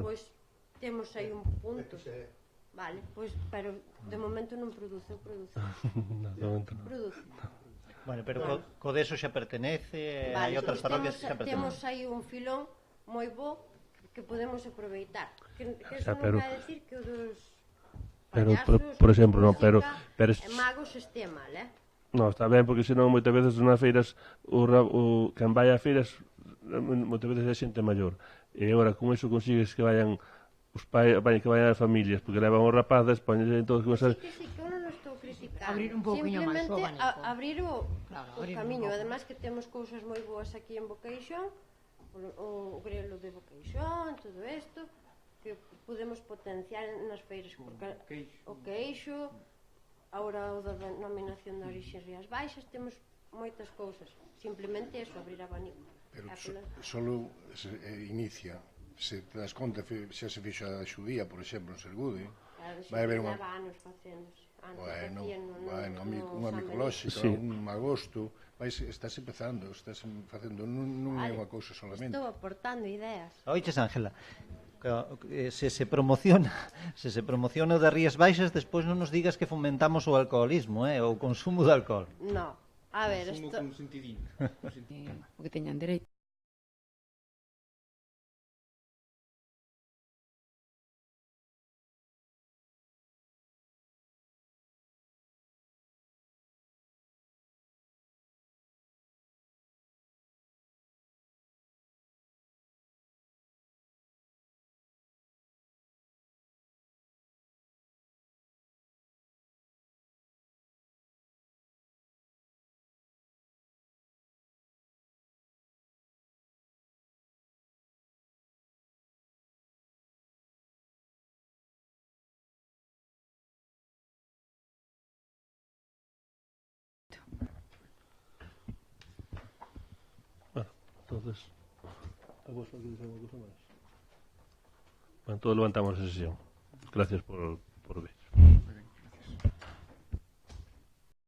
Pois temos aí un punto. Vale, pois, pero de momento non produce. Produce. Bueno, pero co deso xa pertenece, hai outras parroquias que xa pertenecen. Temos aí un filón moi bo que podemos aproveitar. Que eso non quer decir que o dos payasos, por exemplo, non, pero magos este mal, Non, está ben, porque senón moitas veces nas feiras quen vai a feiras moitas veces é xente maior. E agora con iso consigues que vayan os pais, que vayan as familias, porque levan os rapazes, poñen todos que sí, que eu non estou criticando. Abrir un pouquiño máis o abanico. Abrir o camiño. Ademais que temos cousas moi boas aquí en Boqueixón, o grelo de Boqueixón, todo isto, que podemos potenciar nas feiras, porque o queixo, agora o da denominación de orixe Rías Baixas, temos moitas cousas. Simplemente eso, abrir abanico. Pero solo se inicia. Se te das conta, xa se fixo a xudía, por exemplo, en Sergude, vai haber unha... unha micolóxica, un agosto, estás empezando, estás facendo, non é unha cousa solamente. Estou aportando ideas. Oiches, Ángela, se se promociona o de Rías Baixas, despois non nos digas que fomentamos o alcoholismo, o consumo de alcohol. No, a ver, consumo consentidín. O que teñan dereito. Entonces, a vos aquí dice alguna cosa máis? Bueno, todos levantamos a sesión. Gracias por ver.